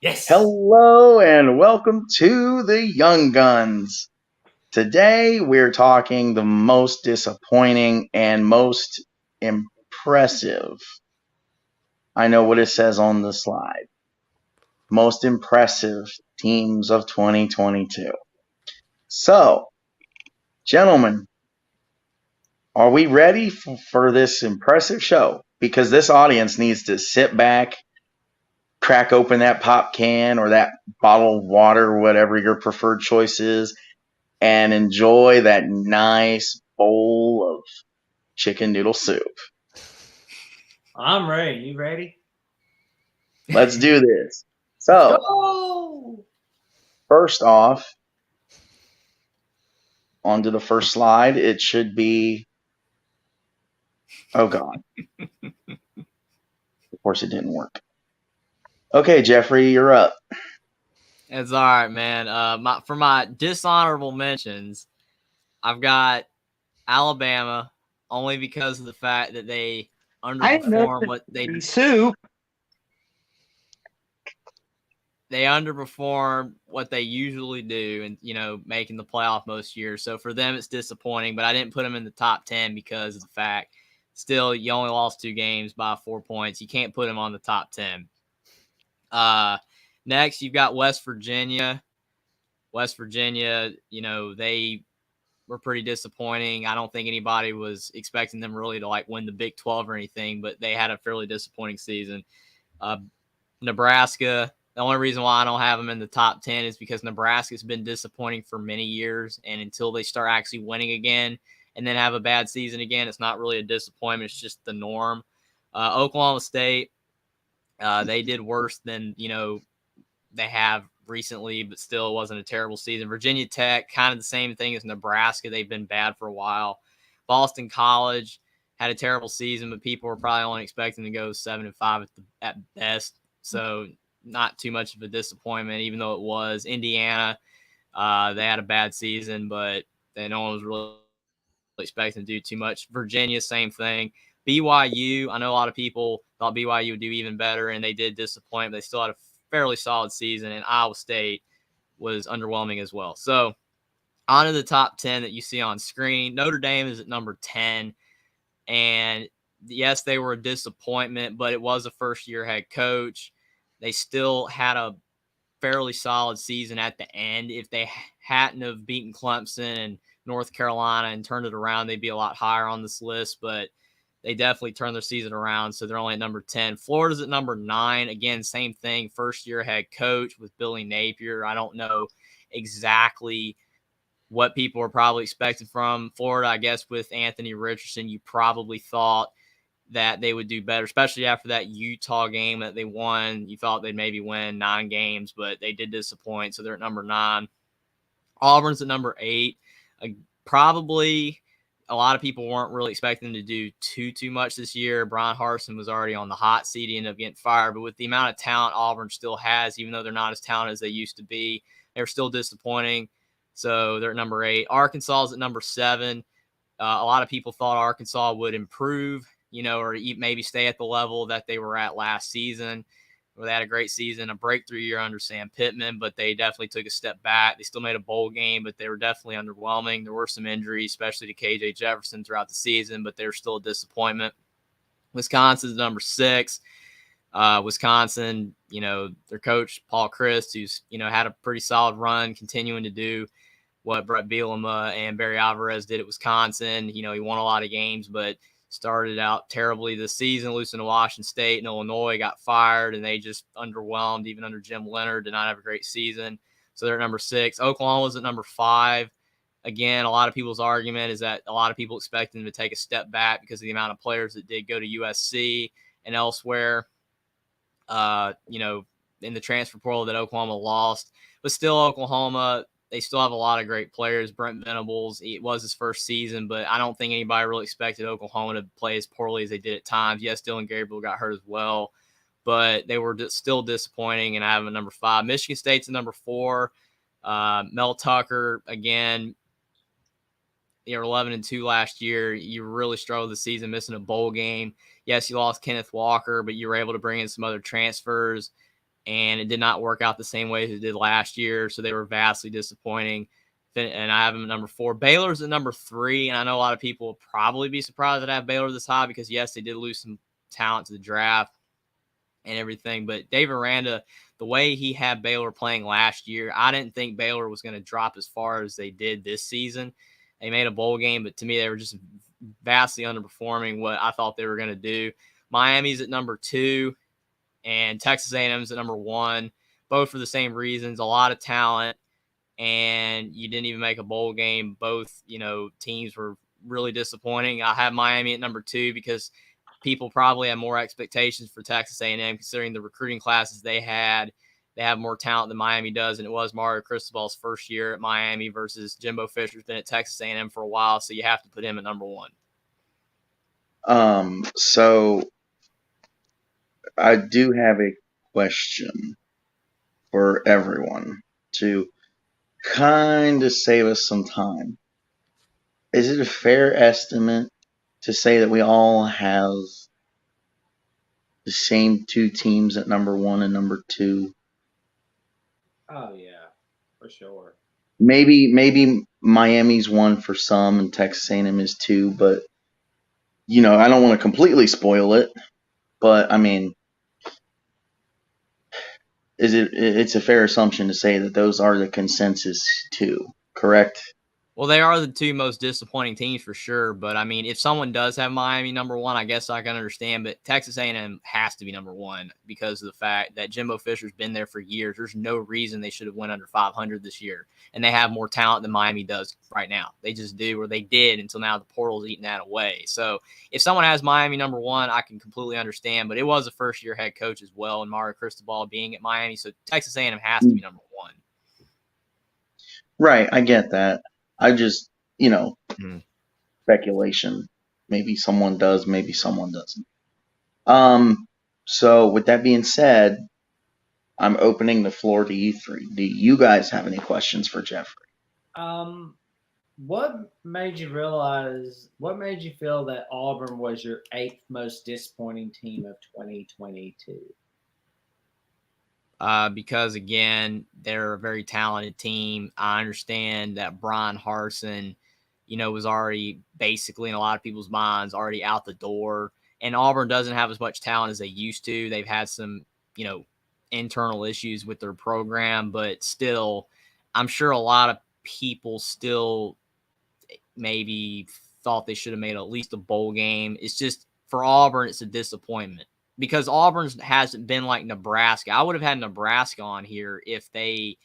Yes. Hello and welcome to the Young Guns. Today we're talking the most disappointing and most impressive. I know what it says on the slide. Most impressive teams of 2022. So, gentlemen, are we ready for this impressive show? Because this audience needs to sit back, crack open that pop can or that bottle of water, whatever your preferred choice is, and enjoy that nice bowl of chicken noodle soup. I'm ready. You ready? Let's do this. Let's So, go. first off, onto the first slide, it should be, oh God, of course it didn't work. Okay, Jeffrey, you're up. It's all right, man. For my dishonorable mentions, I've got Alabama only because of the fact that they I didn't know underperform what the soup. they underperform what they usually do, and making the playoff most years. So for them, it's disappointing. But I didn't put them in the top 10 because of the fact. Still, you only lost 2 games by 4 points. You can't put them on the top 10. Next, you've got West Virginia. West Virginia, they were pretty disappointing. I don't think anybody was expecting them really to win the Big 12 or anything, but they had a fairly disappointing season. Uh, Nebraska, the only reason why I don't have them in the top 10 is because Nebraska's been disappointing for many years, and until they start actually winning again and then have a bad season again, it's not really a disappointment. It's just the norm. Oklahoma State, they did worse than, they have recently, but still it wasn't a terrible season. Virginia Tech, kind of the same thing as Nebraska. They've been bad for a while. Boston College had a terrible season, but people were probably only expecting to go 7-5 at best. So not too much of a disappointment, even though it was. Indiana, they had a bad season, but no one was really expecting to do too much. Virginia, same thing. BYU, I know a lot of people thought BYU would do even better, and they did disappoint. But they still had a fairly solid season, and Iowa State was underwhelming as well. So on to the top 10 that you see on screen. Notre Dame is at number 10, and yes, they were a disappointment, but it was a first-year head coach. They still had a fairly solid season at the end. If they hadn't have beaten Clemson and North Carolina and turned it around, they'd be a lot higher on this list, but they definitely turned their season around, so they're only at number 10. Florida's at number 9. Again, same thing, first-year head coach with Billy Napier. I don't know exactly what people were probably expecting from Florida. I guess with Anthony Richardson, you probably thought that they would do better, especially after that Utah game that they won. You thought they'd maybe win 9 games, but they did disappoint, so they're at number 9. Auburn's at number 8. Probably a lot of people weren't really expecting them to do too much this year. Brian Harsin was already on the hot seat. He ended up getting fired. But with the amount of talent Auburn still has, even though they're not as talented as they used to be, they're still disappointing. So they're at number 8. Arkansas is at number 7. A lot of people thought Arkansas would improve, or maybe stay at the level that they were at last season, where they had a great season, a breakthrough year under Sam Pittman, but they definitely took a step back. They still made a bowl game, but they were definitely underwhelming. There were some injuries, especially to KJ Jefferson throughout the season, but they were still a disappointment. Wisconsin's number 6. Wisconsin, their coach, Paul Chryst, who's, had a pretty solid run, continuing to do what Brett Bielema and Barry Alvarez did at Wisconsin. He won a lot of games, but started out terribly this season, losing to Washington State and Illinois, got fired, and they just underwhelmed, even under Jim Leonard, did not have a great season. So they're at number 6. Oklahoma's at number 5. Again, a lot of people's argument is that a lot of people expect them to take a step back because of the amount of players that did go to USC and elsewhere, in the transfer portal that Oklahoma lost. But still, Oklahoma, they still have a lot of great players. Brent Venables, it was his first season, but I don't think anybody really expected Oklahoma to play as poorly as they did at times. Yes, Dylan Gabriel got hurt as well, but they were still disappointing, and I have them at number 5. Michigan State's at number 4. Mel Tucker, again, you were 11-2 last year. You really struggled this season, missing a bowl game. Yes, you lost Kenneth Walker, but you were able to bring in some other transfers. and it did not work out the same way as it did last year. So they were vastly disappointing. And I have them at number 4. Baylor's at number 3, and I know a lot of people will probably be surprised that I have Baylor this high because, yes, they did lose some talent to the draft and everything. But Dave Aranda, the way he had Baylor playing last year, I didn't think Baylor was going to drop as far as they did this season. They made a bowl game, but to me, they were just vastly underperforming what I thought they were going to do. Miami's at number 2, and Texas A&M's at number 1, both for the same reasons, a lot of talent, and you didn't even make a bowl game. Both, teams were really disappointing. I have Miami at number 2 because people probably have more expectations for Texas A&M considering the recruiting classes they had. They have more talent than Miami does, and it was Mario Cristobal's first year at Miami versus Jimbo Fisher's been at Texas A&M for a while, so you have to put him at number 1. So I do have a question for everyone to kind of save us some time. Is it a fair estimate to say that we all have the same 2 teams at number 1 and number 2? Oh yeah, for sure. Maybe Miami's 1 for some and Texas A&M is 2, but I don't want to completely spoil it. But I mean, it's a fair assumption to say that those are the consensus 2, correct? Well, they are the 2 most disappointing teams for sure. But I mean, if someone does have Miami number 1, I guess I can understand. But Texas A&M has to be number 1 because of the fact that Jimbo Fisher's been there for years. There's no reason they should have went under 500 this year, and they have more talent than Miami does right now. They just do, or they did until now. The portal's eating that away. So if someone has Miami number 1, I can completely understand. But it was a first-year head coach as well, and Mario Cristobal being at Miami, so Texas A&M has to be number 1. Right, I get that. I just, speculation. Maybe someone does, maybe someone doesn't. So with that being said, I'm opening the floor to you 3. Do you guys have any questions for Jeffrey? What made you feel that Auburn was your 8th most disappointing team of 2022? Because again, they're a very talented team. I understand that Brian Harsin, was already basically in a lot of people's minds already out the door, and Auburn doesn't have as much talent as they used to. They've had some, internal issues with their program, but still, I'm sure a lot of people still maybe thought they should have made at least a bowl game. It's just for Auburn, it's a disappointment. Because Auburn hasn't been like Nebraska. I would have had Nebraska on here if they,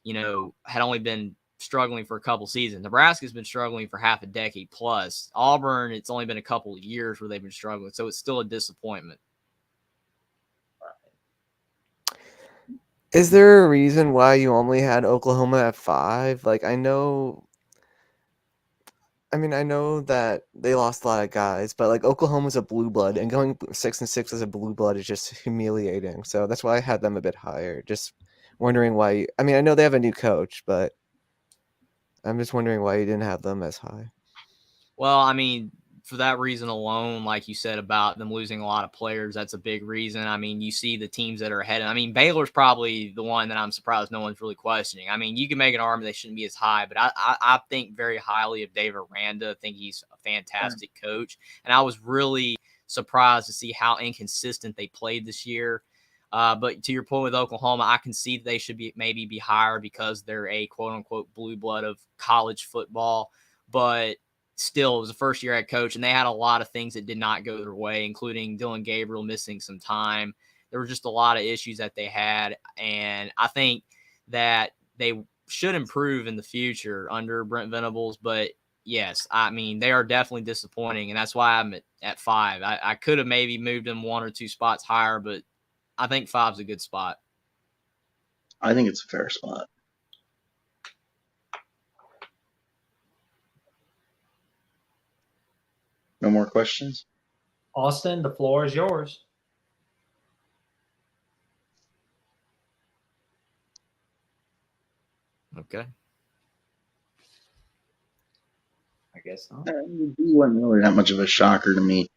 had only been struggling for a couple seasons. Nebraska's been struggling for half a decade plus. Auburn, it's only been a couple of years where they've been struggling, so it's still a disappointment. Is there a reason why you only had Oklahoma at 5? I know that they lost a lot of guys, but Oklahoma's a blue blood, and going 6-6 as a blue blood is just humiliating. So that's why I had them a bit higher. Just wondering why. I know they have a new coach, but I'm just wondering why you didn't have them as high. Well, for that reason alone, like you said about them losing a lot of players, that's a big reason. You see the teams that are ahead. Baylor's probably the one that I'm surprised no one's really questioning. You can make an argument they shouldn't be as high, but I think very highly of Dave Aranda. I think he's a fantastic coach. And I was really surprised to see how inconsistent they played this year. But to your point with Oklahoma, I can see that they should maybe be higher because they're a quote-unquote blue blood of college football. But still, it was a first-year head coach, and they had a lot of things that did not go their way, including Dylan Gabriel missing some time. There were just a lot of issues that they had, and I think that they should improve in the future under Brent Venables. But, yes, they are definitely disappointing, and that's why I'm at 5. I could have maybe moved them 1 or 2 spots higher, but I think 5's a good spot. I think it's a fair spot. No more questions? Austin, the floor is yours. Okay. I guess not. It wasn't really that much of a shocker to me.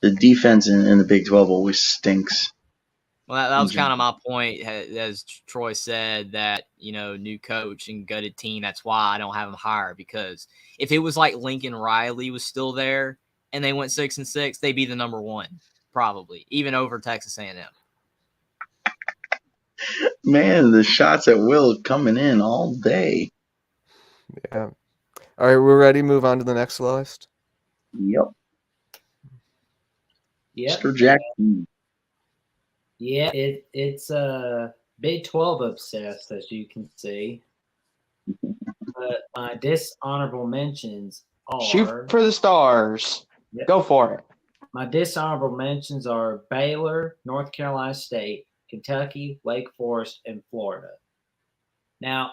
The defense in the Big 12 always stinks. Well, that was kind of my point, as Troy said, that, new coach and gutted team. That's why I don't have him higher, because if it was like Lincoln Riley was still there and they went 6-6, they'd be the number one, probably, even over Texas A&M. Man, the shots at Will coming in all day. Yeah. All right, we're ready to move on to the next list. Yep. Yep. Mr. Jackson. Yeah, it's Big 12 obsessed, as you can see. But my dishonorable mentions are... Shoot for the stars. Yep. Go for it. My dishonorable mentions are Baylor, North Carolina State, Kentucky, Wake Forest, and Florida. Now,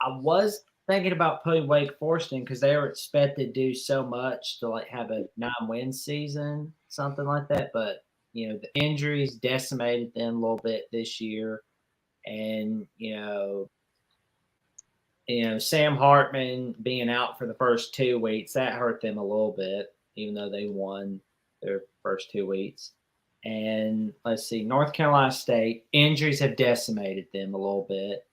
I was thinking about putting Wake Forest in because they were expected to do so much to have a 9-win season, something like that. But the injuries decimated them a little bit this year, and Sam Hartman being out for the first 2 weeks, that hurt them a little bit, even though they won their first 2 weeks. And let's see, North Carolina State, injuries have decimated them a little bit.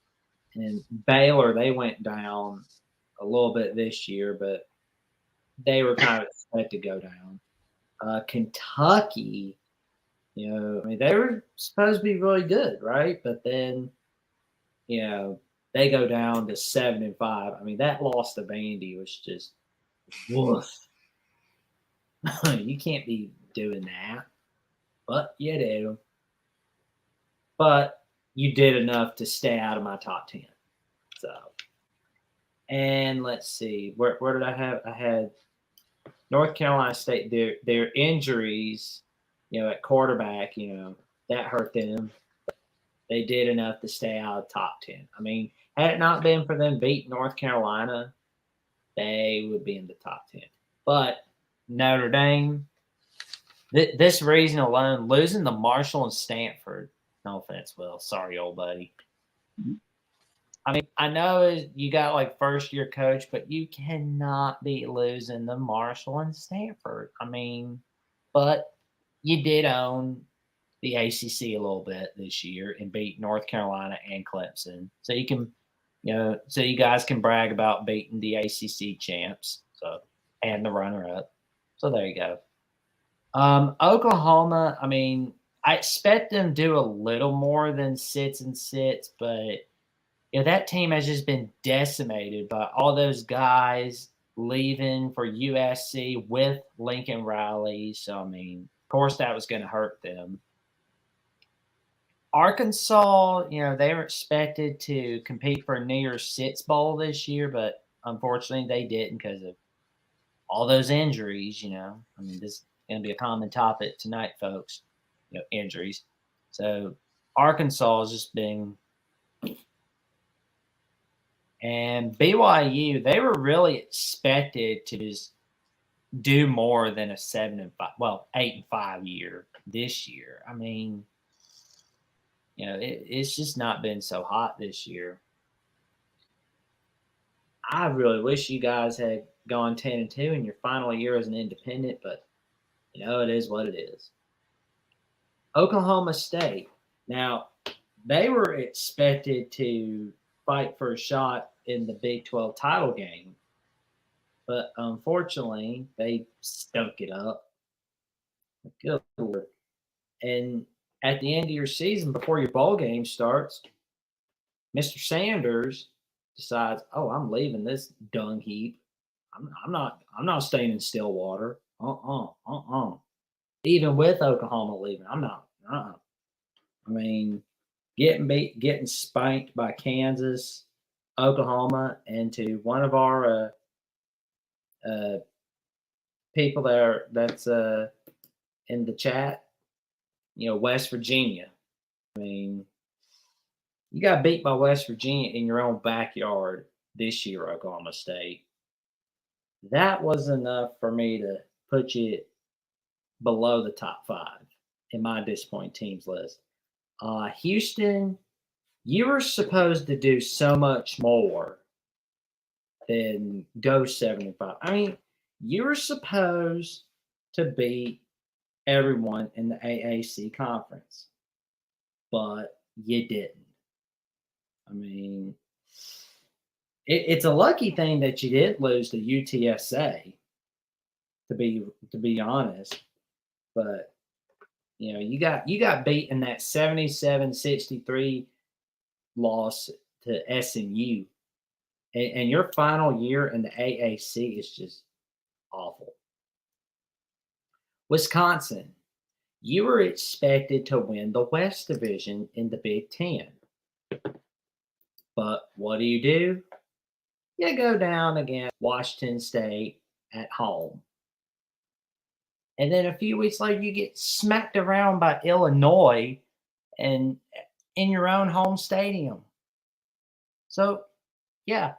And Baylor, they went down a little bit this year, but they were kind of expected to go down. Kentucky, they were supposed to be really good, right? But then, they go down to 7-5. That loss to Vandy was just woof. You can't be doing that, but you do. But you did enough to stay out of my top 10. So, and let's see, where did I have? I had North Carolina State. Their injuries, at quarterback, that hurt them. They did enough to stay out of top 10. Had it not been for them beating North Carolina, they would be in the top 10. But Notre Dame, this reason alone, losing to Marshall and Stanford. No offense, Will. Sorry, old buddy. I know you got first-year coach, but you cannot be losing to Marshall and Stanford. But you did own the ACC a little bit this year and beat North Carolina and Clemson. So you can, so you guys can brag about beating the ACC champs, and the runner-up. So there you go. Oklahoma, I expect them to do a little more than sits and sits, but that team has just been decimated by all those guys leaving for USC with Lincoln Riley. So, of course, that was going to hurt them. Arkansas, they were expected to compete for a New Year's Six Bowl this year, but unfortunately they didn't because of all those injuries. This is going to be a common topic tonight, folks. Injuries. So Arkansas has just been, and BYU, they were really expected to just do more than a 7-5, 8-5 year this year. It's just not been so hot this year. I really wish you guys had gone 10-2 in your final year as an independent, but it is what it is. Oklahoma State. Now, they were expected to fight for a shot in the Big 12 title game, but unfortunately, they stunk it up. Good Lord. And at the end of your season, before your bowl game starts, Mr. Sanders decides, "Oh, I'm leaving this dung heap. I'm not staying in Stillwater. Even with Oklahoma leaving, I'm not. Getting spanked by Kansas, Oklahoma, and to one of our people that's in the chat, West Virginia. You got beat by West Virginia in your own backyard this year, Oklahoma State. That was enough for me to put you below the top 5 in my disappointing teams list. Houston, you were supposed to do so much more than go 7-5. You were supposed to beat everyone in the AAC conference. but you didn't. I mean, it's a lucky thing that you did lose to UTSA, to be honest. But you got beat in that 77-63 loss to SMU, and your final year in the AAC is just awful. Wisconsin, you were expected to win the West Division in the Big Ten. But what do? You go down against Washington State at home. And then a few weeks later, you get smacked around by Illinois and in your own home stadium. So, yeah,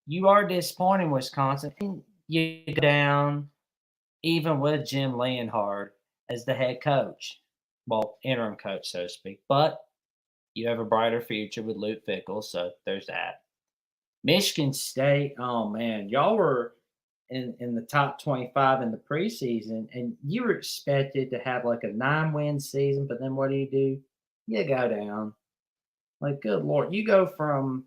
you are disappointing, Wisconsin. You go down even with Jim Leonhard as the head coach. Well, interim coach, so to speak. But you have a brighter future with Luke Fickell, so there's that. Michigan State, oh man, y'all were in the top 25 in the preseason, and you were expected to have like a 9-win season, but then what do? You go down. Like, good Lord, you go from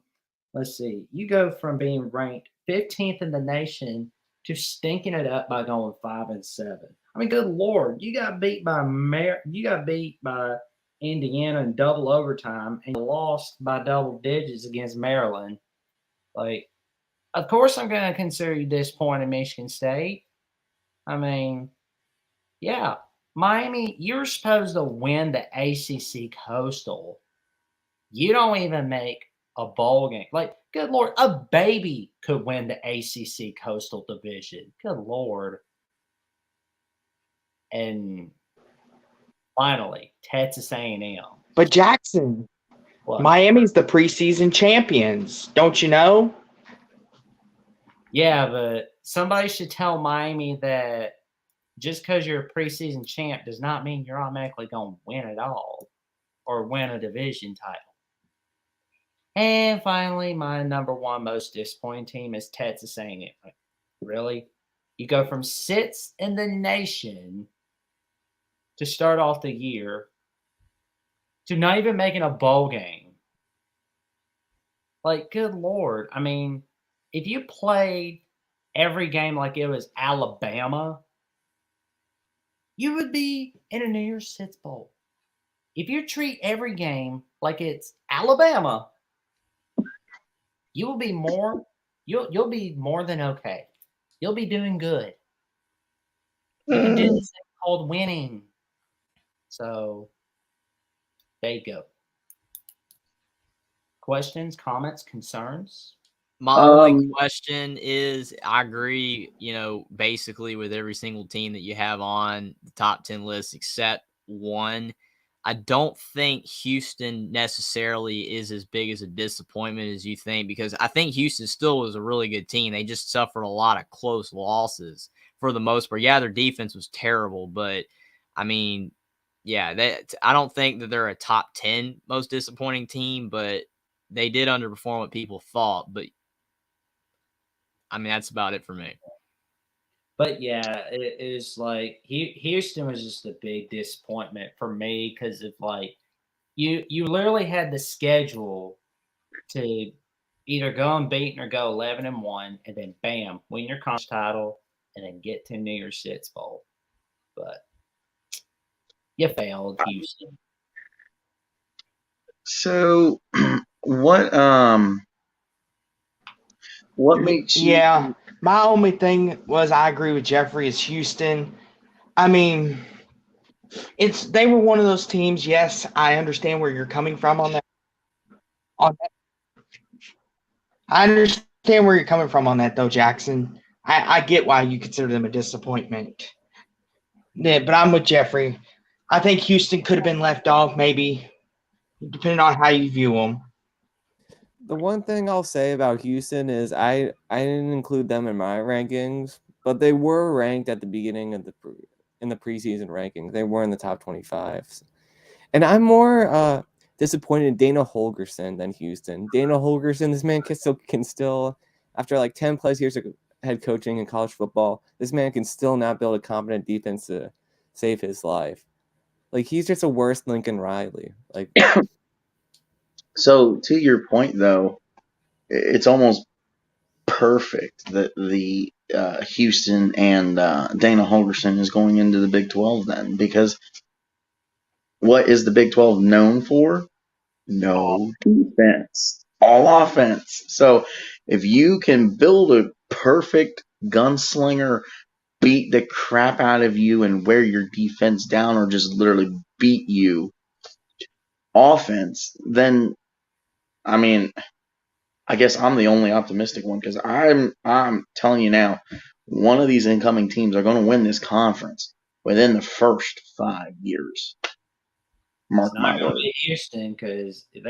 being ranked 15th in the nation to stinking it up by going 5-7. I mean, good Lord, you got beat by Indiana in double overtime, and you lost by double digits against Maryland. Like, of course, I'm going to consider you disappointed, Michigan State. I mean, yeah, Miami, you're supposed to win the ACC Coastal. You don't even make a bowl game. Like, good Lord, a baby could win the ACC Coastal Division. Good Lord. And finally, Texas A&M. But Jackson, What? Miami's the preseason champions. Don't you know? Yeah, but somebody should tell Miami that just because you're a preseason champ does not mean you're automatically going to win it all or win a division title. And finally, my number one most disappointing team is Texas A&M. Really? You go from 6th in the nation to start off the year to not even making a bowl game. Like, good Lord. I mean, if you played every game like it was Alabama, you would be in a New Year's Six Bowl. If you treat every game like it's Alabama, you'll be more than okay. You'll be doing good. You can do this thing called winning. So there you go. Questions, comments, concerns? My only question is, I agree, basically with every single team that you have on the top 10 list except one. I don't think Houston necessarily is as big as a disappointment as you think, because I think Houston still was a really good team. They just suffered a lot of close losses for the most part. Yeah, their defense was terrible, but I mean, yeah, I don't think that they're a top 10 most disappointing team, but they did underperform what people thought. But I mean, that's about it for me. But yeah, it is like Houston was just a big disappointment for me because of like you literally had the schedule to either go unbeaten or go 11-1, and then bam, win your conference title, and then get to New Year's Six Bowl. But you failed, Houston. So, what makes you? Yeah, my only thing was I agree with Jeffrey is Houston. I mean, they were one of those teams. Yes, I understand where you're coming from on that. I understand where you're coming from on that, though, Jackson. I get why you consider them a disappointment. Yeah, but I'm with Jeffrey. I think Houston could have been left off, maybe, depending on how you view them. The one thing I'll say about Houston is I didn't include them in my rankings, but they were ranked at the beginning of in the preseason rankings. They were in the top 25. And I'm more disappointed in Dana Holgorsen than Houston. Dana Holgorsen, this man can still, after like 10 plus years of head coaching in college football, this man can still not build a competent defense to save his life. Like, he's just a worse Lincoln Riley. Like, So to your point, though, it's almost perfect that the Houston and Dana Holgerson is going into the Big 12 then, because what is the Big 12 known for? No defense, all offense. So if you can build a perfect gunslinger, beat the crap out of you and wear your defense down, or just literally beat you offense, then I mean, I guess I'm the only optimistic one, because I'm telling you now, one of these incoming teams are going to win this conference within the first 5 years. Mark It's my not going to word. be Houston, because if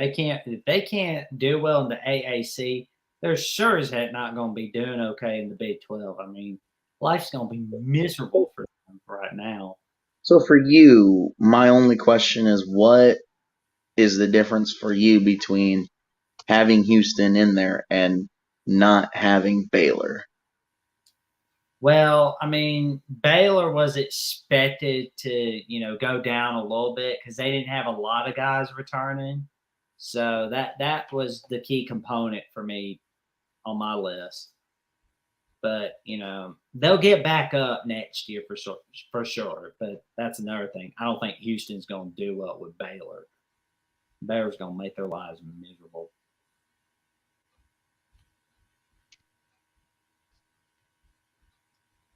they can't do well in the AAC, they're sure as heck not going to be doing okay in the Big 12. I mean, life's going to be miserable for them right now. So for you, my only question is, what is the difference for you between having Houston in there and not having Baylor? Well, I mean, Baylor was expected to, go down a little bit because they didn't have a lot of guys returning. So that was the key component for me on my list. But, they'll get back up next year for sure. But that's another thing. I don't think Houston's going to do well with Baylor. Baylor's going to make their lives miserable.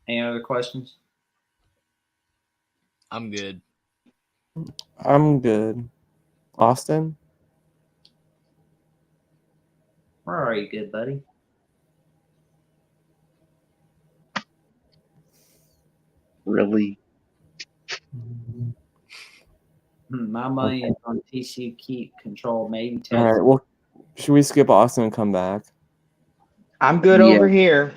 Any other questions? I'm good. I'm good. Austin? Where are you, good buddy? Really? My money is on TCU keep control, maybe Texas. All right, well, should we skip Austin and come back? I'm good Yeah. over here.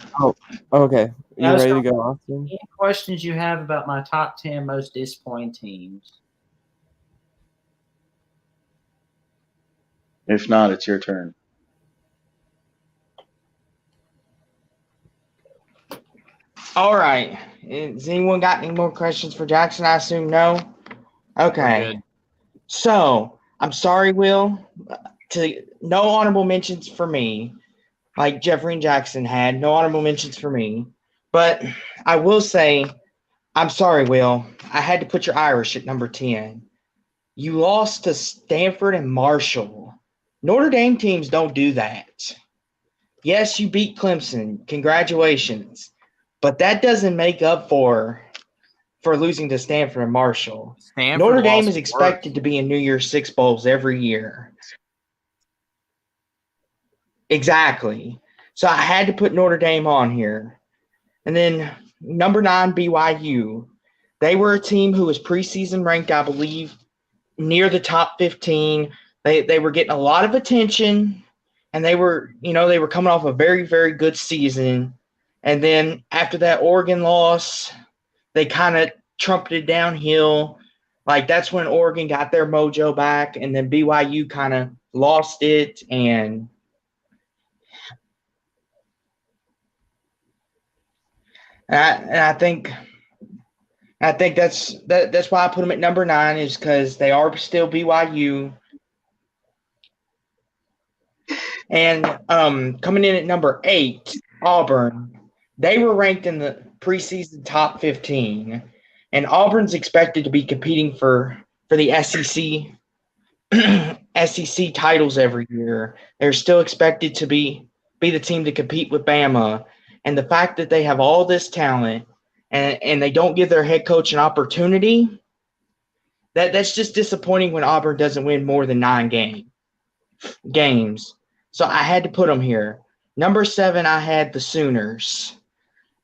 Okay. You Yeah, ready so- to go, Austin? Any questions you have about my top 10 most disappointing teams? If not, it's your turn. All right. Has anyone got any more questions for Jackson? I assume no. Okay. We're good. So I'm sorry, Will. No honorable mentions for me, like Jeffrey and Jackson had. No honorable mentions for me. But I will say, I'm sorry, Will. I had to put your Irish at number 10. You lost to Stanford and Marshall. Notre Dame teams don't do that. Yes, you beat Clemson. Congratulations. But that doesn't make up for losing to Stanford and Marshall. Stanford Notre Dame lost is expected worse. to be in New Year's Six Bowls every year. Exactly. So I had to put Notre Dame on here. And then number 9, BYU. They were a team who was preseason ranked, I believe, near the top 15. They were getting a lot of attention, and they were coming off a very, very good season. And then after that Oregon loss, they kind of trumpeted downhill. Like, that's when Oregon got their mojo back, and then BYU kind of lost it. And I think that's why I put them at number 9, is because they are still BYU. And coming in at number 8, Auburn. They were ranked in the preseason top 15, and Auburn's expected to be competing for the SEC SEC titles every year. They're still expected to be the team to compete with Bama, and the fact that they have all this talent and they don't give their head coach an opportunity, that's just disappointing when Auburn doesn't win more than 9 games. So I had to put them here. Number 7, I had the Sooners.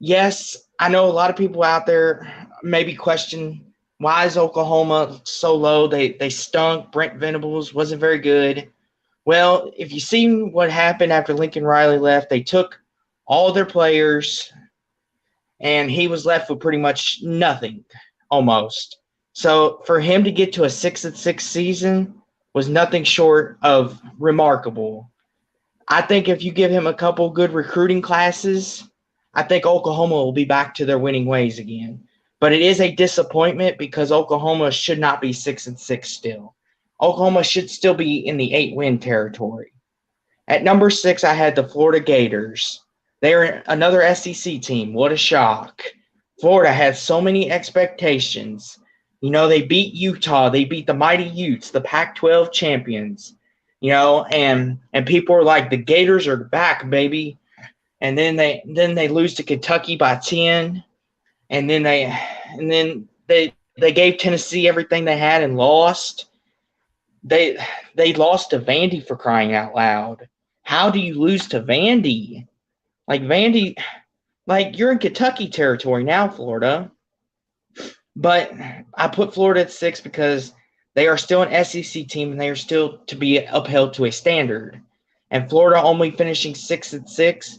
Yes, I know a lot of people out there maybe question, why is Oklahoma so low? They stunk. Brent Venables wasn't very good. Well, if you see what happened after Lincoln Riley left, they took all their players, and he was left with pretty much nothing, almost. So for him to get to a 6-6 season was nothing short of remarkable. I think if you give him a couple good recruiting classes, I think Oklahoma will be back to their winning ways again. but it is a disappointment because Oklahoma should not be 6-6 still. Oklahoma should still be in the 8-win territory. At number 6, I had the Florida Gators. They're another SEC team. What a shock. Florida had so many expectations. You know, they beat Utah. They beat the mighty Utes, the Pac-12 champions. You know, and people were like, the Gators are back, baby. And then they lose to Kentucky by 10. And then they gave Tennessee everything they had and lost. They lost to Vandy, for crying out loud. How do you lose to Vandy? Like Vandy, like you're in Kentucky territory now, Florida. But I put Florida at 6 because they are still an SEC team and they are still to be upheld to a standard. And Florida only finishing 6-6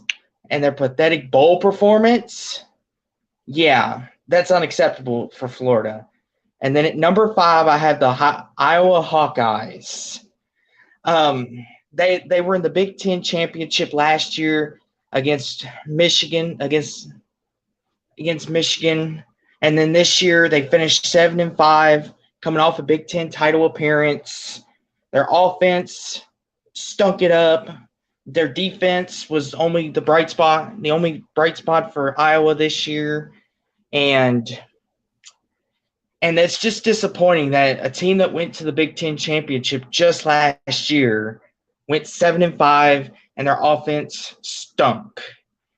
and their pathetic bowl performance, yeah, that's unacceptable for Florida. And then at number 5, I had the Iowa Hawkeyes. They were in the Big Ten championship last year against Michigan, against Michigan, and then this year they finished 7-5, coming off a Big Ten title appearance. Their offense stunk it up. Their defense was only the only bright spot for Iowa this year, and it's just disappointing that a team that went to the Big Ten championship just last year went 7-5 and their offense stunk.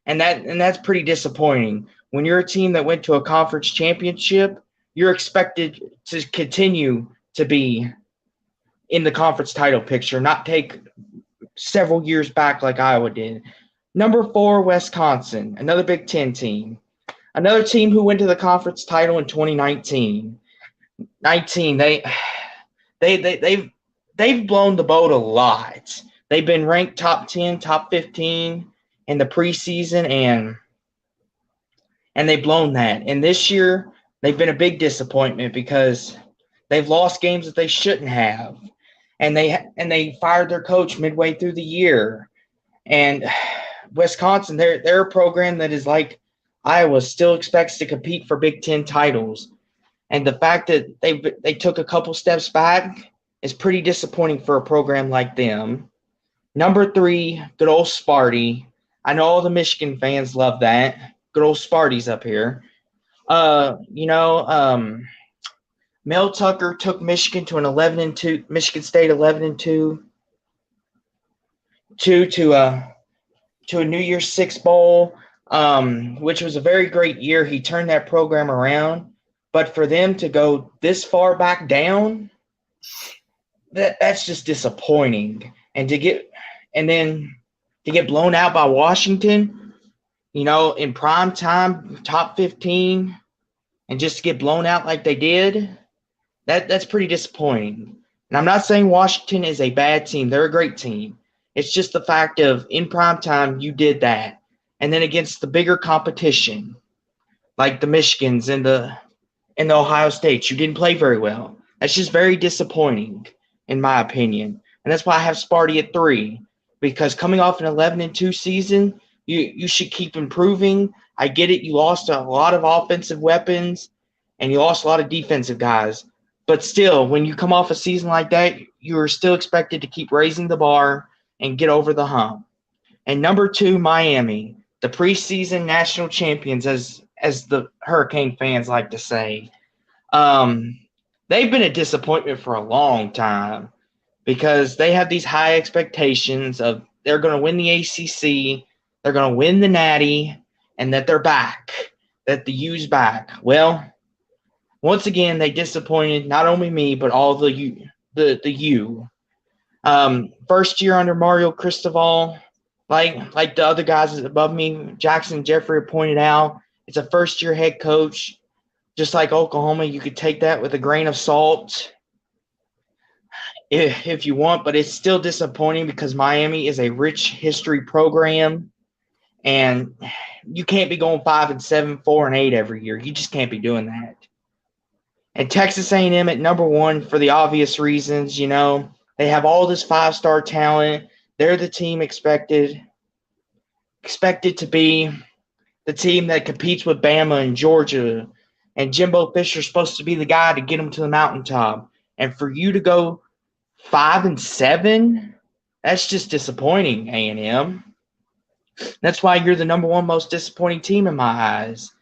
And that's pretty disappointing. When you're a team that went to a conference championship, you're expected to continue to be in the conference title picture, not take several years back like Iowa did. Number 4, Wisconsin, another Big Ten team. Another team who went to the conference title in 2019. They've blown the boat a lot. They've been ranked top 10, top 15 in the preseason, and they've blown that. And this year, they've been a big disappointment because they've lost games that they shouldn't have. And they fired their coach midway through the year. And Wisconsin, they're a program that is like Iowa, still expects to compete for Big Ten titles. And the fact that they took a couple steps back is pretty disappointing for a program like them. Number 3, good old Sparty. I know all the Michigan fans love that. Good old Sparty's up here. Mel Tucker took Michigan to an 11-2, Michigan State 11-2, to a New Year's Six bowl, which was a very great year. He turned that program around, but for them to go this far back down, that's just disappointing. And to get blown out by Washington, in prime time, top 15, and just to get blown out like they did, that's pretty disappointing. And I'm not saying Washington is a bad team. They're a great team. It's just the fact of in prime time, you did that. And then against the bigger competition, like the Michigans and the Ohio States, you didn't play very well. That's just very disappointing, in my opinion. And that's why I have Sparty at 3. Because coming off an 11-2 season, you should keep improving. I get it. You lost a lot of offensive weapons, and you lost a lot of defensive guys. But still, when you come off a season like that, you are still expected to keep raising the bar and get over the hump. And number 2, Miami, the preseason national champions, as the Hurricane fans like to say. They've been a disappointment for a long time because they have these high expectations of they're going to win the ACC, they're going to win the Natty, and that they're back, that the U's back. Well, once again, they disappointed not only me, but all the U. First year under Mario Cristobal, like the other guys above me, Jackson and Jeffrey pointed out, it's a first-year head coach. Just like Oklahoma, you could take that with a grain of salt if you want, but it's still disappointing because Miami is a rich history program, and you can't be going 5-7, 4-8 every year. You just can't be doing that. And Texas A&M at number 1 for the obvious reasons, They have all this 5-star talent. They're the team expected to be the team that competes with Bama and Georgia and Jimbo Fisher's supposed to be the guy to get them to the mountaintop. And for you to go 5-7, that's just disappointing, A&M. That's why you're the number one most disappointing team in my eyes.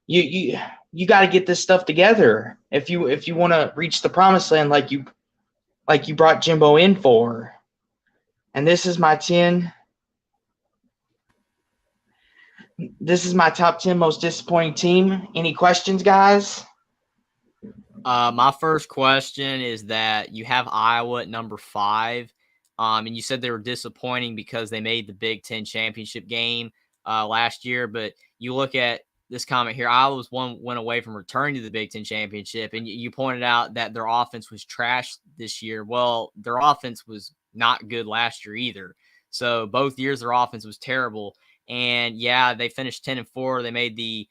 You got to get this stuff together if you want to reach the promised land like you brought Jimbo in for. And this is my 10. This is my top 10 most disappointing team. Any questions, guys? My first question is that you have Iowa at number 5. And you said they were disappointing because they made the Big Ten championship game last year. But you look at this comment here, Iowa was went away from returning to the Big Ten championship. And you pointed out that their offense was trash this year. Well, their offense was not good last year either. So both years their offense was terrible. And yeah, they finished 10-4. They made the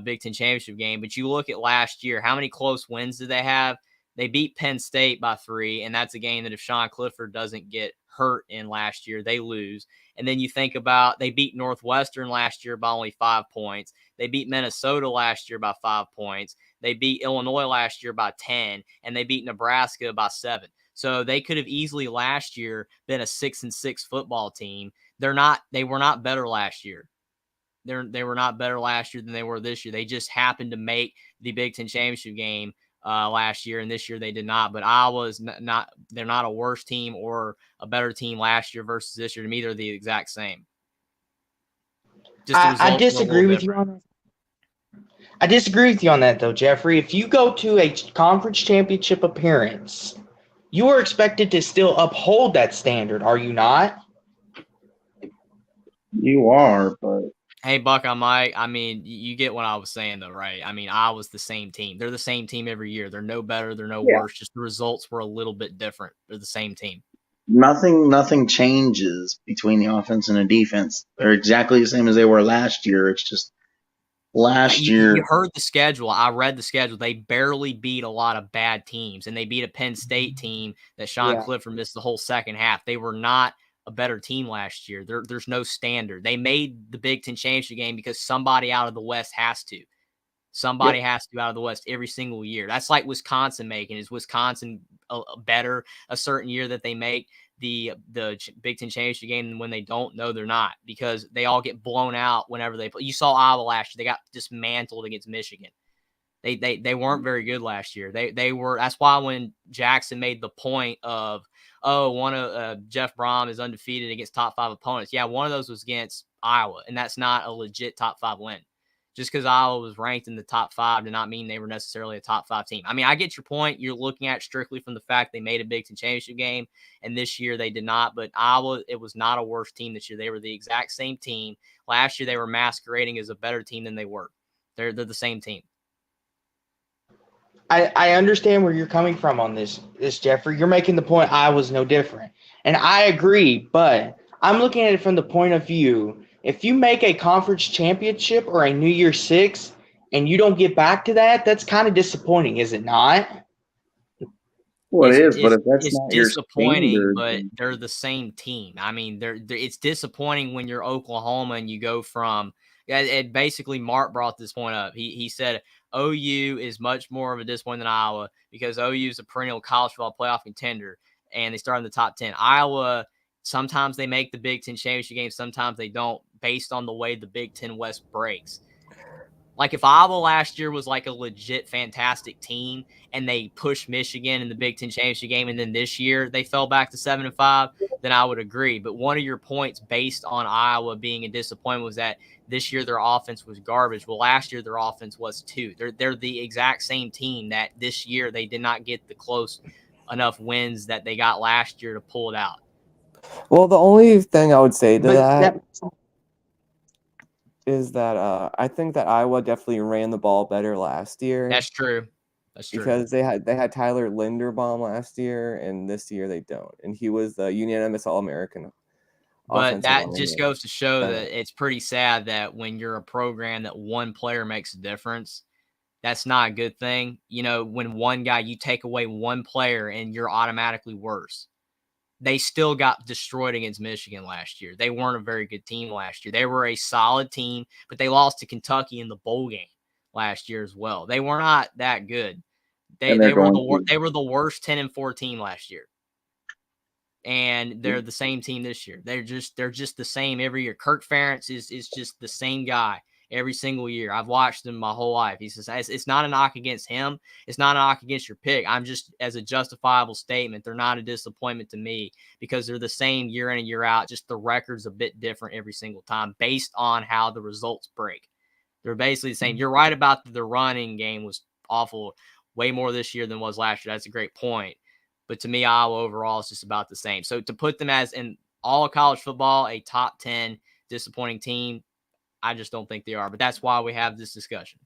Big Ten championship game. But you look at last year, how many close wins did they have? They beat Penn State by 3, and that's a game that if Sean Clifford doesn't get hurt in last year, they lose. And then you think about they beat Northwestern last year by only 5 points. They beat Minnesota last year by 5 points. They beat Illinois last year by 10, and they beat Nebraska by 7. So they could have easily last year been a 6-6 football team. They were not better last year. They were not better last year than they were this year. They just happened to make the Big Ten championship game last year, and this year they did not. But Iowa is not they're not a worse team or a better team last year versus this year. To me, they're the exact same. I disagree with you on that. I disagree with you on that, though, Jeffrey. If you go to a conference championship appearance, you are expected to still uphold that standard, are you not? You are, but hey, Buck, I'm Mike. I mean, you get what I was saying, though, right? I mean, Iowa's the same team. They're the same team every year. They're no better. They're no worse. Just the results were a little bit different. They're the same team. Nothing changes between the offense and the defense. They're exactly the same as they were last year. It's just last year. You heard the schedule. I read the schedule. They barely beat a lot of bad teams, and they beat a Penn State team that Sean Clifford missed the whole second half. They were not a better team last year. There's no standard. They made the Big Ten championship game because somebody out of the West has to. Somebody has to out of the West every single year. That's like Wisconsin making. Is Wisconsin better a certain year that they make the Big Ten championship game than when they don't? No, they're not, because they all get blown out whenever they play. You saw Iowa last year. They got dismantled against Michigan. They weren't very good last year. They were. That's why when Jackson made the point of, Jeff Brom is undefeated against top 5 opponents. Yeah, one of those was against Iowa, and that's not a legit top 5 win. Just because Iowa was ranked in the top 5 did not mean they were necessarily a top 5 team. I mean, I get your point. You're looking at strictly from the fact they made a Big Ten championship game, and this year they did not. But Iowa, it was not a worse team this year. They were the exact same team. Last year they were masquerading as a better team than they were. They're the same team. I understand where you're coming from on this, Jeffrey. You're making the point Iowa's no different. And I agree, but I'm looking at it from the point of view, if you make a conference championship or a New Year's Six and you don't get back to that, that's kind of disappointing, is it not? Well, it is, but if that's not your disappointing, but they're the same team. I mean, it's disappointing when you're Oklahoma and you go from basically Mark brought this point up. He said OU is much more of a disappointment than Iowa because OU is a perennial college football playoff contender and they start in the top 10. Iowa, sometimes they make the Big Ten championship game, sometimes they don't, based on the way the Big Ten West breaks. Like if Iowa last year was like a legit fantastic team and they pushed Michigan in the Big Ten championship game, and then this year they fell back to 7-5, then I would agree. But one of your points based on Iowa being a disappointment was that this year their offense was garbage. Well, last year their offense was too. They're the exact same team that this year they did not get the close enough wins that they got last year to pull it out. Well, the only thing I would say to that is that I think that Iowa definitely ran the ball better last year. That's true. That's true. Because they had Tyler Linderbaum last year, and this year they don't. And he was the unanimous All-American. But that just goes to show that it's pretty sad that when you're a program that one player makes a difference, that's not a good thing. You know, when one guy, you take away one player and you're automatically worse. They still got destroyed against Michigan last year. They weren't a very good team last year. They were a solid team, but they lost to Kentucky in the bowl game last year as well. They were not that good. They And they're were going they were the worst 10-4 team last year. And they're the same team this year. They're just the same every year. Kirk Ferentz is just the same guy every single year. I've watched him my whole life. He says it's not a knock against him. It's not a knock against your pick. I'm just, as a justifiable statement, they're not a disappointment to me because they're the same year in and year out. Just the record's a bit different every single time based on how the results break. They're basically saying you're right about the running game was awful way more this year than was last year. That's a great point. But to me, Iowa overall is just about the same. So to put them as in all of college football, a top 10 disappointing team, I just don't think they are. But that's why we have this discussion.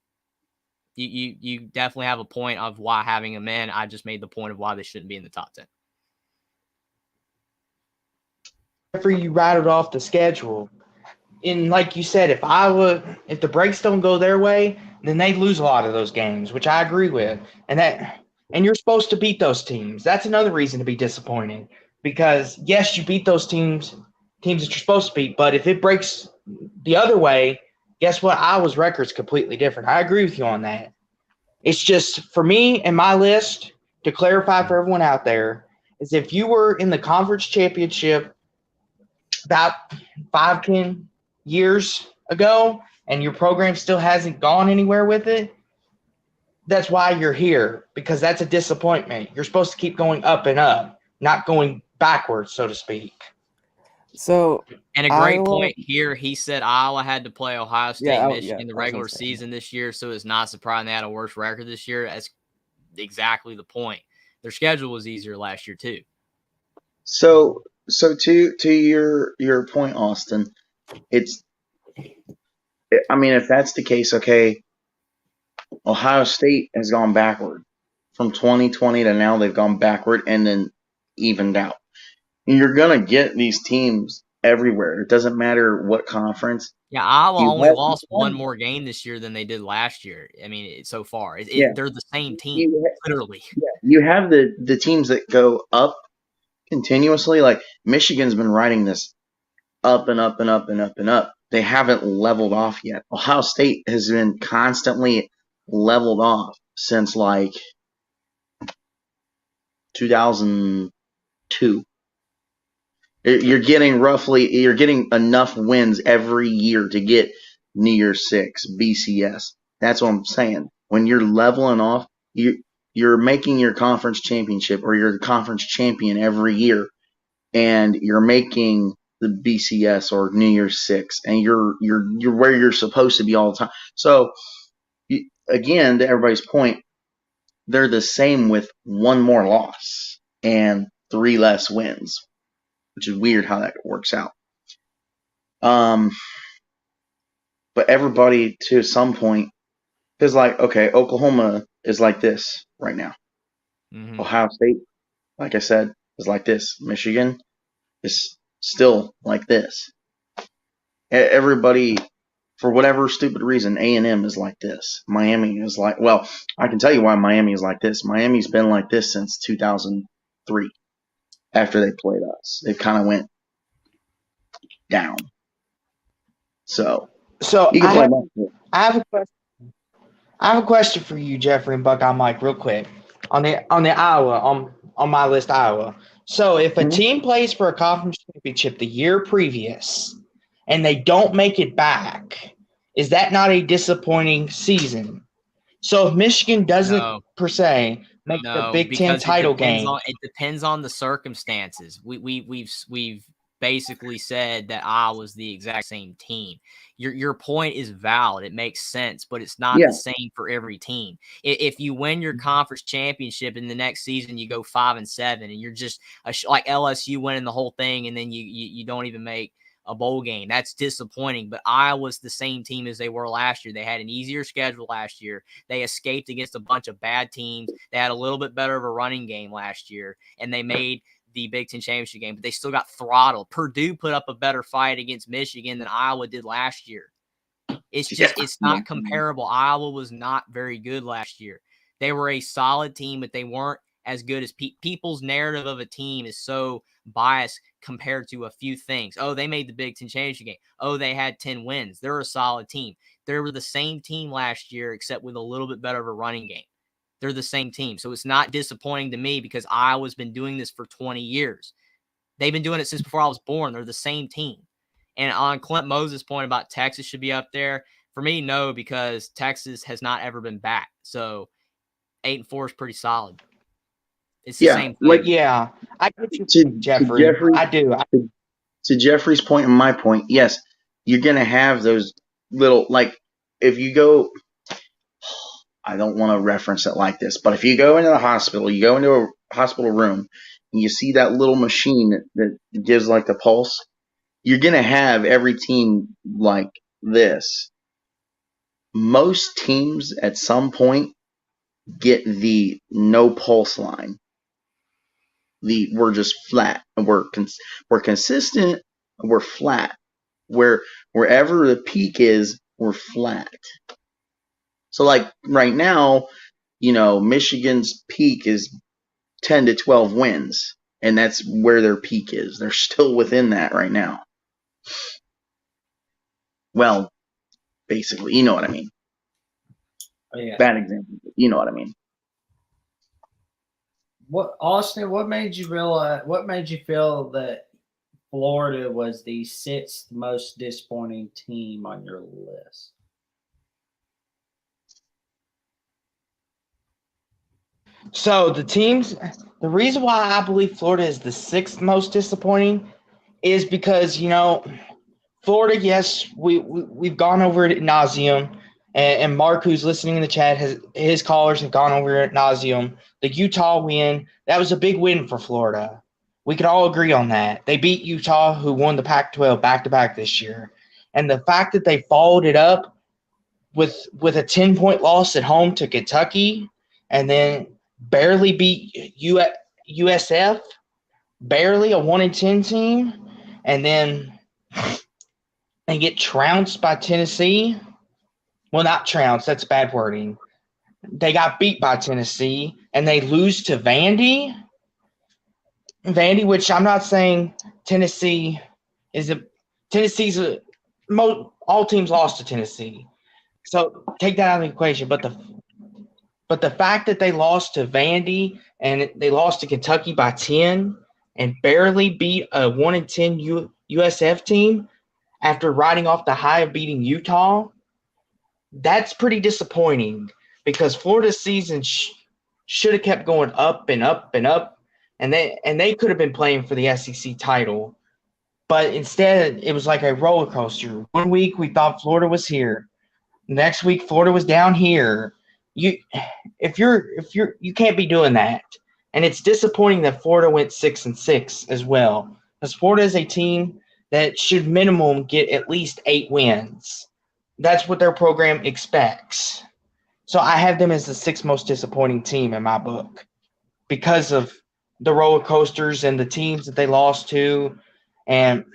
You definitely have a point of why having them in. I just made the point of why they shouldn't be in the top 10. After you rattled off the schedule, and like you said, if the breaks don't go their way, then they lose a lot of those games, which I agree with. And you're supposed to beat those teams. That's another reason to be disappointed because, yes, you beat those teams that you're supposed to beat, but if it breaks the other way, guess what? Iowa's record's completely different. I agree with you on that. It's just, for me and my list, to clarify for everyone out there, is if you were in the conference championship about 5-10 years ago and your program still hasn't gone anywhere with it, that's why you're here, because that's a disappointment. You're supposed to keep going up and up, not going backwards, so to speak. So, and a great point here, he said Iowa had to play Ohio State, Michigan in the regular season this year, so it's not surprising they had a worse record this year. That's exactly the point. Their schedule was easier last year too. So to your point, Austin, if that's the case, okay, Ohio State has gone backward from 2020 to now. They've gone backward and then evened out. You're gonna get these teams everywhere. It doesn't matter what conference. Yeah, Iowa only lost one more game this year than they did last year. I mean, so far, they're the same team, literally. Yeah, you have the teams that go up continuously. Like Michigan's been riding this up and up and up and up and up. They haven't leveled off yet. Ohio State has been constantly leveled off since like 2002. You're getting enough wins every year to get New Year's Six, BCS. That's what I'm saying. When you're leveling off, you're making your conference championship or your conference champion every year, and you're making the BCS or New Year's Six, and you're where you're supposed to be all the time. So again, to everybody's point, they're the same with one more loss and 3 less wins, which is weird how that works out. But everybody to some point is like, okay, Oklahoma is like this right now. Mm-hmm. Ohio State, like I said, is like this. Michigan is still like this. Everybody, for whatever stupid reason, A&M is like this. Miami is like, well, I can tell you why Miami is like this. Miami's been like this since 2003. After they played us, they kind of went down. So you can play I have a question. I have a question for you, Jeffrey and Buckeye Mike, real quick. On the Iowa, on my list, Iowa. So if a team plays for a conference championship the year previous and they don't make it back, is that not a disappointing season? So if Michigan doesn't per se make the Big Ten title game, it depends on the circumstances. We've basically said that Iowa's the exact same team. Your point is valid. It makes sense, but it's not the same for every team. If you win your conference championship in the next season, you go 5-7, and you're just like LSU winning the whole thing, and then you don't even make a bowl game. That's disappointing, but Iowa's the same team as they were last year. They had an easier schedule last year. They escaped against a bunch of bad teams. They had a little bit better of a running game last year, and they made the Big Ten championship game, but they still got throttled. Purdue put up a better fight against Michigan than Iowa did last year. It's not comparable. Iowa was not very good last year. They were a solid team, but they weren't as good as people's narrative of a team is so biased compared to a few things. Oh, they made the Big Ten championship game. Oh, they had 10 wins. They're a solid team. They were the same team last year, except with a little bit better of a running game. They're the same team. So it's not disappointing to me because Iowa's been doing this for 20 years. They've been doing it since before I was born. They're the same team. And on Clint Moses' point about Texas should be up there, for me, no, because Texas has not ever been back. So 8-4 is pretty solid. It's the same thing. Like, Yeah, I get you, to Jeffrey. Jeffrey, I do. to Jeffrey's point and my point, yes, you're going to have those little, like, if you go, I don't want to reference it like this, but if you go into the hospital, you go into a hospital room, and you see that little machine that gives, like, the pulse, you're going to have every team like this. Most teams at some point get the no pulse line. We're just flat, and we're consistent, and we're flat. Wherever the peak is, we're flat. So, like right now, Michigan's peak is 10 to 12 wins, and that's where their peak is. They're still within that right now. Well, basically, you know what I mean. Oh, yeah. Bad example, but you know what I mean. Austin, what made you feel that Florida was the 6th most disappointing team on your list? So the reason why I believe Florida is the 6th most disappointing is because, Florida, yes, we've gone over it ad nauseum, and Mark, who's listening in the chat, his callers have gone over it ad nauseum. The Utah win, that was a big win for Florida. We could all agree on that. They beat Utah, who won the Pac-12 back-to-back this year. And the fact that they followed it up with a 10-point loss at home to Kentucky and then barely beat USF, barely a 1-10 team, and then they get trounced by Tennessee. Well, not trounced, that's bad wording. They got beat by Tennessee, and they lose to Vandy. Vandy, which I'm not saying Tennessee is all teams lost to Tennessee. So take that out of the equation. But the fact that they lost to Vandy and they lost to Kentucky by 10 and barely beat a 1-10 USF team after riding off the high of beating Utah, that's pretty disappointing because Florida's season should have kept going up and up and up, and they could have been playing for the SEC title. But instead, it was like a roller coaster. One week we thought Florida was here. Next week Florida was down here. You can't be doing that. And it's disappointing that Florida went 6-6 as well. Because Florida is a team that should minimum get at least 8 wins. That's what their program expects. So I have them as the 6th most disappointing team in my book because of the roller coasters and the teams that they lost to, and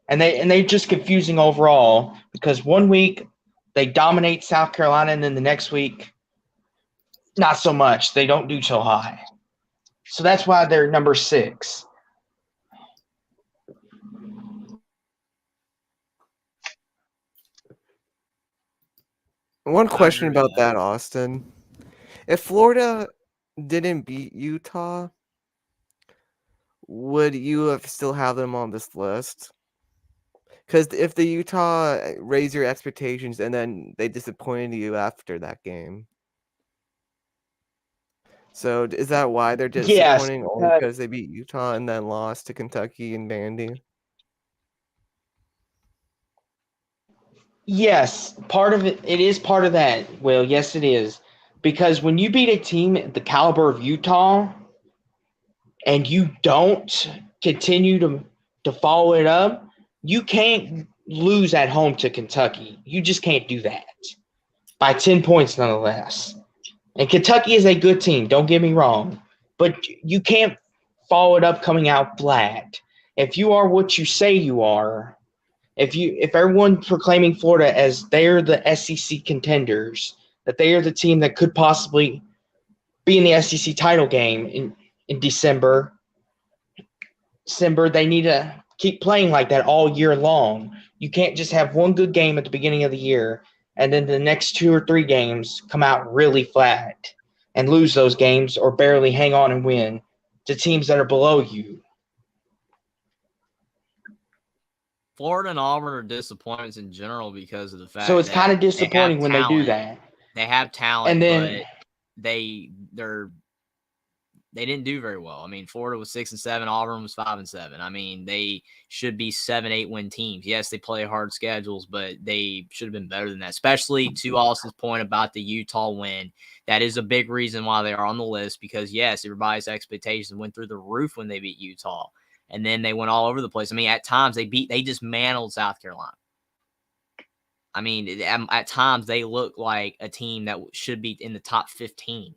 they're just confusing overall because one week they dominate South Carolina and then the next week not so much. They don't do so high. So that's why they're number 6. One question about that, Austin. If Florida didn't beat Utah, would you have still have them on this list? Because if the Utah raised your expectations and then they disappointed you after that game. So is that why they're disappointing? Only because they beat Utah and then lost to Kentucky and Vandy? Yes, part of it is part of that. Well, yes, it is. Because when you beat a team at the caliber of Utah and you don't continue to follow it up, you can't lose at home to Kentucky. You just can't do that. By 10 points nonetheless. And Kentucky is a good team, don't get me wrong. But you can't follow it up coming out flat. If you are what you say you are, if everyone's proclaiming Florida as they're the SEC contenders, that they are the team that could possibly be in the SEC title game in December. They need to keep playing like that all year long. You can't just have one good game at the beginning of the year and then the next 2 or 3 games come out really flat and lose those games or barely hang on and win to teams that are below you. Florida and Auburn are disappointments in general because of the fact So it's that kind of disappointing when they do that. They have talent, And then but they didn't do very well. I mean, Florida was 6-7, Auburn was 5-7. I mean, they should be 7-8 win teams. Yes, they play hard schedules, but they should have been better than that. Especially to Austin's point about the Utah win, that is a big reason why they are on the list. Because yes, everybody's expectations went through the roof when they beat Utah, and then they went all over the place. I mean, at times they dismantled South Carolina. I mean, at times they look like a team that should be in the top 15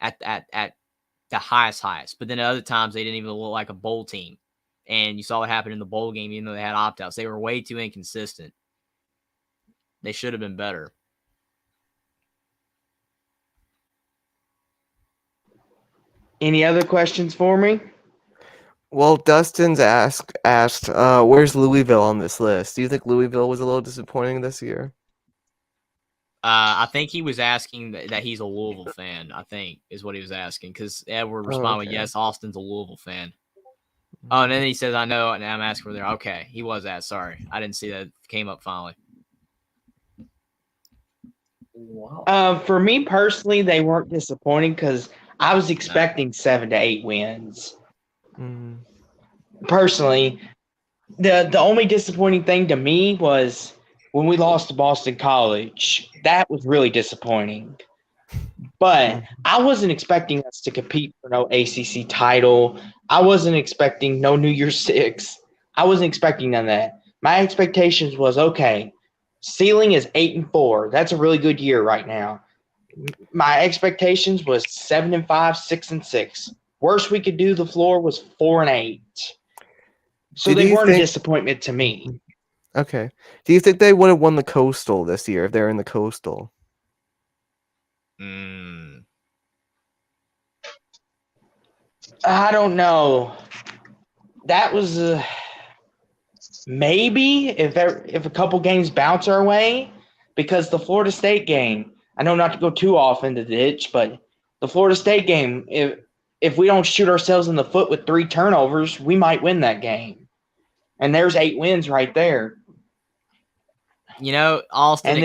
at the highest. But then at other times they didn't even look like a bowl team. And you saw what happened in the bowl game, even though they had opt-outs. They were way too inconsistent. They should have been better. Any other questions for me? Well, Dustin's asked, where's Louisville on this list? Do you think Louisville was a little disappointing this year? I think he was asking that he's a Louisville fan, I think, is what he was asking. Because Edward responded with, yes, Austin's a Louisville fan. Oh, and then he says, I know, and I'm asking for there. Okay, he was asked. Sorry. I didn't see that. It came up finally. Wow. For me personally, they weren't disappointing because I was expecting 7 to 8 wins. Personally, the only disappointing thing to me was when we lost to Boston College. That was really disappointing. But I wasn't expecting us to compete for no ACC title. I wasn't expecting no New Year's Six. I wasn't expecting none of that. My expectations was, okay, ceiling is 8-4. That's a really good year right now. My expectations was 7-5, 6-6. Worst we could do the floor was 4-8. So they weren't a disappointment to me. Okay. Do you think they would have won the Coastal this year if they're in the Coastal? I don't know. That was maybe if a couple games bounce our way, because the Florida State game, I know not to go too off into the ditch, but the Florida State game, if we don't shoot ourselves in the foot with 3 turnovers, we might win that game. And there's 8 wins right there. You know, Austin, And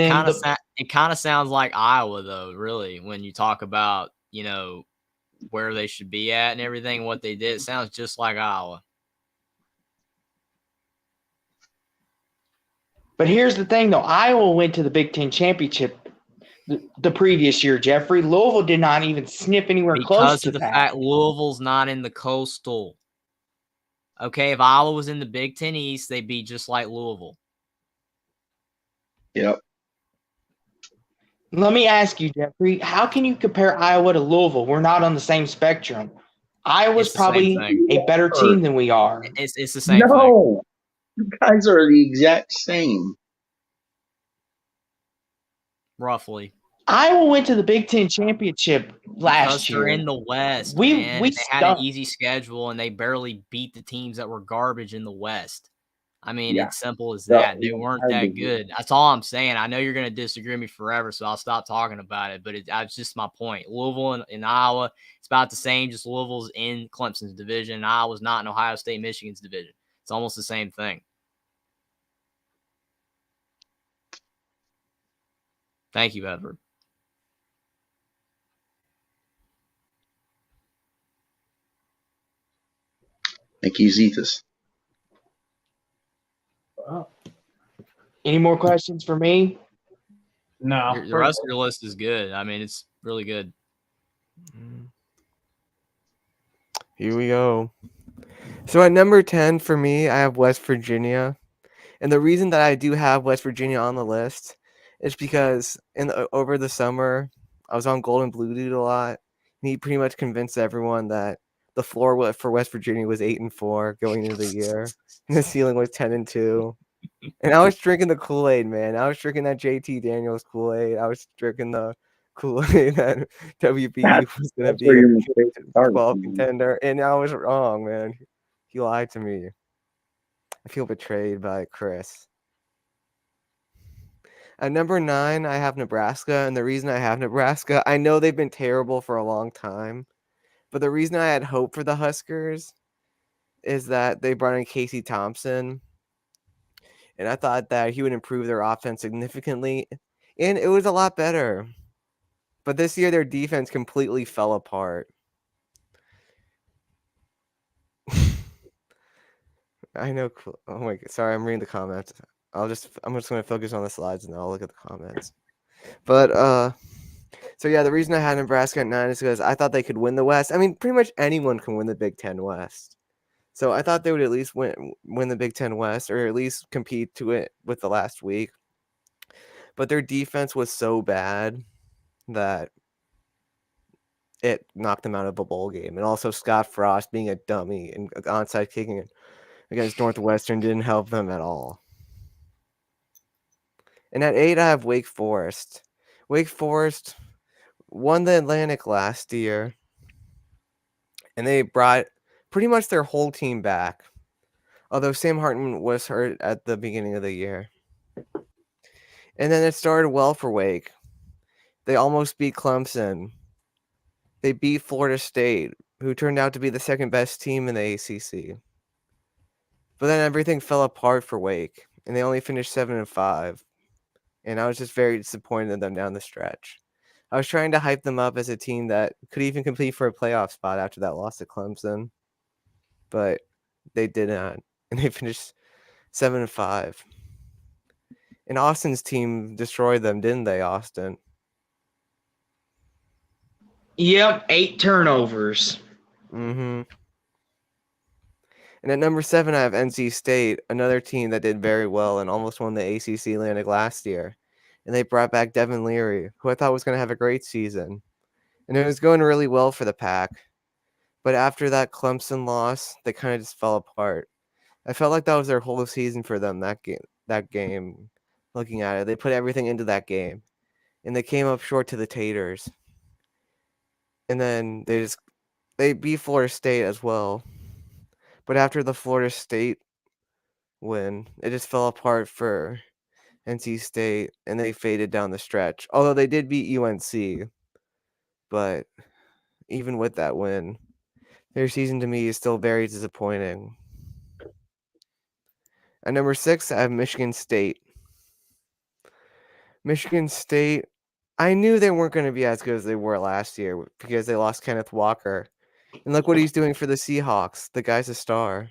it kind of sounds like Iowa, though, really, when you talk about, where they should be at and everything, what they did. It sounds just like Iowa. But here's the thing, though. Iowa went to the Big Ten Championship the previous year, Jeffrey. Louisville did not even sniff anywhere close to that. Because of the fact Louisville's not in the Coastal. Okay, if Iowa was in the Big Ten East, they'd be just like Louisville. Yep. Let me ask you, Jeffrey, how can you compare Iowa to Louisville? We're not on the same spectrum. Iowa's probably a better team than we are. It's the same thing. No, you guys are the exact same. Roughly. Iowa went to the Big Ten Championship last year. They're in the West. We they had an easy schedule, and they barely beat the teams that were garbage in the West. I mean, it's simple as that. They weren't that good. That's all I'm saying. I know you're going to disagree with me forever, so I'll stop talking about it. But it's just my point. Louisville and Iowa, it's about the same. Just Louisville's in Clemson's division, and Iowa's not in Ohio State, Michigan's division. It's almost the same thing. Thank you, Edward. Thank you, Zethus. Wow. Any more questions for me? No. The rest of your list is good. I mean, it's really good. Here we go. So at number 10 for me, I have West Virginia. And the reason that I do have West Virginia on the list is because over the summer, I was on Golden Blue Dude a lot. And he pretty much convinced everyone that the floor for West Virginia was 8-4 going into the year. And the ceiling was 10-2. And I was drinking the Kool-Aid, man. I was drinking that JT Daniels Kool-Aid. I was drinking the Kool-Aid that WVU was going to That's be where a your mistake started. 12 contender, and I was wrong, man. He lied to me. I feel betrayed by Chris. At number 9, I have Nebraska, and the reason I have Nebraska, I know they've been terrible for a long time, but the reason I had hope for the Huskers is that they brought in Casey Thompson, and I thought that he would improve their offense significantly, and it was a lot better. But this year, their defense completely fell apart. I know. Oh my god! Sorry, I'm reading the comments. I'm just going to focus on the slides and then I'll look at the comments. But so yeah, the reason I had Nebraska at 9 is because I thought they could win the West. I mean, pretty much anyone can win the Big Ten West. So I thought they would at least win the Big Ten West, or at least compete to it with the last week. But their defense was so bad that it knocked them out of a bowl game. And also Scott Frost being a dummy and onside kicking against Northwestern didn't help them at all. And at 8, I have Wake Forest. Wake Forest won the Atlantic last year, and they brought pretty much their whole team back, although Sam Hartman was hurt at the beginning of the year. And then it started well for Wake. They almost beat Clemson. They beat Florida State, who turned out to be the second best team in the ACC. But then everything fell apart for Wake, and they only finished 7-5. And I was just very disappointed in them down the stretch. I was trying to hype them up as a team that could even compete for a playoff spot after that loss to Clemson, but they did not, and they finished 7-5. And Austin's team destroyed them, didn't they, Austin? Yep, 8 turnovers. Mm-hmm. And at number 7, I have NC State, another team that did very well and almost won the ACC Atlantic last year. And they brought back Devin Leary, who I thought was going to have a great season. And it was going really well for the Pack. But after that Clemson loss, they kind of just fell apart. I felt like that was their whole season for them, that game. Looking at it, they put everything into that game. And they came up short to the Taters. And then they beat Florida State as well. But after the Florida State win, it just fell apart for NC State, and they faded down the stretch. Although they did beat UNC, but even with that win, their season to me is still very disappointing. At number 6, I have Michigan State. Michigan State, I knew they weren't going to be as good as they were last year because they lost Kenneth Walker. And look what he's doing for the Seahawks. The guy's a star.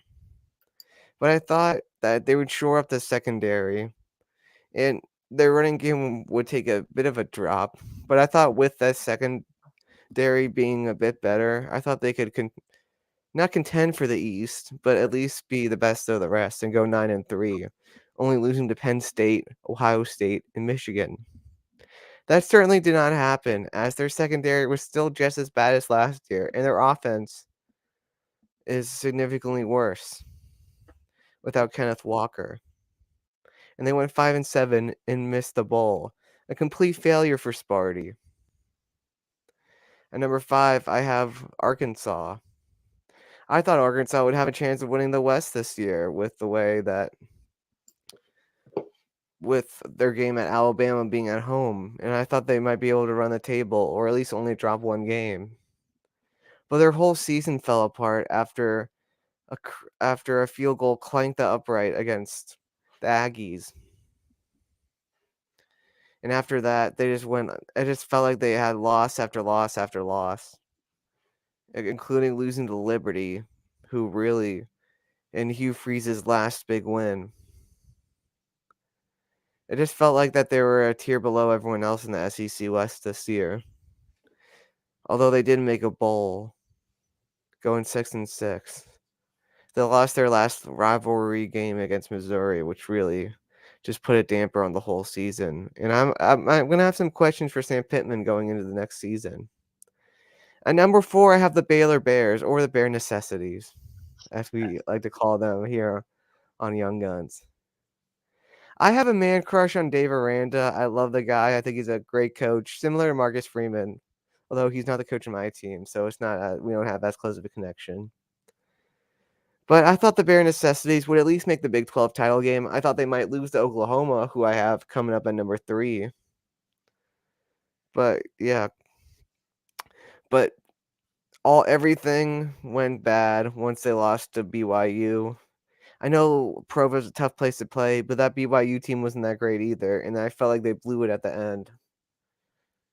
But I thought that they would shore up the secondary, and their running game would take a bit of a drop. But I thought with that secondary being a bit better, I thought they could not contend for the East, but at least be the best of the rest and go 9-3, only losing to Penn State, Ohio State, and Michigan. That certainly did not happen, as their secondary was still just as bad as last year, and their offense is significantly worse without Kenneth Walker. And they went 5-7 and missed the bowl. A complete failure for Sparty. At number 5, I have Arkansas. I thought Arkansas would have a chance of winning the West this year with the way that with their game at Alabama being at home, and I thought they might be able to run the table or at least only drop one game. But their whole season fell apart after a field goal clanked the upright against the Aggies. And after that, they just went. It just felt like they had loss after loss after loss, including losing to Liberty, who really, in Hugh Freeze's last big win. It just felt like that they were a tier below everyone else in the SEC West this year. Although they did make a bowl, going 6-6. They lost their last rivalry game against Missouri, which really just put a damper on the whole season. And I'm going to have some questions for Sam Pittman going into the next season. At number 4, I have the Baylor Bears, or the Bear Necessities, as we like to call them here on Young Guns. I have a man crush on Dave Aranda. I love the guy. I think he's a great coach, similar to Marcus Freeman, although he's not the coach of my team, so it's not. We don't have as close of a connection. But I thought the bare necessities would at least make the Big 12 title game. I thought they might lose to Oklahoma, who I have coming up at number 3. But yeah, but everything went bad once they lost to BYU. I know Provo's a tough place to play, but that BYU team wasn't that great either, and I felt like they blew it at the end.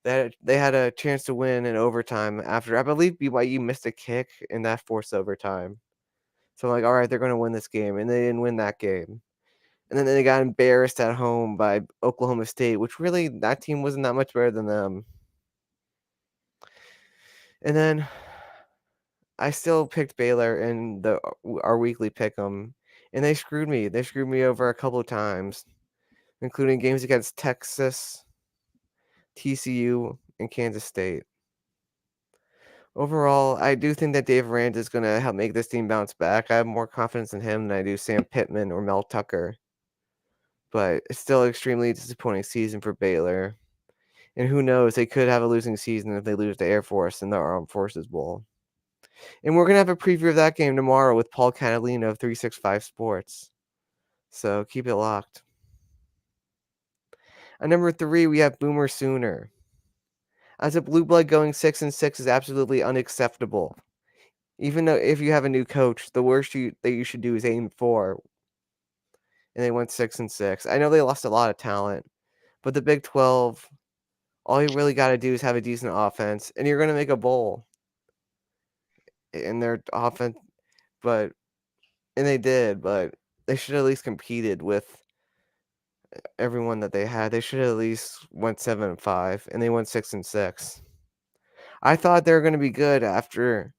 They had a chance to win in overtime after, I believe, BYU missed a kick in that forced overtime. So I'm like, all right, they're going to win this game, and they didn't win that game. And then they got embarrassed at home by Oklahoma State, which really, that team wasn't that much better than them. And then I still picked Baylor in our weekly pick'em, and they screwed me. They screwed me over a couple of times, including games against Texas, TCU, and Kansas State. Overall, I do think that Dave Aranda is going to help make this team bounce back. I have more confidence in him than I do Sam Pittman or Mel Tucker. But it's still an extremely disappointing season for Baylor. And who knows, they could have a losing season if they lose to Air Force in the Armed Forces Bowl. And we're going to have a preview of that game tomorrow with Paul Catalina of 365 Sports. So keep it locked. At number 3, we have Boomer Sooner. As a blue blood, going 6-6 is absolutely unacceptable. Even though if you have a new coach, the worst that you should do is aim for. And they went 6-6. I know they lost a lot of talent, but the Big 12, all you really got to do is have a decent offense, and you're going to make a bowl. In their offense, and they did, but they should at least competed with everyone that they had. They should at least went 7-5, and they went 6-6. I thought they were going to be good after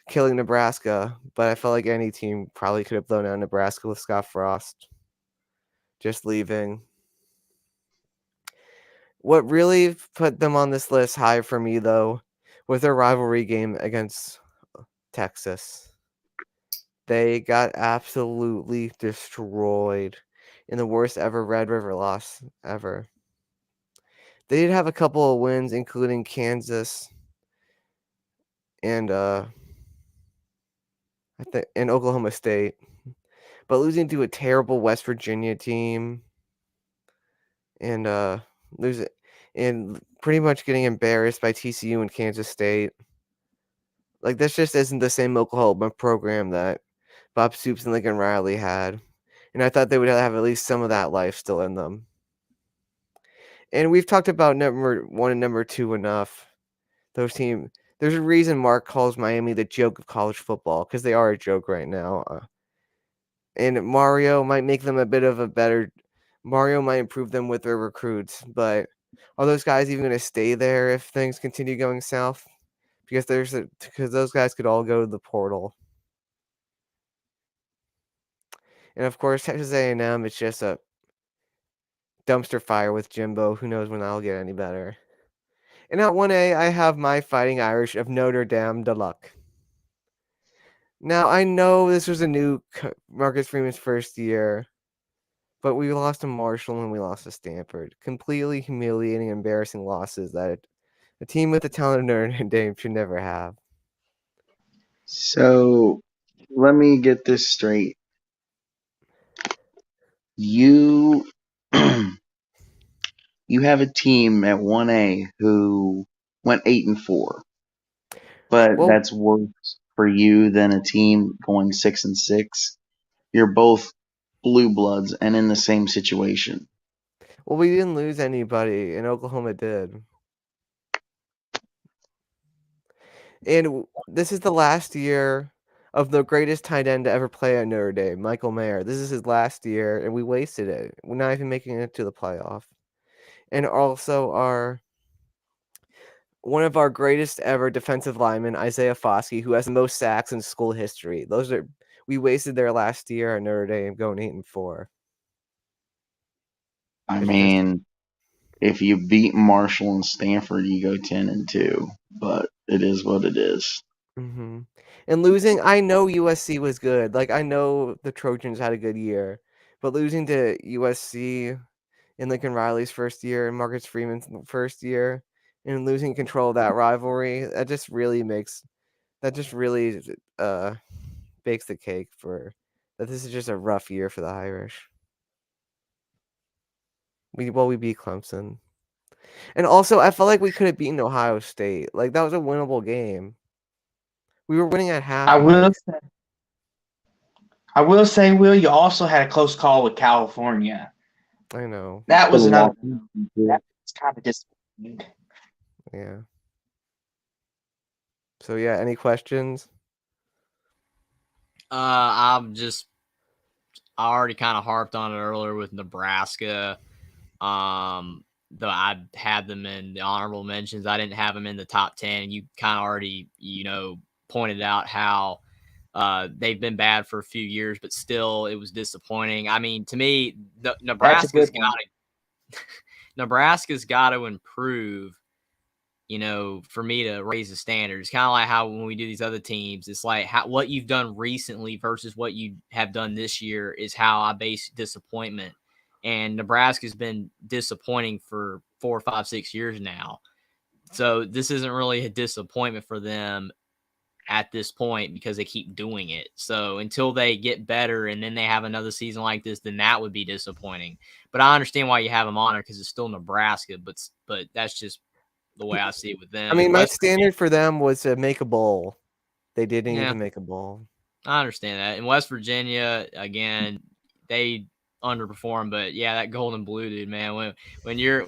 killing Nebraska, but I felt like any team probably could have blown out Nebraska with Scott Frost just leaving. What really put them on this list high for me, though, was their rivalry game against Texas. They got absolutely destroyed in the worst ever Red River loss ever. They did have a couple of wins, including Kansas and and Oklahoma State, but losing to a terrible West Virginia team and losing and pretty much getting embarrassed by TCU and Kansas State. Like, this just isn't the same Oklahoma program that Bob Stoops and Lincoln Riley had. And I thought they would have at least some of that life still in them. And we've talked about number 1 and number 2 enough. Those teams. There's a reason Mark calls Miami the joke of college football, because they are a joke right now. And Mario might make them a bit of a better. Mario might improve them with their recruits, but are those guys even going to stay there if things continue going south? Because those guys could all go to the portal. And of course, Texas A&M, it's just a dumpster fire with Jimbo. Who knows when that'll get any better. And at 1A, I have my Fighting Irish of Notre Dame de luck. Now, I know this was a new Marcus Freeman's first year, but we lost to Marshall and we lost to Stanford. Completely humiliating, embarrassing losses that a team with the talent of Notre Dame should never have. So let me get this straight. You you have a team at 1A who went 8-4, but that's worse for you than a team going 6-6. You're both blue bloods and in the same situation. Well, we didn't lose anybody, and Oklahoma did. And this is the last year of the greatest tight end to ever play at Notre Dame, Michael Mayer. This is his last year, and we wasted it. We're not even making it to the playoff. And also one of our greatest ever defensive linemen, Isaiah Foskey, who has the most sacks in school history. We wasted their last year at Notre Dame going 8-4. I mean, if you beat Marshall and Stanford, you go 10-2, but it is what it is. Mm-hmm. And losing, I know USC was good. Like, I know the Trojans had a good year, but losing to USC in Lincoln Riley's first year and Marcus Freeman's first year, and losing control of that rivalry, that just really bakes the cake for that. This is just a rough year for the Irish. We beat Clemson, and also I felt like we could have beaten Ohio State. Like that was a winnable game. We were winning at half. I will say, Will, you also had a close call with California. I know. That was another. That was kind of disappointing. Yeah. So yeah, any questions? I already kind of harped on it earlier with Nebraska. Though I had them in the honorable mentions, I didn't have them in the top 10. You kind of already, pointed out how they've been bad for a few years, but still it was disappointing. I mean, to me, Nebraska's got to improve, for me to raise the standards. Kind of like how when we do these other teams, it's like what you've done recently versus what you have done this year is how I base disappointment. And Nebraska's been disappointing for 4, 5, 6 years now. So this isn't really a disappointment for them at this point because they keep doing it. So until they get better and then they have another season like this, then that would be disappointing. But I understand why you have them on there because it's still Nebraska, but that's just the way I see it with them. I mean, my standard for them was to make a bowl. They didn't even make a bowl. I understand that. In West Virginia, again, they underperform, but yeah, that gold and blue dude, man. When your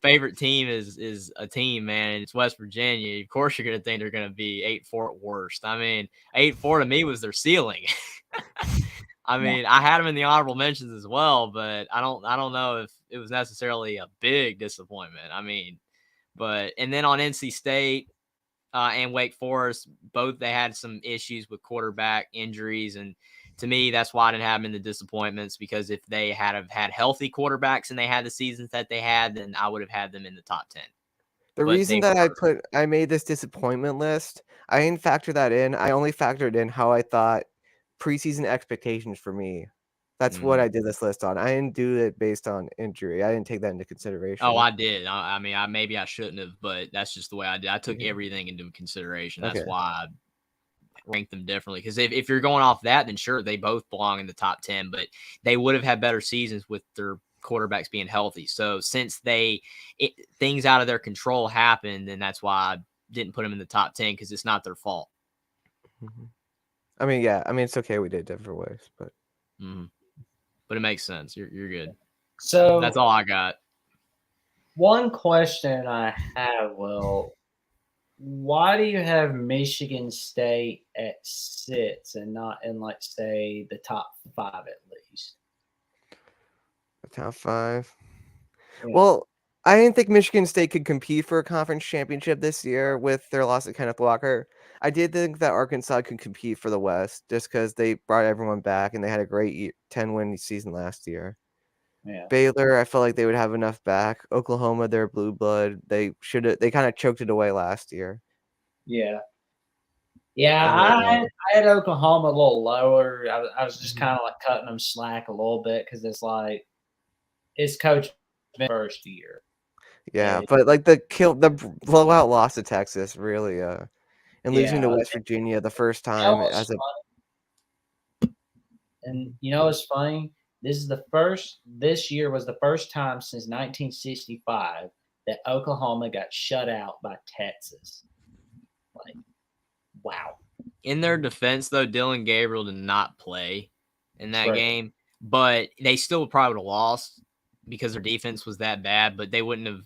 favorite team is a team, man, and it's West Virginia, of course you're gonna think they're gonna be 8-4 at worst. I mean, 8-4 to me was their ceiling. I mean, I had them in the honorable mentions as well, but I don't know if it was necessarily a big disappointment. I mean, and then on NC State and Wake Forest, both they had some issues with quarterback injuries, and to me, that's why I didn't have them in the disappointments, because if they had healthy quarterbacks and they had the seasons that they had, then I would have had them in the top 10. The reason that I made this disappointment list, I didn't factor that in. I only factored in how I thought preseason expectations for me. That's what I did this list on. I didn't do it based on injury. I didn't take that into consideration. Oh, I did. I mean, maybe I shouldn't have, but that's just the way I did. I took everything into consideration. That's why I rank them differently, because if you're going off that, then sure, they both belong in the top 10, but they would have had better seasons with their quarterbacks being healthy. So since things out of their control happened, then that's why I didn't put them in the top 10, because it's not their fault. I mean, yeah, it's okay we did different ways, but but it makes sense. You're good. So that's all I got. One question I have, Will, why do you have Michigan State at 6 and not in, like, say, the top 5 at least? The top 5? Yeah. Well, I didn't think Michigan State could compete for a conference championship this year with their loss of Kenneth Walker. I did think that Arkansas could compete for the West just because they brought everyone back and they had a great 10-win season last year. Yeah. Baylor, I felt like they would have enough back. Oklahoma, they're blue blood. They kind of choked it away last year. Yeah. Yeah, I had Oklahoma a little lower. I was just kind of like cutting them slack a little bit because it's like it's Coach first year. Yeah, but like the blowout loss to Texas really, and losing to West Virginia the first time And it's funny. This year was the first time since 1965 that Oklahoma got shut out by Texas. Like, wow. In their defense, though, Dylan Gabriel did not play in that game, but they still probably would have lost because their defense was that bad, but they wouldn't have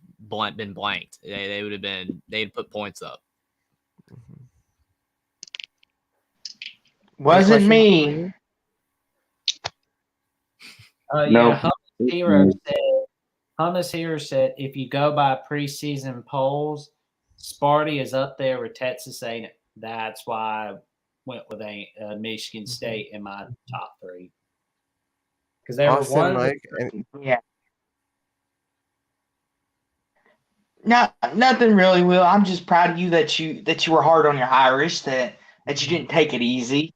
been blanked. They would have they'd put points up. Wasn't me. Yeah, Hummus Hero said, if you go by preseason polls, Sparty is up there with Texas A&M. That's why I went with Michigan State in my top 3. Because they were one. Mike, yeah. Nothing really, Will. I'm just proud of you that you were hard on your Irish, that you didn't take it easy.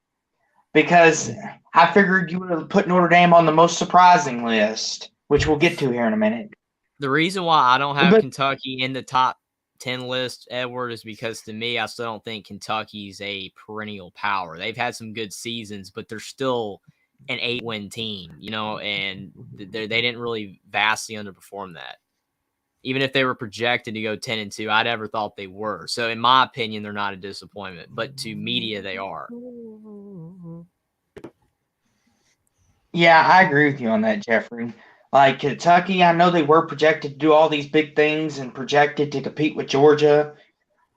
because I figured you would have put Notre Dame on the most surprising list, which we'll get to here in a minute. The reason why I don't have But- Kentucky in the top 10 list, Edward, is because to me, I still don't think Kentucky's a perennial power. They've had some good seasons, but they're still an 8-win team, and they didn't really vastly underperform that. Even if they were projected to go 10-2, I never thought they were. So in my opinion, they're not a disappointment, but to media, they are. Yeah, I agree with you on that, Jeffrey. Like Kentucky, I know they were projected to do all these big things and projected to compete with Georgia.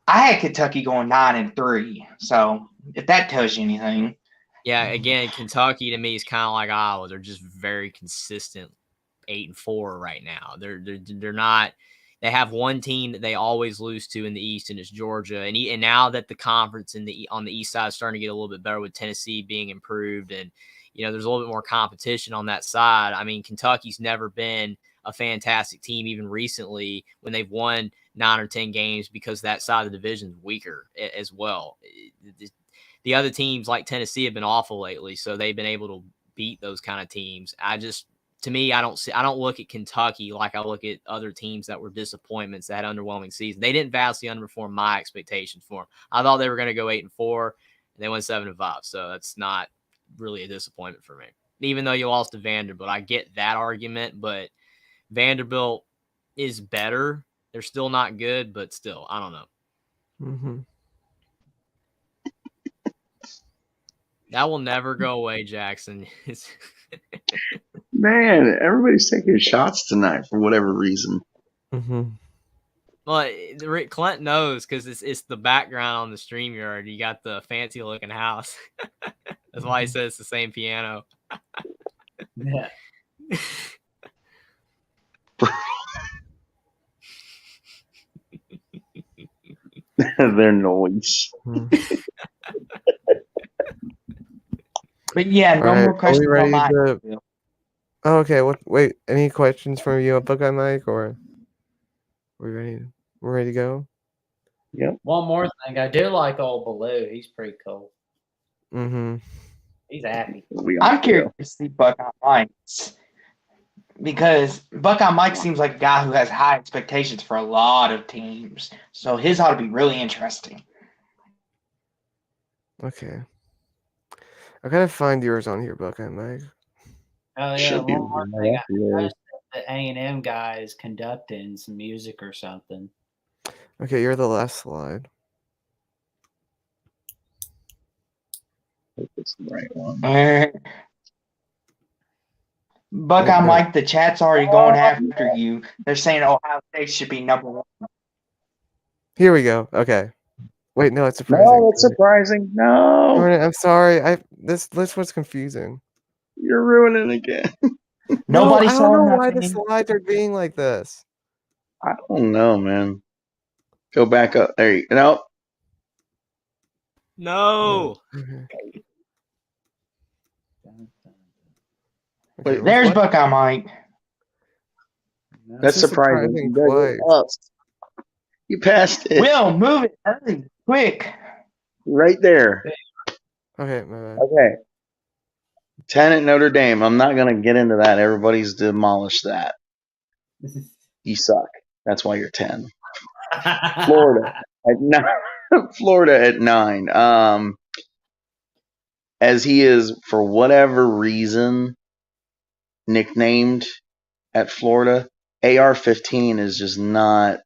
I had Kentucky going 9-3. So if that tells you anything. Yeah, again, Kentucky to me is kind of like Iowa. They're just very consistent 8-4 right now. They're not. They have one team that they always lose to in the East, and it's Georgia. And now that the conference on the East side is starting to get a little bit better with Tennessee being improved, and there's a little bit more competition on that side. I mean, Kentucky's never been a fantastic team, even recently when they've won 9 or 10 games, because that side of the division is weaker as well. The other teams like Tennessee have been awful lately, so they've been able to beat those kind of teams. To me, I don't look at Kentucky like I look at other teams that were disappointments that had underwhelming seasons. They didn't vastly underperform my expectations for them. I thought they were going to go 8-4, and they went 7-5. So that's not really a disappointment for me. Even though you lost to Vanderbilt, I get that argument, but Vanderbilt is better. They're still not good, but still, I don't know. Mm-hmm. That will never go away, Jackson. Man, everybody's taking shots tonight for whatever reason. Mm-hmm. Well, Clint knows because it's the background on the StreamYard. You got the fancy looking house. That's why he says it's the same piano. Yeah. Their noise. But yeah, no All right, more questions are we on ready mine. to... Oh, okay. Wait, any questions from you, Buckeye Mike, or we ready? We're ready to go. Yep. One more thing, I do like old Baloo. He's pretty cool. Mm-hmm. He's happy. I'm curious to see Buckeye Mike's, because Buckeye Mike seems like a guy who has high expectations for a lot of teams. So his ought to be really interesting. Okay. I gotta find yours on here, Buckeye Mike. Oh yeah, Should be one more right thing. after I yours. noticed that the A&M guy is conducting some music or something. Okay, you're the last slide. Hope it's the right one. Buckeye Okay. Mike, the chat's already going after you. They're saying Ohio State should be number 1. Here we go. Okay. Wait, no, it's surprising. No, it's surprising. No, I'm sorry. This list was confusing. you're ruining it again. Nobody I saw don't know why the nothing. slides are being like this. I don't know, man. Go back up. There you go. No. Okay. Wait, There's what? Buckeye Mike. That's This is surprising. surprising You guys are up. You passed it. Will, move it. Hurry, quick. Right there. Okay, my bad. Okay. 10 at Notre Dame. I'm not going to get into that. Everybody's demolished that. You suck. That's why you're 10. Florida at 9. Florida at 9. As he is, for whatever reason, nicknamed at Florida, AR-15 is just not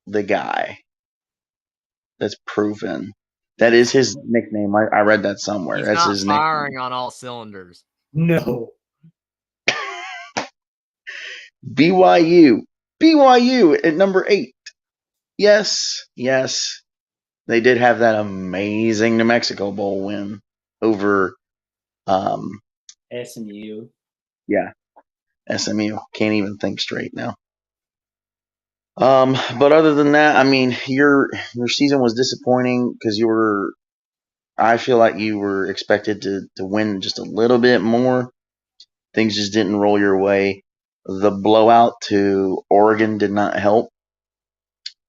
the guy. That's proven. That is his nickname. I read that somewhere. He's That's not his nickname. firing on all cylinders. No. BYU at number 8. Yes. They did have that amazing New Mexico Bowl win over SMU. SMU. Can't even think straight now. But other than that, I mean, your season was disappointing because I feel like you were expected to win just a little bit more. Things just didn't roll your way. The blowout to Oregon did not help.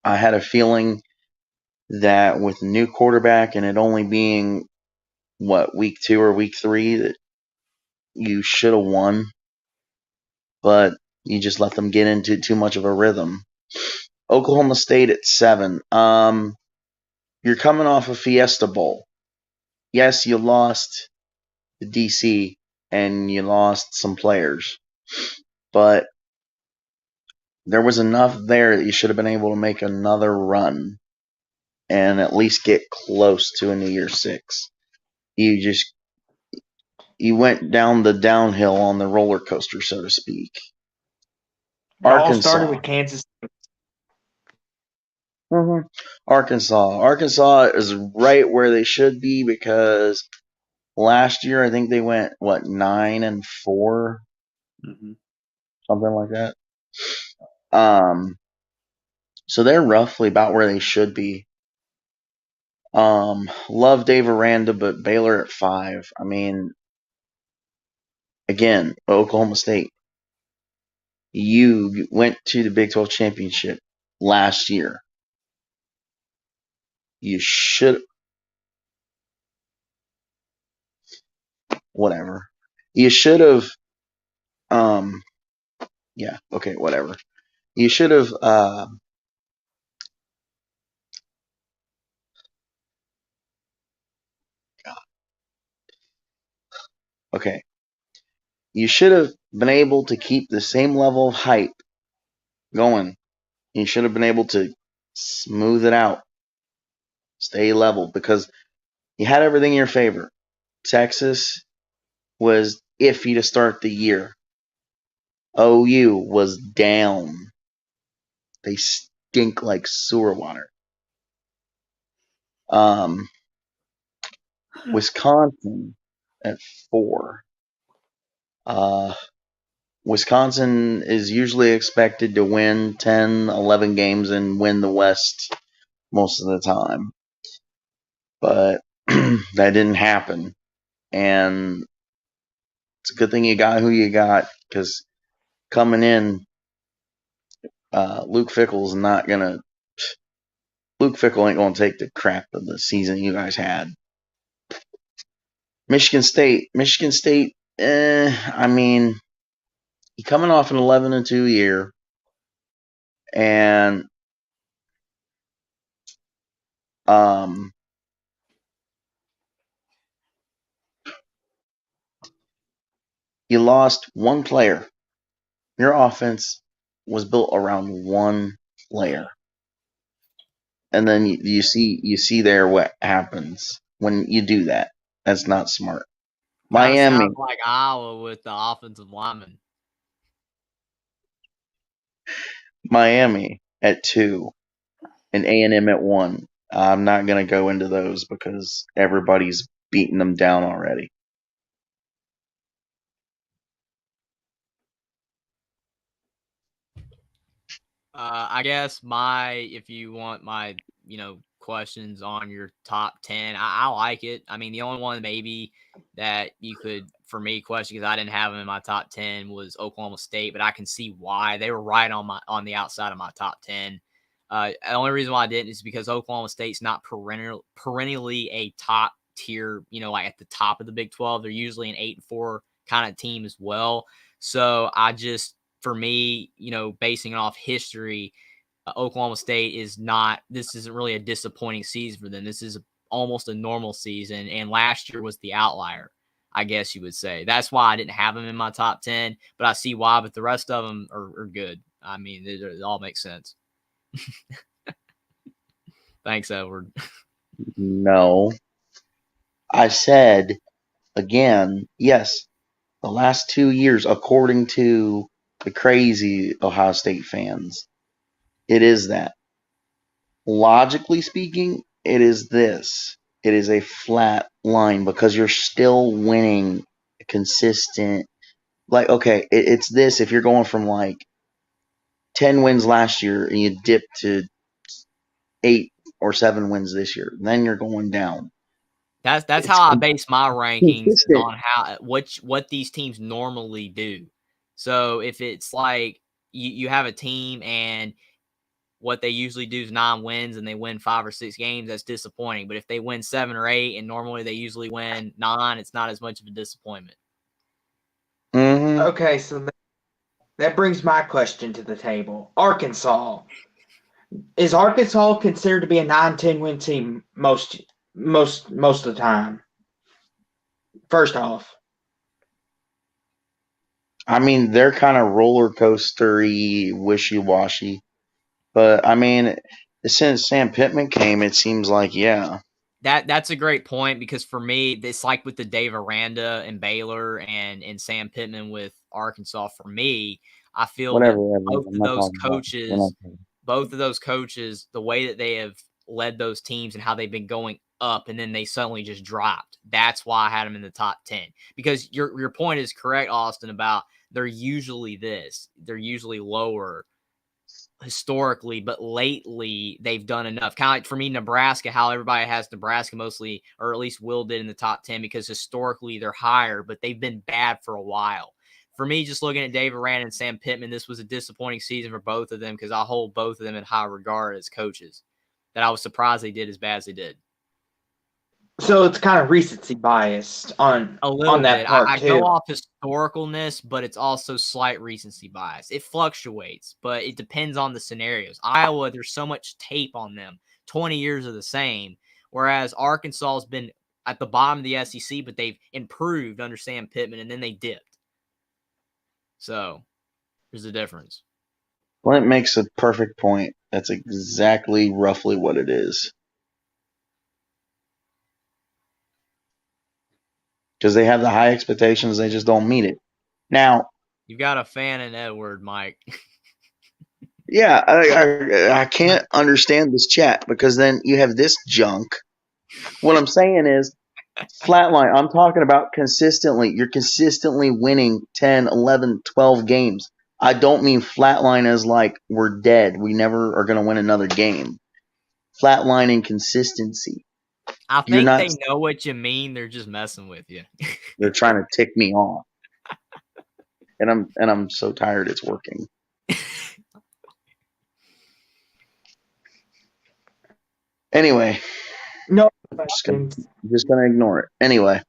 I had a feeling that with new quarterback and it only being week 2 or week 3 that you should have won, but you just let them get into too much of a rhythm. Oklahoma State at 7. You're coming off a Fiesta Bowl. Yes, you lost to DC and you lost some players, but there was enough there that you should have been able to make another run and at least get close to a New Year's 6. You went down the downhill on the roller coaster, so to speak. It all Arkansas. started with Kansas. Arkansas is right where they should be because last year I think they went 9-4, Mm-hmm. something like that. So they're roughly about where they should be. Love Dave Aranda, but Baylor at 5. I mean, again, Oklahoma State. You went to the Big 12 championship last year. You should. Whatever. You should have. Yeah. Okay. Whatever. You should have. Okay. You should have been able to keep the same level of hype going. You should have been able to smooth it out, stay level, because you had everything in your favor. Texas was iffy to start the year. OU was down. They stink like sewer water. Wisconsin at 4. Wisconsin is usually expected to win 10, 11 games and win the West most of the time. But that didn't happen. And it's a good thing you got who you got, because coming in, Luke Fickle ain't going to take the crap of the season you guys had. Michigan State, I mean, you're coming off an 11-2 year, and you lost one player. Your offense was built around one player, and then you see there what happens when you do that. That's not smart. Miami sounds like Iowa with the offensive lineman. Miami at 2 and A&M at 1. I'm not going to go into those because everybody's beating them down already. I guess if you want my, questions on your top 10, I like it. I mean, the only one maybe that you could, for me, question, because I didn't have them in my top 10, was Oklahoma State, but I can see why. They were right on the outside of my top 10. The only reason why I didn't is because Oklahoma State's not perennially a top tier, like at the top of the Big 12. They're usually an 8-4 kind of team as well. So for me, basing it off history, Oklahoma State this isn't really a disappointing season for them. This is almost a normal season. And last year was the outlier, I guess you would say. That's why I didn't have them in my top 10, but I see why. But the rest of them are good. I mean, it all makes sense. Thanks, Edward. No. I said, again, yes, the last 2 years, according to the crazy Ohio State fans, it is that. Logically speaking, it is this. It is a flat line because you're still winning consistent. Like, okay, it's this. If you're going from like 10 wins last year and you dip to 8 or 7 wins this year, then you're going down. That's how I base my rankings, is on what these teams normally do. So if it's like you have a team and what they usually do is 9 wins and they win 5 or 6 games, that's disappointing. But if they win 7 or 8 and normally they usually win 9, it's not as much of a disappointment. Mm-hmm. Okay, so that brings my question to the table. Arkansas. Is Arkansas considered to be a 9-10 win team most of the time? First off. I mean, they're kind of roller coastery, wishy-washy. But, I mean, since Sam Pittman came, it seems like, yeah. That's a great point, because for me, it's like with the Dave Aranda and Baylor and Sam Pittman with Arkansas. For me, I feel that both of those coaches, the way that they have led those teams and how they've been going up, and then they suddenly just dropped. That's why I had them in the top 10. Because your point is correct, Austin, about they're usually lower historically, but lately they've done enough. Kind of like for me, Nebraska, how everybody has Nebraska mostly, or at least Will did, in the top 10, because historically they're higher, but they've been bad for a while. For me, just looking at Dave Aranda and Sam Pittman, this was a disappointing season for both of them, because I hold both of them in high regard as coaches. That I was surprised they did as bad as they did. So it's kind of recency biased on that part I too. go off historicalness, but it's also slight recency bias. It fluctuates, but it depends on the scenarios. Iowa, there's so much tape on them, 20 years of the same, whereas Arkansas has been at the bottom of the SEC, but they've improved under Sam Pittman, and then they dipped. So there's a difference. Clint makes a perfect point. That's exactly roughly what it is. Because they have the high expectations, they just don't meet it. Now, you've got a fan in Edward, Mike. Yeah, I can't understand this chat, because then you have this junk. What I'm saying is, flatline. I'm talking about consistently. You're consistently winning 10, 11, 12 games. I don't mean flatline as like we're dead. We never are going to win another game. Flatline and consistency. I think they know what you mean. They're just messing with you. They're trying to tick me off. And I'm so tired it's working. Anyway. No questions. Just gonna ignore it. Anyway.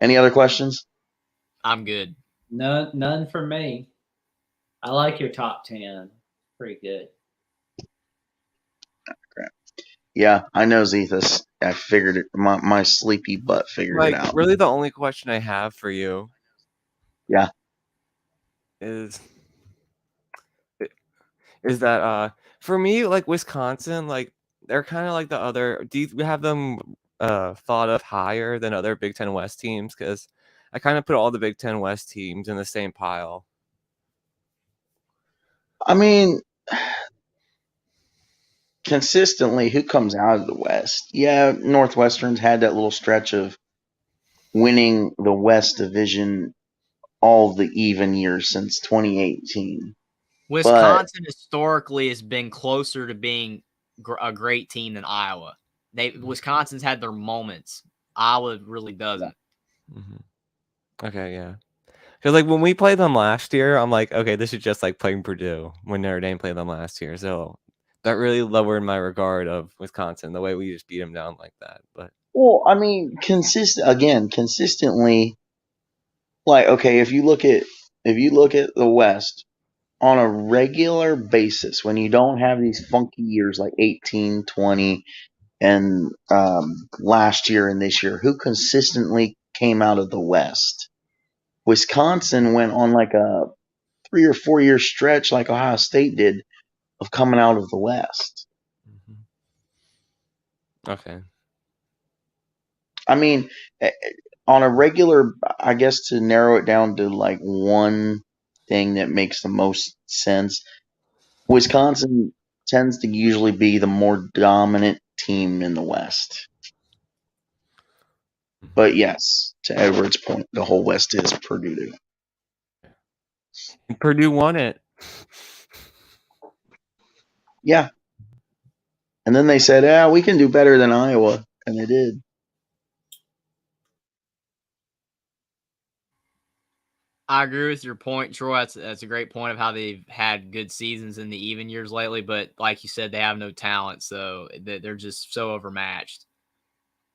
Any other questions? I'm good. None for me. I like your top 10. Pretty good. Yeah, I know, Zethus. I figured it. My sleepy butt figured it out. Really, the only question I have for you, yeah, is that for me, like Wisconsin, like they're kind of like the other. Do you have them thought of higher than other Big Ten West teams? Because I kind of put all the Big Ten West teams in the same pile. I mean, consistently, who comes out of the West? Yeah, Northwestern's had that little stretch of winning the West Division all the even years since 2018. Wisconsin historically has been closer to being a great team than Iowa. Wisconsin's had their moments. Iowa really doesn't. Mm-hmm. Okay, yeah. Because like when we played them last year, I'm like, okay, this is just like playing Purdue when Notre Dame played them last year. So that really lowered my regard of Wisconsin, the way we just beat them down like that. But well, I mean, consistently, like, okay, if you look at the West on a regular basis, when you don't have these funky years like 18, 20, and last year and this year, who consistently came out of the West? Wisconsin went on like a 3 or 4 year stretch, like Ohio State did, of coming out of the West. Okay. I mean, on a regular, I guess to narrow it down to like one thing that makes the most sense, Wisconsin tends to usually be the more dominant team in the West. But yes, to Edward's point, the whole West is Purdue. Purdue won it. Yeah. And then they said, yeah, we can do better than Iowa. And they did. I agree with your point, Troy. That's a great point of how they've had good seasons in the even years lately. But like you said, they have no talent, so they're just so overmatched.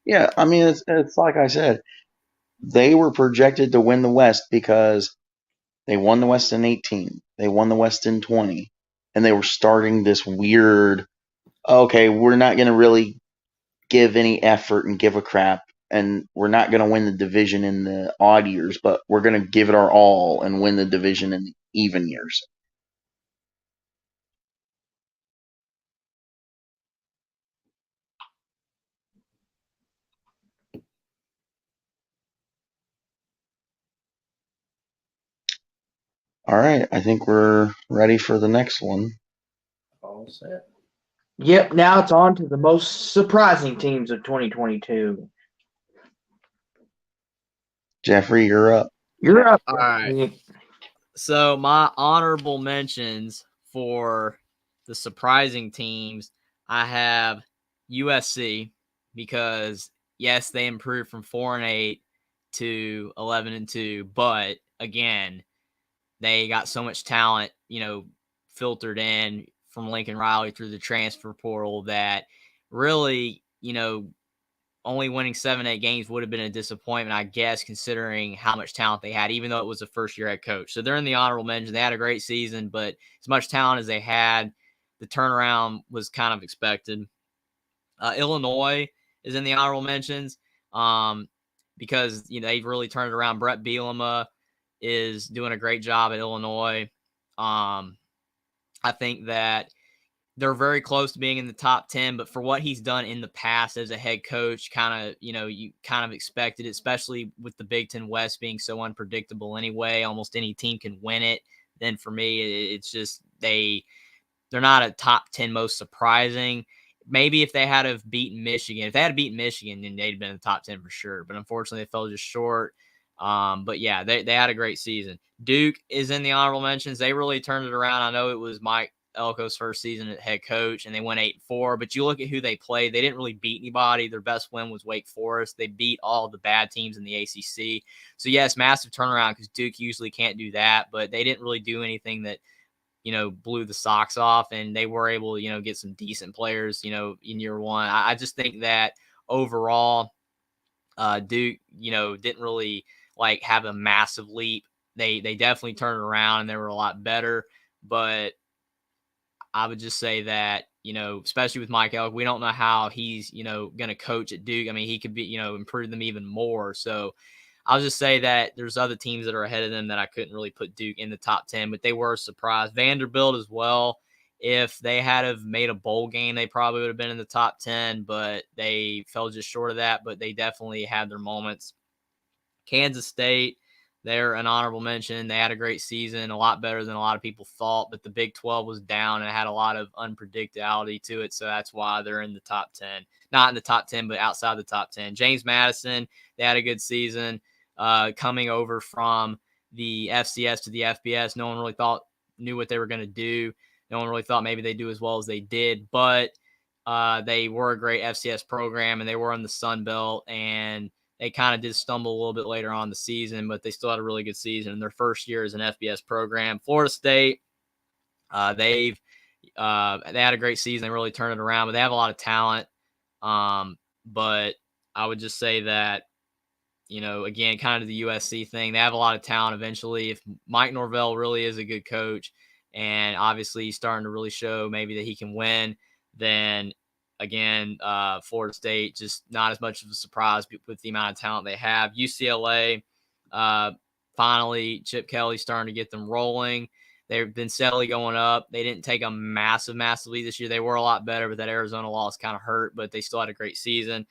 Yeah, I mean, it's like I said, they were projected to win the West because they won the West in 18, they won the West in 20, and they were starting this weird, okay, we're not going to really give any effort and give a crap, and we're not going to win the division in the odd years, but we're going to give it our all and win the division in the even years. All right, I think we're ready for the next one. All set. Yep, now it's on to the most surprising teams of 2022. Jeffrey, you're up. You're up. All right. So my honorable mentions for the surprising teams, I have USC because yes, they improved from 4-8 to 11-2, but again, they got so much talent, filtered in from Lincoln Riley through the transfer portal that really, only winning 7-8 games would have been a disappointment, I guess, considering how much talent they had, even though it was a first-year head coach. So they're in the honorable mention. They had a great season, but as much talent as they had, the turnaround was kind of expected. Illinois is in the honorable mentions because they've really turned it around. Brett Bielema is doing a great job at Illinois. I think that they're very close to being in the top 10, but for what he's done in the past as a head coach, you kind of expected it, especially with the Big Ten West being so unpredictable anyway. Almost any team can win it. Then for me, it's just they're not a top 10 most surprising. Maybe if they had have beaten Michigan, then they'd been in the top 10 for sure. But unfortunately, they fell just short. But yeah, they had a great season. Duke is in the honorable mentions. They really turned it around. I know it was Mike Elko's first season at head coach, and they went 8-4. But you look at who they played; they didn't really beat anybody. Their best win was Wake Forest. They beat all the bad teams in the ACC. So yes, massive turnaround because Duke usually can't do that. But they didn't really do anything that blew the socks off, and they were able to get some decent players in year one. I just think that overall, Duke didn't really have a massive leap. They definitely turned it around and they were a lot better, but I would just say that, especially with Mike Elk, we don't know how he's, going to coach at Duke. I mean, he could be, improve them even more. So I'll just say that there's other teams that are ahead of them that I couldn't really put Duke in the top 10, but they were surprised. Vanderbilt as well. If they had have made a bowl game, they probably would have been in the top 10, but they fell just short of that, but they definitely had their moments. Kansas State, they're an honorable mention. They had a great season, a lot better than a lot of people thought, but the Big 12 was down and had a lot of unpredictability to it, so that's why they're in the top 10. Not in the top 10, but outside the top 10. James Madison, they had a good season coming over from the FCS to the FBS. No one really knew what they were going to do. No one really thought maybe they'd do as well as they did, but they were a great FCS program, and they were in the Sun Belt, and they kind of did stumble a little bit later on in the season, but they still had a really good season in their first year as an FBS program. Florida State, they had a great season. They really turned it around, but they have a lot of talent. But I would just say that, again, kind of the USC thing, they have a lot of talent eventually. If Mike Norvell really is a good coach, and obviously he's starting to really show maybe that he can win, then again, Florida State, just not as much of a surprise with the amount of talent they have. UCLA, finally, Chip Kelly's starting to get them rolling. They've been steadily going up. They didn't take a massive lead this year. They were a lot better, but that Arizona loss kind of hurt, but they still had a great season.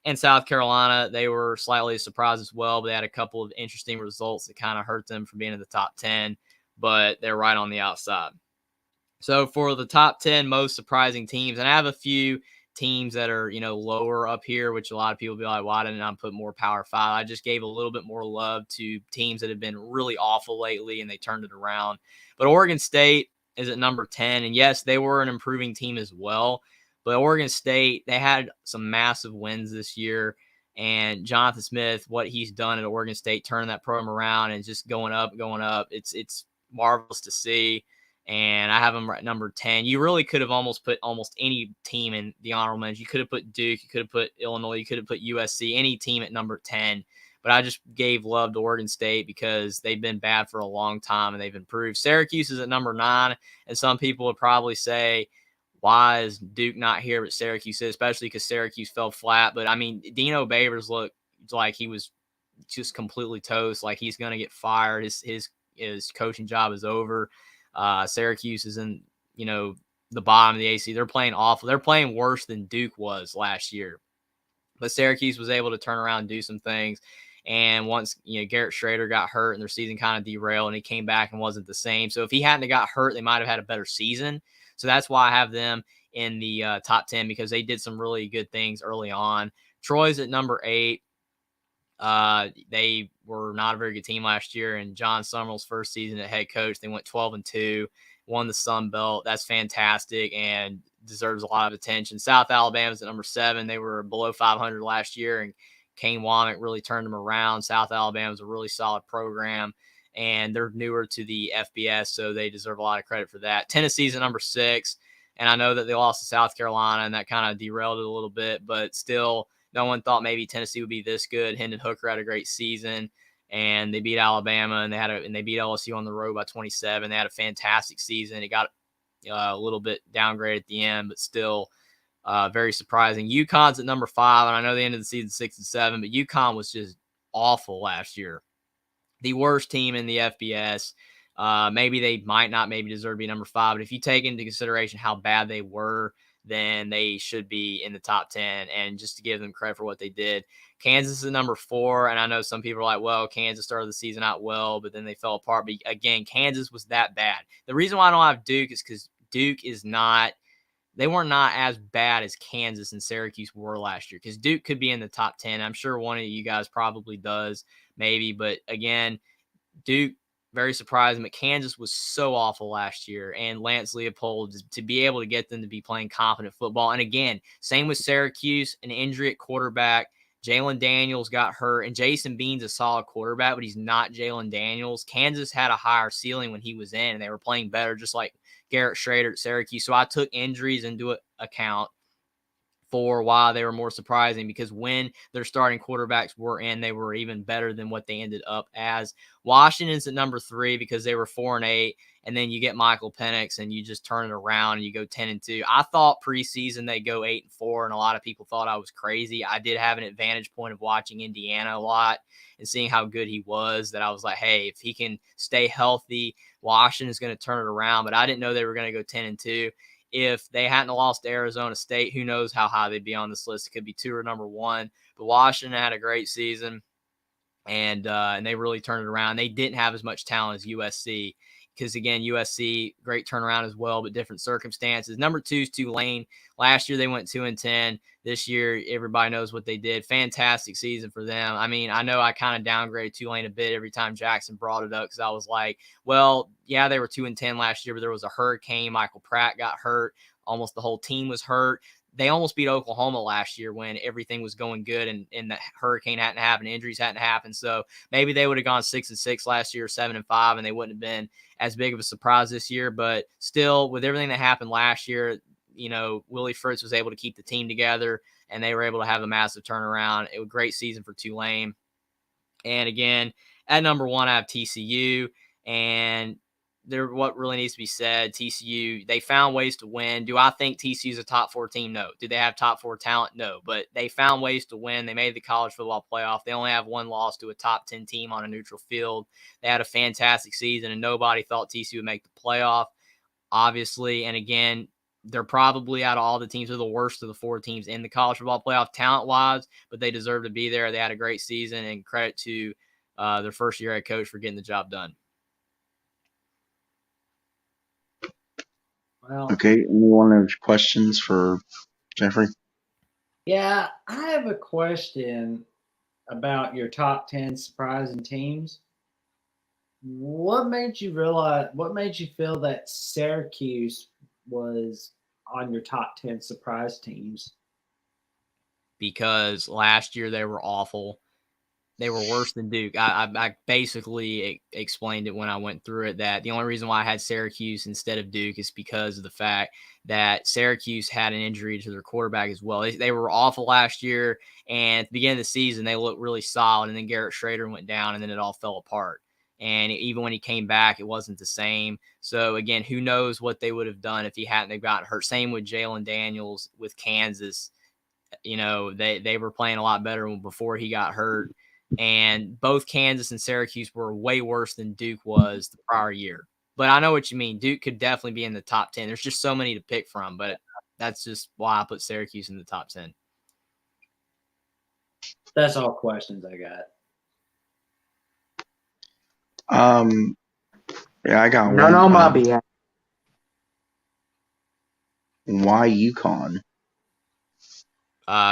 And South Carolina, they were slightly surprised as well, but they had a couple of interesting results that kind of hurt them from being in the top 10, but they're right on the outside. So for the top 10 most surprising teams, and I have a few teams that are, lower up here, which a lot of people be like, why didn't I put more Power 5? I just gave a little bit more love to teams that have been really awful lately, and they turned it around. But Oregon State is at number 10, and yes, they were an improving team as well. But Oregon State, they had some massive wins this year, And Jonathan Smith, what he's done at Oregon State, turning that program around and just going up. It's marvelous to see. And I have him at number 10. You really could have almost put almost any team in the honorable mentions. You could have put Duke, you could have put Illinois, you could have put USC, any team at number 10. But I just gave love to Oregon State because they've been bad for a long time and they've improved. Syracuse is at number 9, and some people would probably say, why is Duke not here, but Syracuse is, especially because Syracuse fell flat. But, I mean, Dino Babers looked like he was just completely toast, like he's going to get fired. His coaching job is over. Syracuse is in, the bottom of the AC. They're playing awful. They're playing worse than Duke was last year. But Syracuse was able to turn around and do some things. And once, Garrett Schrader got hurt and their season kind of derailed and he came back and wasn't the same. So if he hadn't got hurt, they might have had a better season. So that's why I have them in the top 10, because they did some really good things early on. Troy's at number 8. They were not a very good team last year. And John Summerall's first season as head coach, they went 12-2, won the Sun Belt. That's fantastic and deserves a lot of attention. South Alabama's at number 7. They were below 500 last year, and Kane Womack really turned them around. South Alabama's a really solid program, and they're newer to the FBS, so they deserve a lot of credit for that. Tennessee's at number 6, and I know that they lost to South Carolina, and that kind of derailed it a little bit, but still, no one thought maybe Tennessee would be this good. Hendon Hooker had a great season, and they beat Alabama, and they beat LSU on the road by 27. They had a fantastic season. It got a little bit downgraded at the end, but still very surprising. UConn's at number 5, and I know they ended the season 6-7, but UConn was just awful last year. The worst team in the FBS. Maybe they might not deserve to be number 5, but if you take into consideration how bad they were, then they should be in the top 10. And just to give them credit for what they did. Kansas is number 4, and I know some people are like, well, Kansas started the season out well, but then they fell apart. But again, Kansas was that bad. The reason why I don't have Duke is because Duke is not – they were not as bad as Kansas and Syracuse were last year, because Duke could be in the top 10. I'm sure one of you guys probably does, maybe. But again, Duke, very surprising. But Kansas was so awful last year. And Lance Leopold, to be able to get them to be playing confident football. And again, same with Syracuse, an injury at quarterback. Jalen Daniels got hurt, and Jason Bean's a solid quarterback, but he's not Jalen Daniels. Kansas had a higher ceiling when he was in, and they were playing better, just like Garrett Schrader at Syracuse. So I took injuries into account for why they were more surprising, because when their starting quarterbacks were in, they were even better than what they ended up as. Washington's at number 3 because they were 4-8, and then you get Michael Penix and you just turn it around and you go 10-2. I thought preseason they go 8-4, and a lot of people thought I was crazy. I did have an advantage point of watching Indiana a lot and seeing how good he was, that I was like, hey, if he can stay healthy, Washington is going to turn it around. But I didn't know they were going to go 10-2. If they hadn't lost to Arizona State, who knows how high they'd be on this list. It could be 2 or number 1. But Washington had a great season, and they really turned it around. They didn't have as much talent as USC, because, again, USC, great turnaround as well, but different circumstances. Number 2 is Tulane. Last year they went 2-10. This year, everybody knows what they did. Fantastic season for them. I mean, I know I kind of downgraded Tulane a bit every time Jackson brought it up, because I was like, well, yeah, they were 2-10 last year, but there was a hurricane. Michael Pratt got hurt. Almost the whole team was hurt. They almost beat Oklahoma last year when everything was going good and the hurricane hadn't happened, injuries hadn't happened. So maybe they would have gone 6-6 last year, 7-5, and they wouldn't have been as big of a surprise this year. But still, with everything that happened last year, Willie Fritz was able to keep the team together, and they were able to have a massive turnaround. It was a great season for Tulane. And again, at number 1, I have TCU, and what really needs to be said, TCU, they found ways to win. Do I think TCU is a top 4 team? No. Do they have top 4 talent? No. But they found ways to win. They made the college football playoff. They only have 1 loss to a top 10 team on a neutral field. They had a fantastic season, and nobody thought TCU would make the playoff, obviously. And again, they're probably, out of all the teams, they're the worst of the 4 teams in the college football playoff talent-wise, but they deserve to be there. They had a great season, and credit to their first-year head coach for getting the job done. Well, Okay, anyone have questions for Jeffrey? yeah, I have a question about your top 10 surprising teams. What made you feel that Syracuse was on your top 10 surprise teams? because last year they were awful. They were worse than Duke. I basically explained it when I went through it that the only reason why I had Syracuse instead of Duke is because of the fact that Syracuse had an injury to their quarterback as well. They were awful last year, and at the beginning of the season, they looked really solid, and then Garrett Schrader went down, and then it all fell apart. And even when he came back, it wasn't the same. So, again, who knows what they would have done if he hadn't gotten hurt. Same with Jalen Daniels with Kansas. You know, they were playing a lot better before he got hurt. And both Kansas and Syracuse were way worse than Duke was the prior year. But I know what you mean. Duke could definitely be in the top 10. There's just so many to pick from, but that's just why I put Syracuse in the top 10. That's all questions I got. Yeah, I got None one. on my behalf. Why UConn?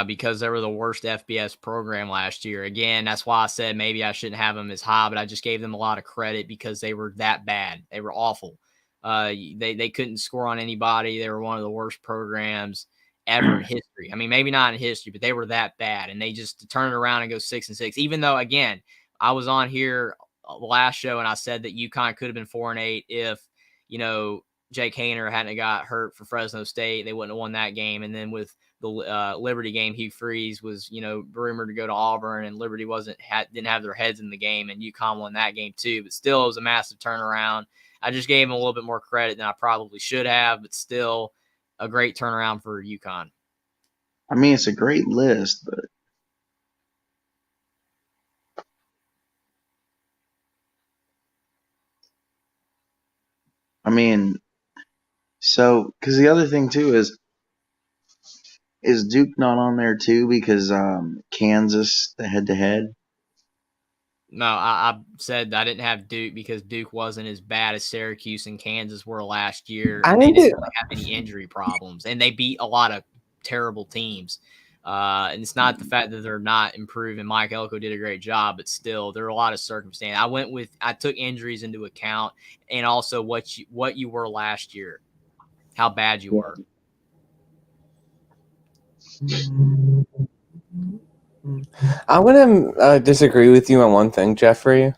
Because they were the worst FBS program last year. Again, that's why I said maybe I shouldn't have them as high, but I just gave them a lot of credit because they were that bad. They were awful. They couldn't score on anybody. They were one of the worst programs ever in history. I mean, maybe not in history, but they were that bad. And they just turned it around and go 6-6. Even though, again, I was on here last show and I said that UConn could have been 4-8 if, you know, Jake Hayner hadn't got hurt for Fresno State. They wouldn't have won that game. And then with the Liberty game, Hugh Freeze was, you know, rumored to go to Auburn, and Liberty didn't have their heads in the game, and UConn won that game too. But still, it was a massive turnaround. I just gave them a little bit more credit than I probably should have, but still a great turnaround for UConn. I mean, it's a great list, but I mean, so because the other thing too is Duke not on there too because Kansas the head-to-head? No, I said I didn't have Duke because Duke wasn't as bad as Syracuse and Kansas were last year. I And they think didn't really have any injury problems, and they beat a lot of terrible teams. And it's not the fact that they're not improving. Mike Elko did a great job, but still, there are a lot of circumstances. I took injuries into account, and also what you were last year, how bad you were. I'm gonna disagree with you on one thing, Jeffrey.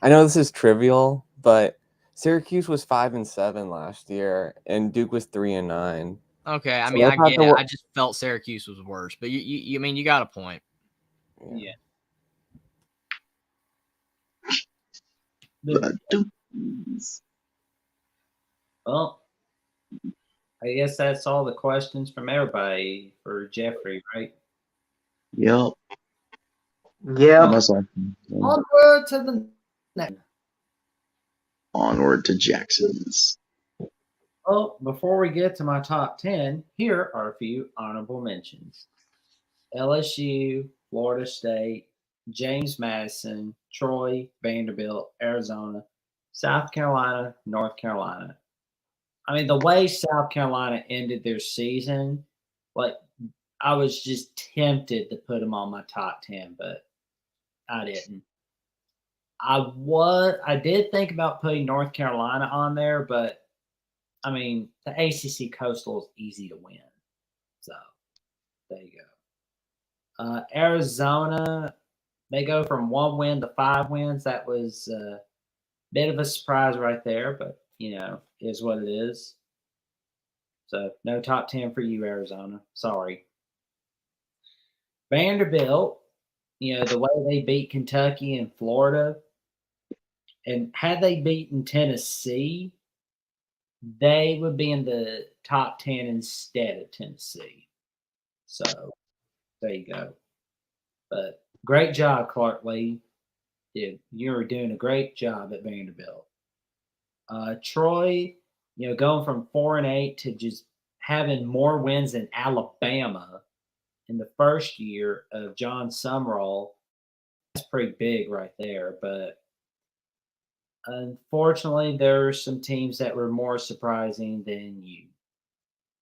I know this is trivial, but Syracuse was 5-7 last year, and Duke was 3-9. Okay, I So mean, I I thought get it. I just felt Syracuse was worse, but you mean, you got a point. Yeah. The Dukes. Well, I guess that's all the questions from everybody for Jeffrey, right? Yep. Yeah. Unless Onward to the next. onward to Jackson's. Well, before we get to my top 10, here are a few honorable mentions. LSU, Florida State, James Madison, Troy, Vanderbilt, Arizona, South Carolina, North Carolina. I mean, the way South Carolina ended their season, like, I was just tempted to put them on my top 10, but I didn't. I did think about putting North Carolina on there, but I mean, the ACC Coastal is easy to win. So there you go. Arizona, they go from 1 win to 5 wins. That was a bit of a surprise right there, but, you know, is what it is. So no top 10 for you, Arizona. Sorry. Vanderbilt, you know, the way they beat Kentucky and Florida, and had they beaten Tennessee, they would be in the top 10 instead of Tennessee. So there you go. But great job, Clark Lee. You're doing a great job at Vanderbilt. Troy, you know, going from 4-8 to just having more wins than Alabama in the first year of John Sumrall, that's pretty big right there. But unfortunately, there are some teams that were more surprising than you,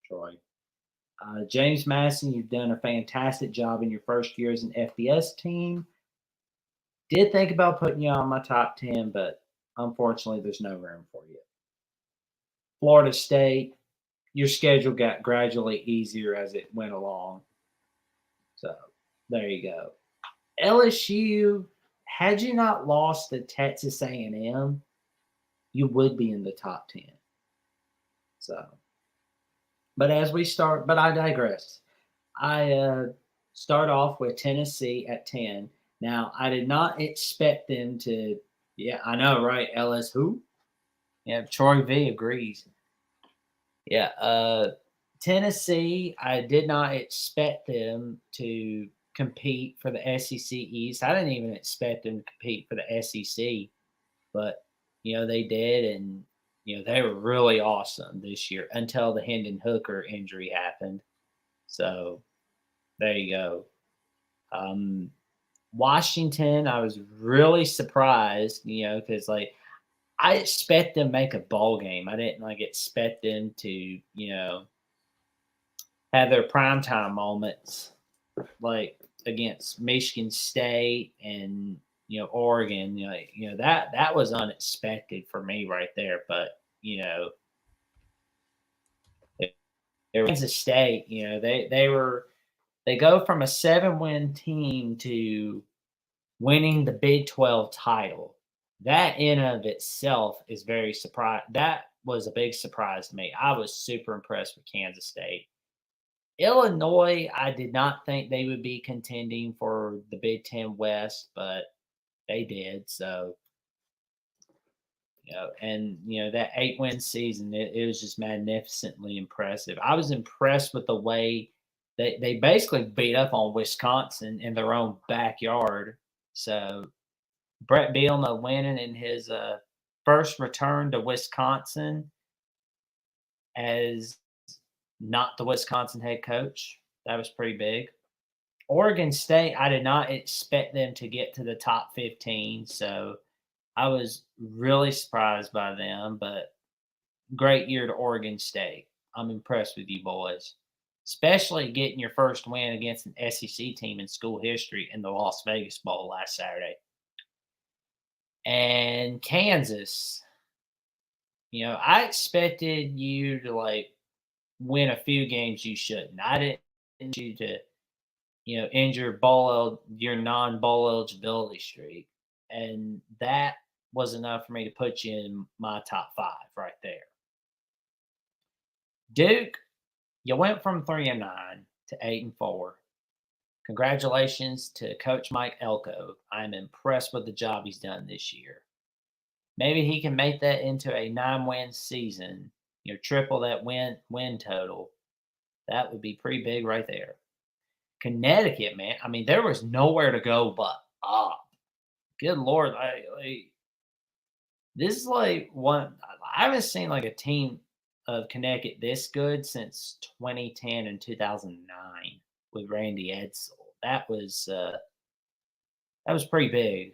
Troy. James Madison, you've done a fantastic job in your first year as an FBS team. Did think about putting you on my top 10, but unfortunately, there's no room for you. Florida State, your schedule got gradually easier as it went along. So there you go. LSU, had you not lost to Texas A&M, you would be in the top 10. So, but as we start, but I digress. I start off with Tennessee at 10. Now, I did not expect them to, yeah, I know, right? LS who? Yeah, Troy V agrees. Yeah, Tennessee, I did not expect them to compete for the SEC East. I didn't even expect them to compete for the SEC, but they did, and they were really awesome this year until the Hendon Hooker injury happened. So there you go. Washington, I was really surprised, because I expect them to make a bowl game. I didn't expect them to, have their primetime moments like against Michigan State and Oregon. That was unexpected for me right there. But Kansas State, they go from a 7-win team to winning the Big 12 title. That in and of itself is very surprising. That was a big surprise to me. I was super impressed with Kansas State. Illinois, I did not think they would be contending for the Big Ten West, but they did. So, and that 8-win season, it was just magnificently impressive. I was impressed with the way they basically beat up on Wisconsin in their own backyard. So Brett Bielema winning in his first return to Wisconsin as not the Wisconsin head coach. That was pretty big. Oregon State, I did not expect them to get to the top 15, so I was really surprised by them, but great year to Oregon State. I'm impressed with you boys, especially getting your first win against an SEC team in school history in the Las Vegas Bowl last Saturday. And Kansas, I expected you to win a few games you shouldn't. I didn't want you to, end your your non-bowl eligibility streak, and that was enough for me to put you in my top 5 right there. Duke, you went from 3-9 to 8-4. Congratulations to Coach Mike Elko. I'm impressed with the job he's done this year. Maybe he can make that into a 9-win season, triple that win total. That would be pretty big right there. Connecticut, man. I mean, there was nowhere to go but up. Good Lord. This is one, I haven't seen a team of Connecticut this good since 2010 and 2009 with Randy Edsall. That was pretty big.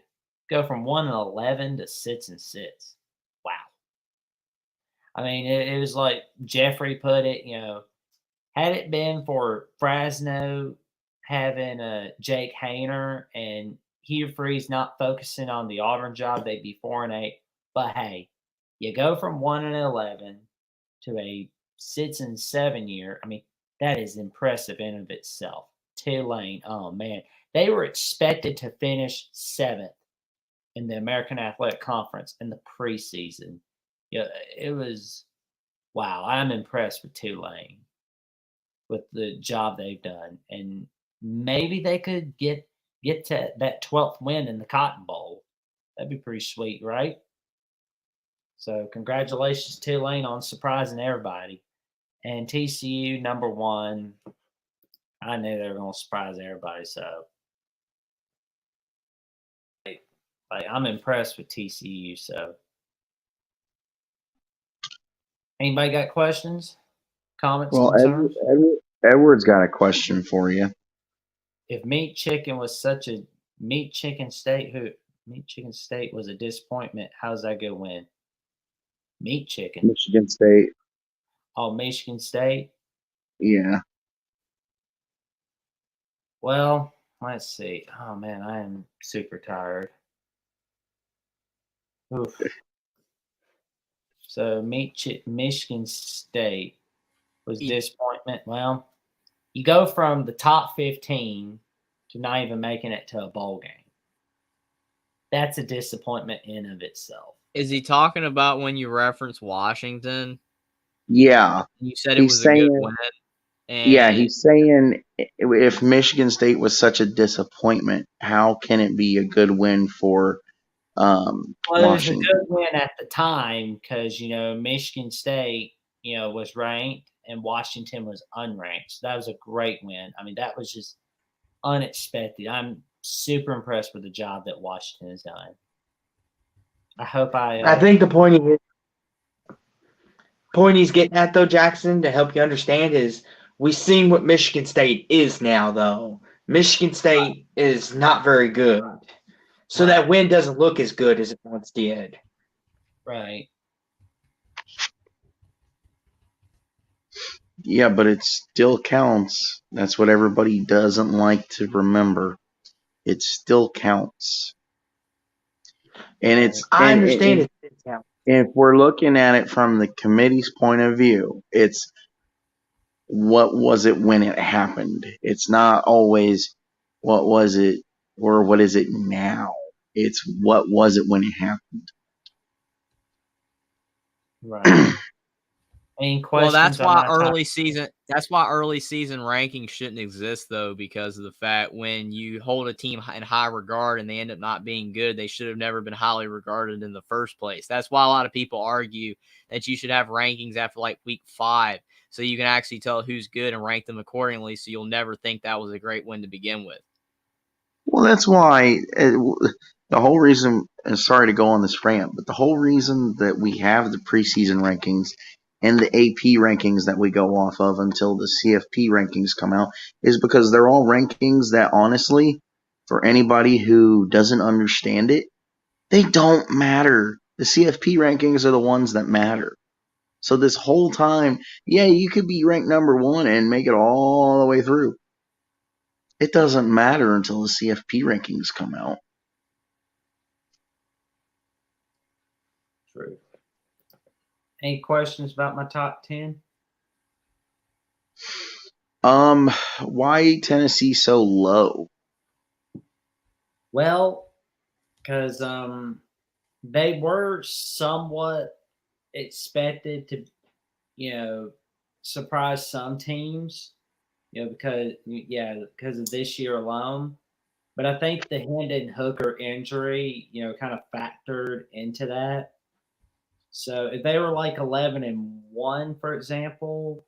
Go from 1-11 to 6-6. Wow. I mean, it was like Jeffrey put it, had it been for Fresno having Jake Hayner and Hugh Freeze not focusing on the Auburn job, they'd be 4-8. But hey, you go from 1-11 to a 6-7 year. I mean, that is impressive in and of itself. Tulane, oh man, they were expected to finish 7th in the American Athletic Conference in the preseason. Yeah, it was wow. I'm impressed with Tulane with the job they've done, and maybe they could get to that 12th win in the Cotton Bowl. That'd be pretty sweet, right? So congratulations, Tulane, on surprising everybody. And TCU, number 1. I knew they were going to surprise everybody. So, I'm impressed with TCU. So, anybody got questions, comments, concerns? Edward's got a question for you. If Meat Chicken was such a Meat Chicken State was a disappointment, how's that going to win? Meat Chicken. Michigan State. Oh, Michigan State? Yeah. Well, let's see. Oh, man, I am super tired. Oof. So, Michigan State was disappointment. Well, you go from the top 15 to not even making it to a bowl game. That's a disappointment in of itself. Is he talking about when you reference Washington? Yeah. You said it He's was a good saying, win. yeah, And he's saying if Michigan State was such a disappointment, how can it be a good win for Well, it was a Washington? good win at the time because, Michigan State, was ranked and Washington was unranked. So that was a great win. I mean, that was just unexpected. I'm super impressed with the job that Washington has done. I hope I think the point he's getting at, though, Jackson, to help you understand, is we've seen what Michigan State is now, though. Michigan State is not very good. So that win doesn't look as good as it once did. Right. Yeah, but it still counts. That's what everybody doesn't like to remember. It still counts. And it's I understand it. if we're looking at it from the committee's point of view, it's what was it when it happened? It's not always what was it or what is it now. It's what was it when it happened. Right. Any questions? well, that's on why my top- early season rankings shouldn't exist, though, because of the fact when you hold a team in high regard and they end up not being good, they should have never been highly regarded in the first place. That's why a lot of people argue that you should have rankings after like week 5, so you can actually tell who's good and rank them accordingly, so you'll never think that was a great win to begin with. Well, that's why the whole reason, and sorry to go on this rant, but the whole reason that we have the preseason rankings and the AP rankings that we go off of until the CFP rankings come out is because they're all rankings that, honestly, for anybody who doesn't understand it, they don't matter. The CFP rankings are the ones that matter. So this whole time, yeah, you could be ranked number 1 and make it all the way through. It doesn't matter until the CFP rankings come out. True. Any questions about my top 10? Why Tennessee so low? Well, because they were somewhat expected to, surprise some teams, because of this year alone. But I think the Hendon Hooker injury, kind of factored into that. So if they were like 11-1, for example,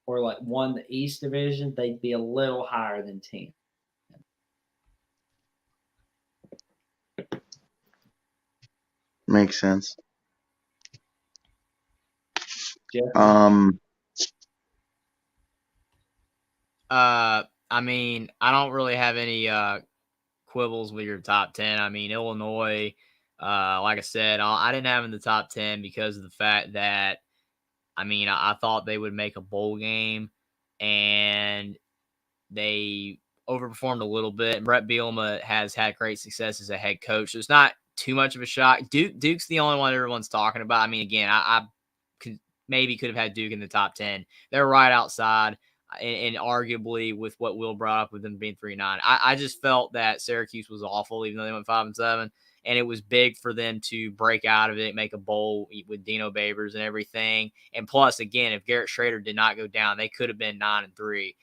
or like won the East Division, they'd be a little higher than 10. Makes sense. Jeffrey? I mean, I don't really have any quibbles with your top 10. I mean, Illinois, like I said, I didn't have in the top 10 because of the fact that, I mean, I thought they would make a bowl game, and they overperformed a little bit. And Brett Bielema has had great success as a head coach, so it's not too much of a shock. Duke's the only one everyone's talking about. I mean, again, I could have had Duke in the top 10. They're right outside. And arguably with what Will brought up with them being 3-9, I just felt that Syracuse was awful, even though they went 5-7, and it was big for them to break out of it, make a bowl with Dino Babers and everything. And plus, again, if Garrett Schrader did not go down, they could have been 9-3.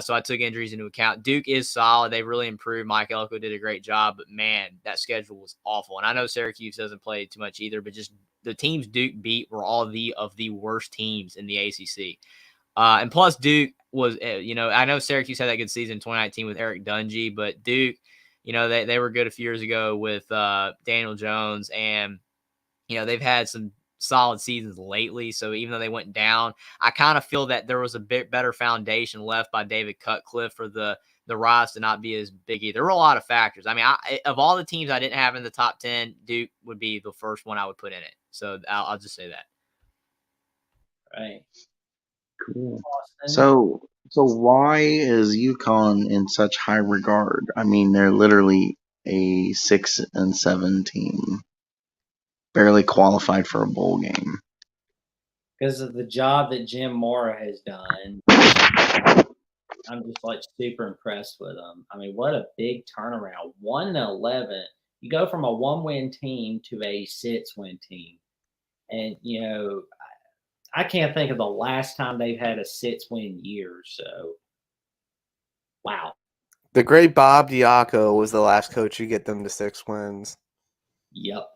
So I took injuries into account. Duke is solid; they really improved. Mike Elko did a great job, but man, that schedule was awful. And I know Syracuse doesn't play too much either, but just the teams Duke beat were all of the worst teams in the ACC. And plus, Duke was, I know Syracuse had that good season in 2019 with Eric Dungy, but Duke, they were good a few years ago with Daniel Jones, and, they've had some solid seasons lately. So even though they went down, I kind of feel that there was a bit better foundation left by David Cutcliffe for the rise to not be as big either. There were a lot of factors. I mean, of all the teams I didn't have in the top 10, Duke would be the first one I would put in it. So I'll just say that. Right. Cool. So why is UConn in such high regard? I mean, they're literally a 6-7 team, barely qualified for a bowl game. Because of the job that Jim Mora has done. I'm just like super impressed with them. I mean, what a big turnaround! 1-11. You go from a 1-win team to a 6-win team, and I can't think of the last time they've had a 6-win year. So, wow. The great Bob Diaco was the last coach to get them to 6 wins. Yep.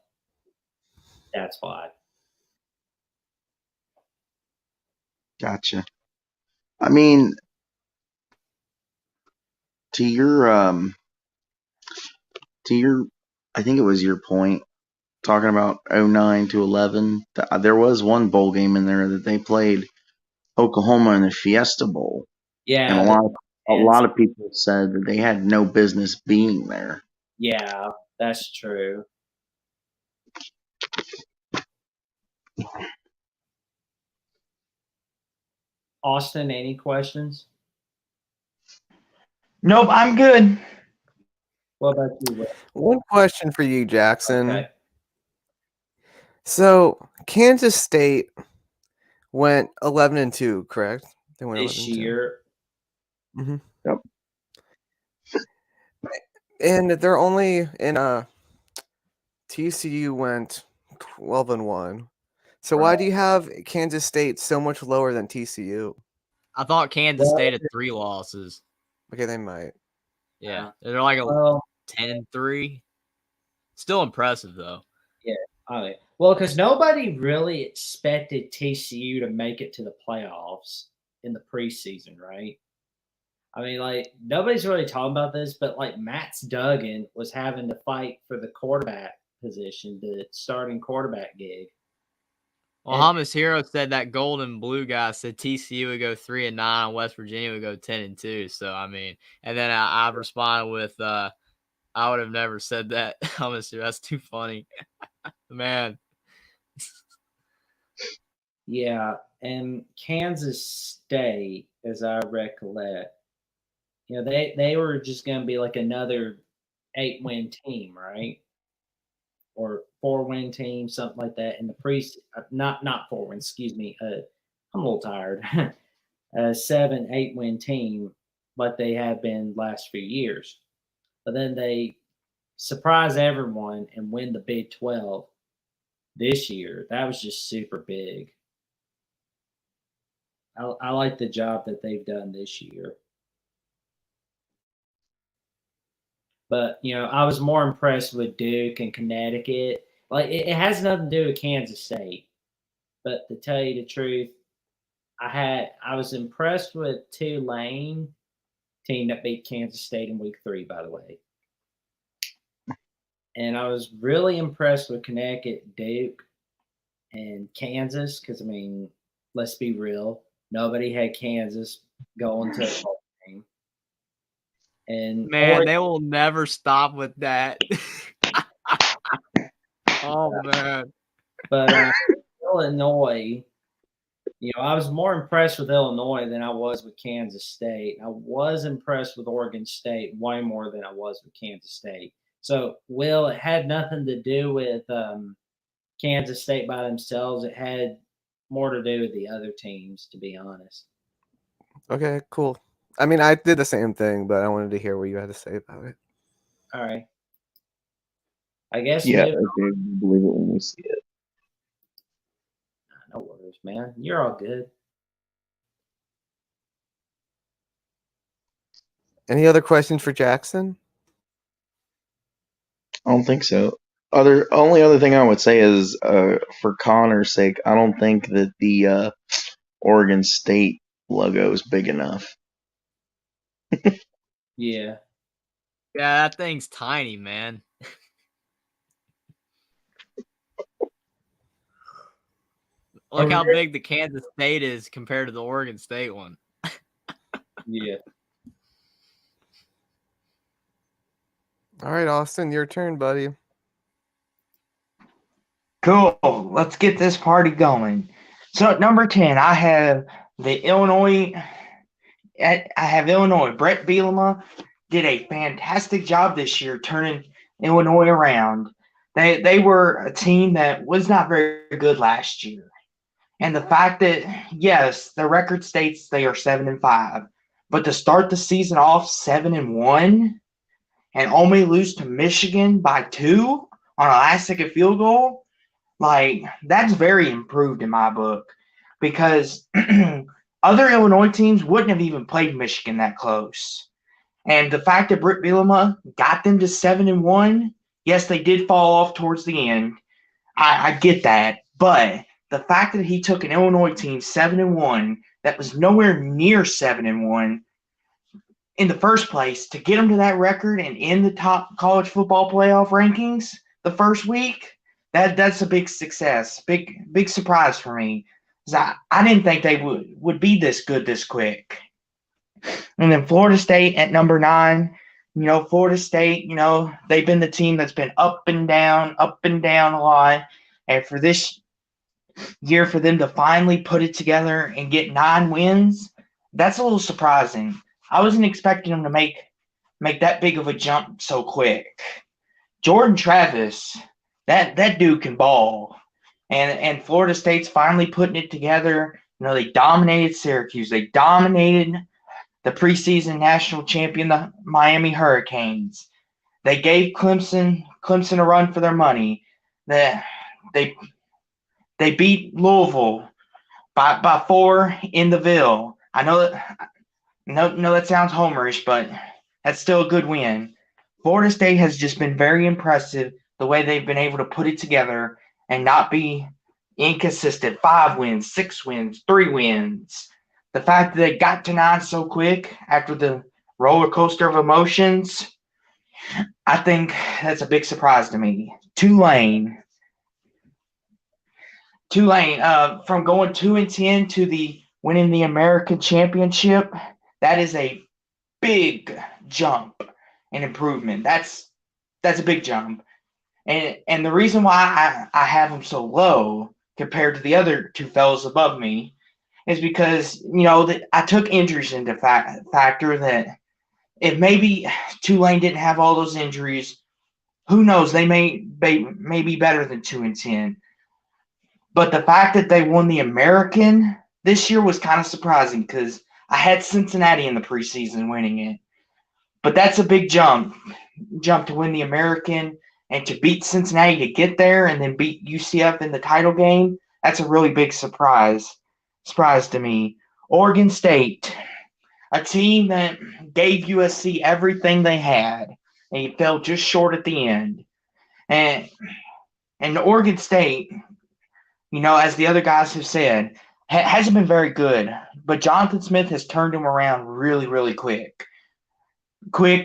That's why. Gotcha. I mean, to your I think it was your point talking about 09 to 11. There was one bowl game in there that they played Oklahoma in the Fiesta Bowl, and Yeah. a lot of people said that they had no business being there. Yeah, that's true. Austin, any questions? Nope, I'm good. What about you, Will? One question for you, Jackson. Okay. So Kansas State went 11-2, correct? They went This 11-2. year, Mm-hmm. Yep. And they're only in TCU went 12-1. So why do you have Kansas State so much lower than TCU? I thought Kansas State had 3 losses. Okay, they might. Yeah, they're like a well, 10-3. Still impressive though. yeah. Well, because nobody really expected TCU to make it to the playoffs in the preseason, right? I mean, like, nobody's really talking about this, but like Matt Duggan was having to fight for the quarterback position, the starting quarterback gig. Well, Hamas Hero said that gold and blue guy said TCU would go 3-9, and West Virginia would go 10-2. So I mean, and then I responded with, I would have never said that. Hamas Hero, that's too funny, man. Yeah, and Kansas State, as I recollect, they were just going to be like another 8-win team, right? Or 4-win team, something like that in the not 4 wins, excuse me. I'm a little tired. A 7-8 win team, like they have been last few years. But then they surprise everyone and win the Big 12 this year. That was just super big. I like the job that they've done this year. But, I was more impressed with Duke and Connecticut. Like, it has nothing to do with Kansas State. But to tell you the truth, I was impressed with Tulane, team that beat Kansas State in week 3, by the way. And I was really impressed with Connecticut, Duke, and Kansas, because, I mean, let's be real. Nobody had Kansas going to a bowl game. And Man, they will never stop with that. Oh, man. But Illinois, I was more impressed with Illinois than I was with Kansas State. I was impressed with Oregon State way more than I was with Kansas State. So, Will, it had nothing to do with Kansas State by themselves. It had more to do with the other teams, to be honest. Okay, cool. I mean, I did the same thing, but I wanted to hear what you had to say about it. All right. I guess. Yeah, okay, believe it when we see it. No worries, man. You're all good. Any other questions for Jackson? I don't think so. Only other thing I would say is, for Connor's sake, I don't think that the Oregon State logo is big enough. Yeah. Yeah, that thing's tiny, man. Look how big the Kansas State is compared to the Oregon State one. Yeah. All right, Austin, your turn, buddy. Cool. Let's get this party going. So at number 10, I have Illinois. Brett Bielema did a fantastic job this year turning Illinois around. They were a team that was not very good last year. And the fact that, yes, the record states they are 7-5, But to start the season off 7-1 and only lose to Michigan by 2 on a last-second field goal, like, that's very improved in my book, because other Illinois teams wouldn't have even played Michigan that close. And the fact that Britt Bielema got them to 7-1, yes, they did fall off towards the end. I get that. But the fact that he took an Illinois team 7-1 that was nowhere near 7-1 in the first place to get them to that record and in the top college football playoff rankings the first week, that's a big success, big surprise for me. I didn't think they would be this good this quick. And then Florida State at number 9. Florida State, they've been the team that's been up and down a lot. And for this year, for them to finally put it together and get 9 wins, that's a little surprising. I wasn't expecting them to make that big of a jump so quick. Jordan Travis, that dude can ball. And Florida State's finally putting it together. They dominated Syracuse. They dominated the preseason national champion, the Miami Hurricanes. They gave Clemson a run for their money. They beat Louisville by 4 in the Ville. I know that sounds homerish, but that's still a good win. Florida State has just been very impressive the way they've been able to put it together and not be inconsistent. 5 wins, 6 wins, 3 wins. The fact that they got to 9 so quick after the roller coaster of emotions, I think that's a big surprise to me. Tulane, from going 2-10 to winning the American Championship, that is a big jump and improvement. That's a big jump. And the reason why I have them so low compared to the other 2 fellows above me is because, that I took injuries into factor, that if maybe Tulane didn't have all those injuries, who knows, they may be better than 2-10. But the fact that they won the American this year was kind of surprising because I had Cincinnati in the preseason winning it. But that's a big jump to win the American and to beat Cincinnati to get there and then beat UCF in the title game. That's a really big surprise to me. Oregon State, a team that gave USC everything they had, and it fell just short at the end. And Oregon State, as the other guys have said, hasn't been very good. But Jonathan Smith has turned them around really, really quick.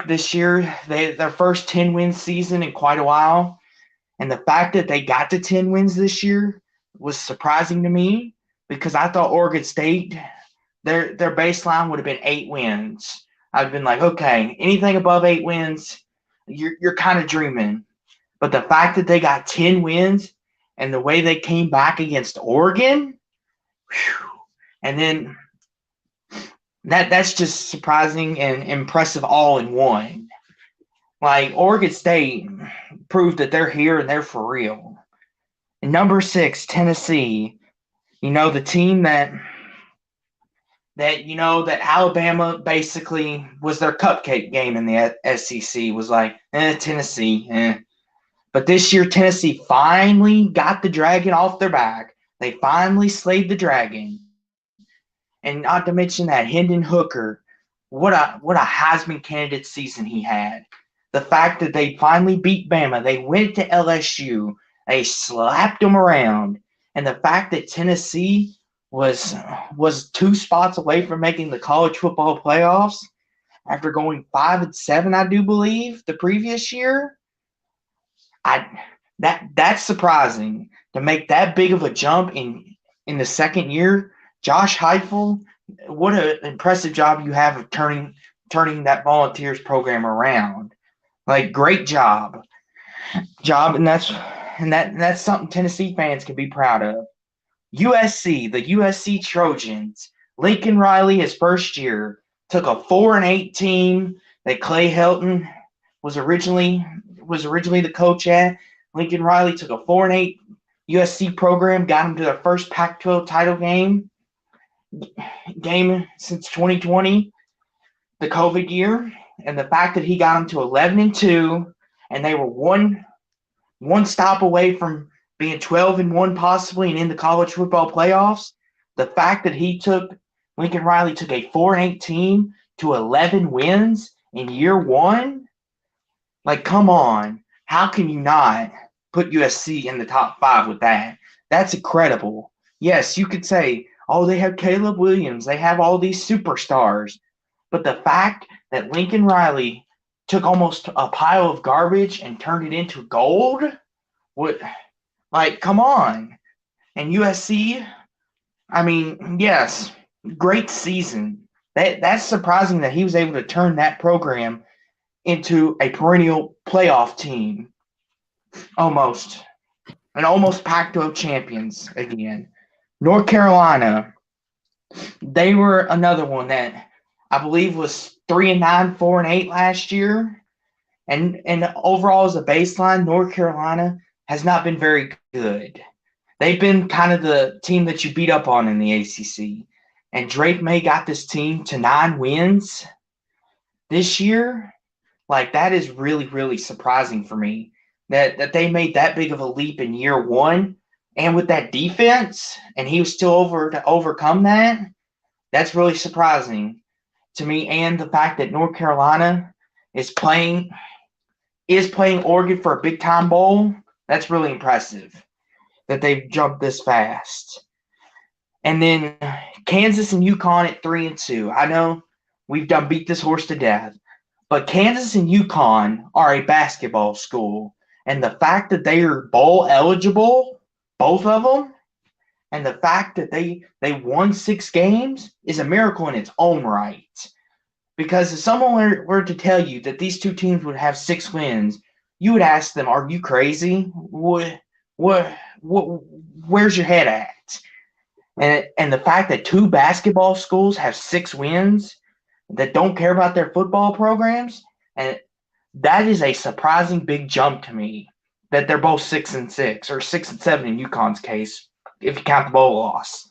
This year, their first 10-win season in quite a while. And the fact that they got to 10 wins this year was surprising to me because I thought Oregon State, their baseline would have been 8 wins. I've been like, okay, anything above 8 wins, you're kind of dreaming. But the fact that they got 10 wins and the way they came back against Oregon, and then that's just surprising and impressive all in one. Like, Oregon State proved that they're here and they're for real. And number 6, Tennessee, the team that Alabama basically was their cupcake game in the SEC, was like, Tennessee, But this year, Tennessee finally got the dragon off their back. They finally slayed the dragon. And not to mention that Hendon Hooker, what a Heisman candidate season he had. The fact that they finally beat Bama, they went to LSU, they slapped them around, and the fact that Tennessee was 2 spots away from making the college football playoffs after going 5-7, I do believe, the previous year. That's surprising to make that big of a jump in the second year. Josh Heupel, what an impressive job you have of turning that Volunteers program around. Like, great job, and that's something Tennessee fans can be proud of. USC, the USC Trojans, Lincoln Riley, his first year, took a 4-8 team that Clay Helton was originally the coach at. Lincoln Riley took a 4-8 USC program, got him to their first Pac-12 title game since 2020, the COVID year, and the fact that he got them to 11-2, and they were one stop away from being 12-1 possibly and in the college football playoffs. The fact that Lincoln Riley took a 4-8 team to 11 wins in year one, like, come on. How can you not put USC in the top 5 with that? That's incredible. Yes, you could say, oh, they have Caleb Williams. They have all these superstars. But the fact that Lincoln Riley took almost a pile of garbage and turned it into gold, come on. And USC, I mean, yes, great season. That's surprising that he was able to turn that program into a perennial playoff team. Almost Pac-12 champions again. North Carolina, they were another one that I believe was 3-9, 4-8 last year. And overall as a baseline, North Carolina has not been very good. They've been kind of the team that you beat up on in the ACC. And Drake May got this team to 9 wins this year. Like, that is really, really surprising for me that they made that big of a leap in year one. And with that defense, and he was still to overcome that, that's really surprising to me. And the fact that North Carolina is playing Oregon for a big-time bowl, that's really impressive that they've jumped this fast. And then Kansas and UConn at 3-2. I know we've done beat this horse to death, but Kansas and UConn are a basketball school. And the fact that they are bowl eligible, both of them, and the fact that they won 6 games is a miracle in its own right. Because if someone were to tell you that these two teams would have 6 wins, you would ask them, are you crazy? Where's your head at? And the fact that 2 basketball schools have 6 wins that don't care about their football programs, and that is a surprising big jump to me, that they're both 6-6 or 6-7 in UConn's case, if you count the bowl loss.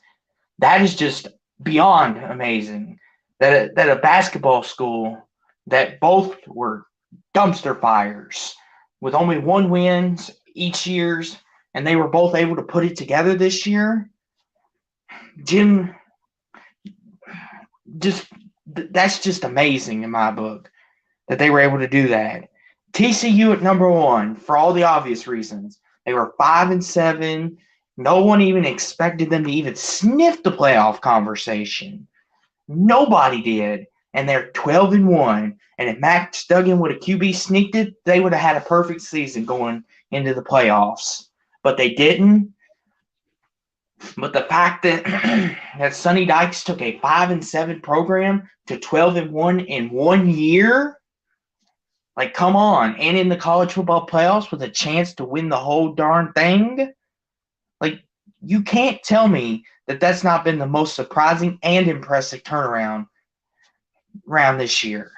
That is just beyond amazing. That a basketball school that both were dumpster fires with only 1 win each year's, and they were both able to put it together this year. Jim, that's just amazing in my book that they were able to do that. TCU at number 1 for all the obvious reasons. They were 5-7. No one even expected them to even sniff the playoff conversation. Nobody did. And they're 12-1. And if Max Duggan would have QB sneaked it, they would have had a perfect season going into the playoffs. But they didn't. But the fact that Sonny Dykes took a 5-7 program to 12-1 in 1 year, like, come on. And in the college football playoffs with a chance to win the whole darn thing, like, you can't tell me that that's not been the most surprising and impressive turnaround this year.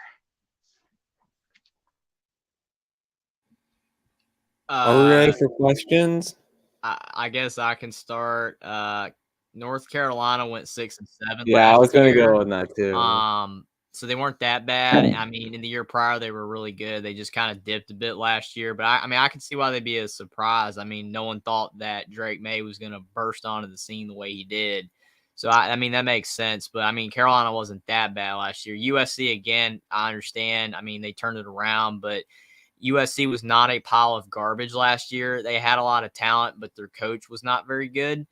Are we ready for questions? I guess I can start. North Carolina went 6-7. Yeah, I was going to go on that too. So they weren't that bad. I mean, in the year prior, they were really good. They just kind of dipped a bit last year. But I mean, I can see why they'd be a surprise. I mean, no one thought that Drake May was going to burst onto the scene the way he did. So, I mean, that makes sense. But, I mean, Carolina wasn't that bad last year. USC, again, I understand. I mean, they turned it around. But USC was not a pile of garbage last year. They had a lot of talent, but their coach was not very good.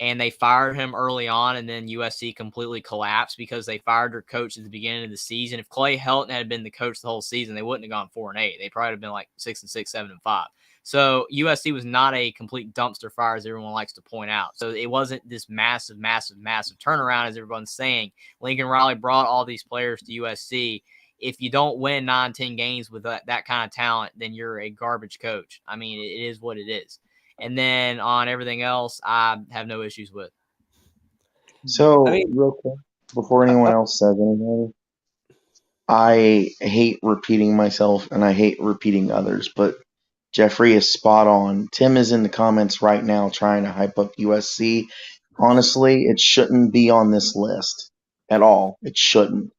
And they fired him early on, and then USC completely collapsed because they fired their coach at the beginning of the season. If Clay Helton had been the coach the whole season, they wouldn't have gone 4-8. They probably would have been like 6-6, 7-5. So USC was not a complete dumpster fire, as everyone likes to point out. So it wasn't this massive turnaround, as everyone's saying. Lincoln Riley brought all these players to USC. If you don't win 9-10 games with that kind of talent, then you're a garbage coach. I mean, it is what it is. And then on everything else, I have no issues with. So, real quick, before anyone else says anything, I hate repeating myself and I hate repeating others, but Jeffrey is spot on. Tim is in the comments right now trying to hype up USC. Honestly, it shouldn't be on this list at all. It shouldn't.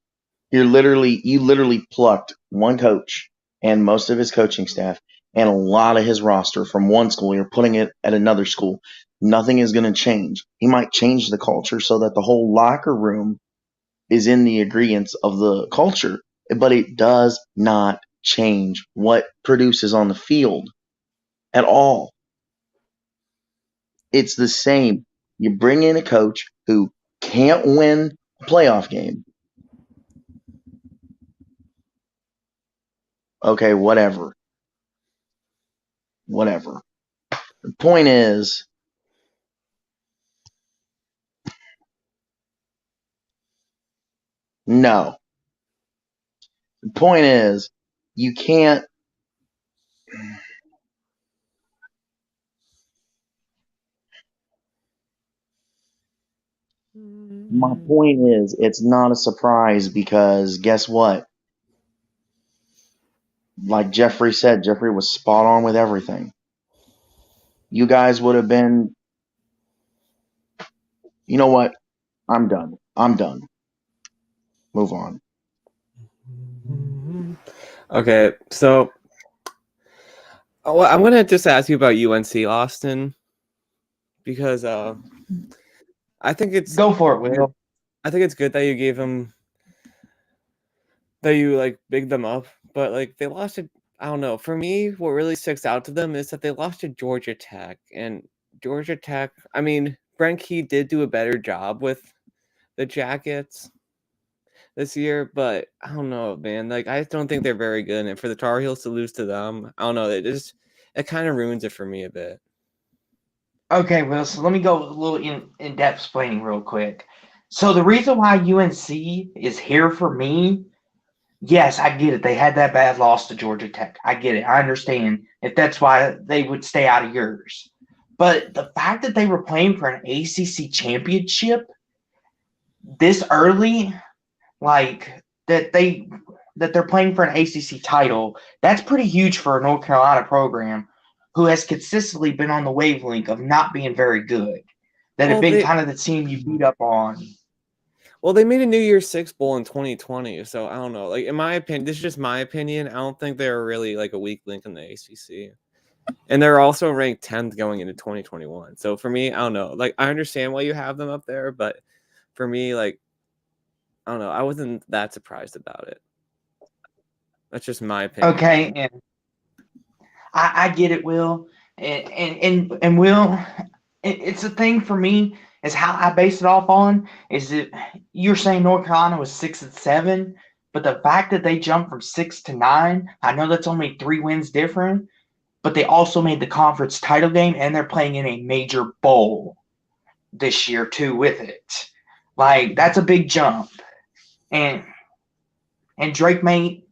You literally plucked one coach and most of his coaching staff and a lot of his roster from one school. You're putting it at another school. Nothing is going to change. He might change the culture so that the whole locker room is in the agreement of the culture, but it does not change what produces on the field at all. It's the same. You bring in a coach who can't win a playoff game. Okay, whatever. The point is, no. The point is, you can't. My point is, it's not a surprise because guess what? Like Jeffrey said, Jeffrey was spot on with everything. You guys would have been, you know what? I'm done. Move on. Okay, so I'm gonna just ask you about UNC Austin because I think it's Go for it, Will. I think it's good that you gave them that you like bigged them up, but like they lost to I don't know. For me, what really sticks out to them is that they lost to Georgia Tech, and Georgia Tech. I mean, Brent Key did do a better job with the Jackets this year, but I don't know, man. Like I just don't think they're very good. And for the Tar Heels to lose to them, I don't know. It kind of ruins it for me a bit. Okay, Will, so let me go a little in-depth explaining real quick. So the reason why UNC is here for me, yes, I get it. They had that bad loss to Georgia Tech. I get it. I understand if that's why they would stay out of yours. But the fact that they were playing for an ACC championship this early, like that they're playing for an ACC title, that's pretty huge for a North Carolina program who has consistently been on the wavelength of not being very good. That have been kind of the team you beat up on. Well, they made a New Year's Six Bowl in 2020, so I don't know. Like in my opinion, this is just my opinion. I don't think they're really like a weak link in the ACC, and they're also ranked 10th going into 2021. So for me, I don't know. Like I understand why you have them up there, but for me, like I don't know. I wasn't that surprised about it. That's just my opinion. Okay, and I get it, Will, and Will. It's a thing for me is how I base it off on is that you're saying North Carolina was 6-7, but the fact that they jumped from 6 to 9, I know that's only 3 wins different, but they also made the conference title game and they're playing in a major bowl this year too with it. Like that's a big jump, and Drake May.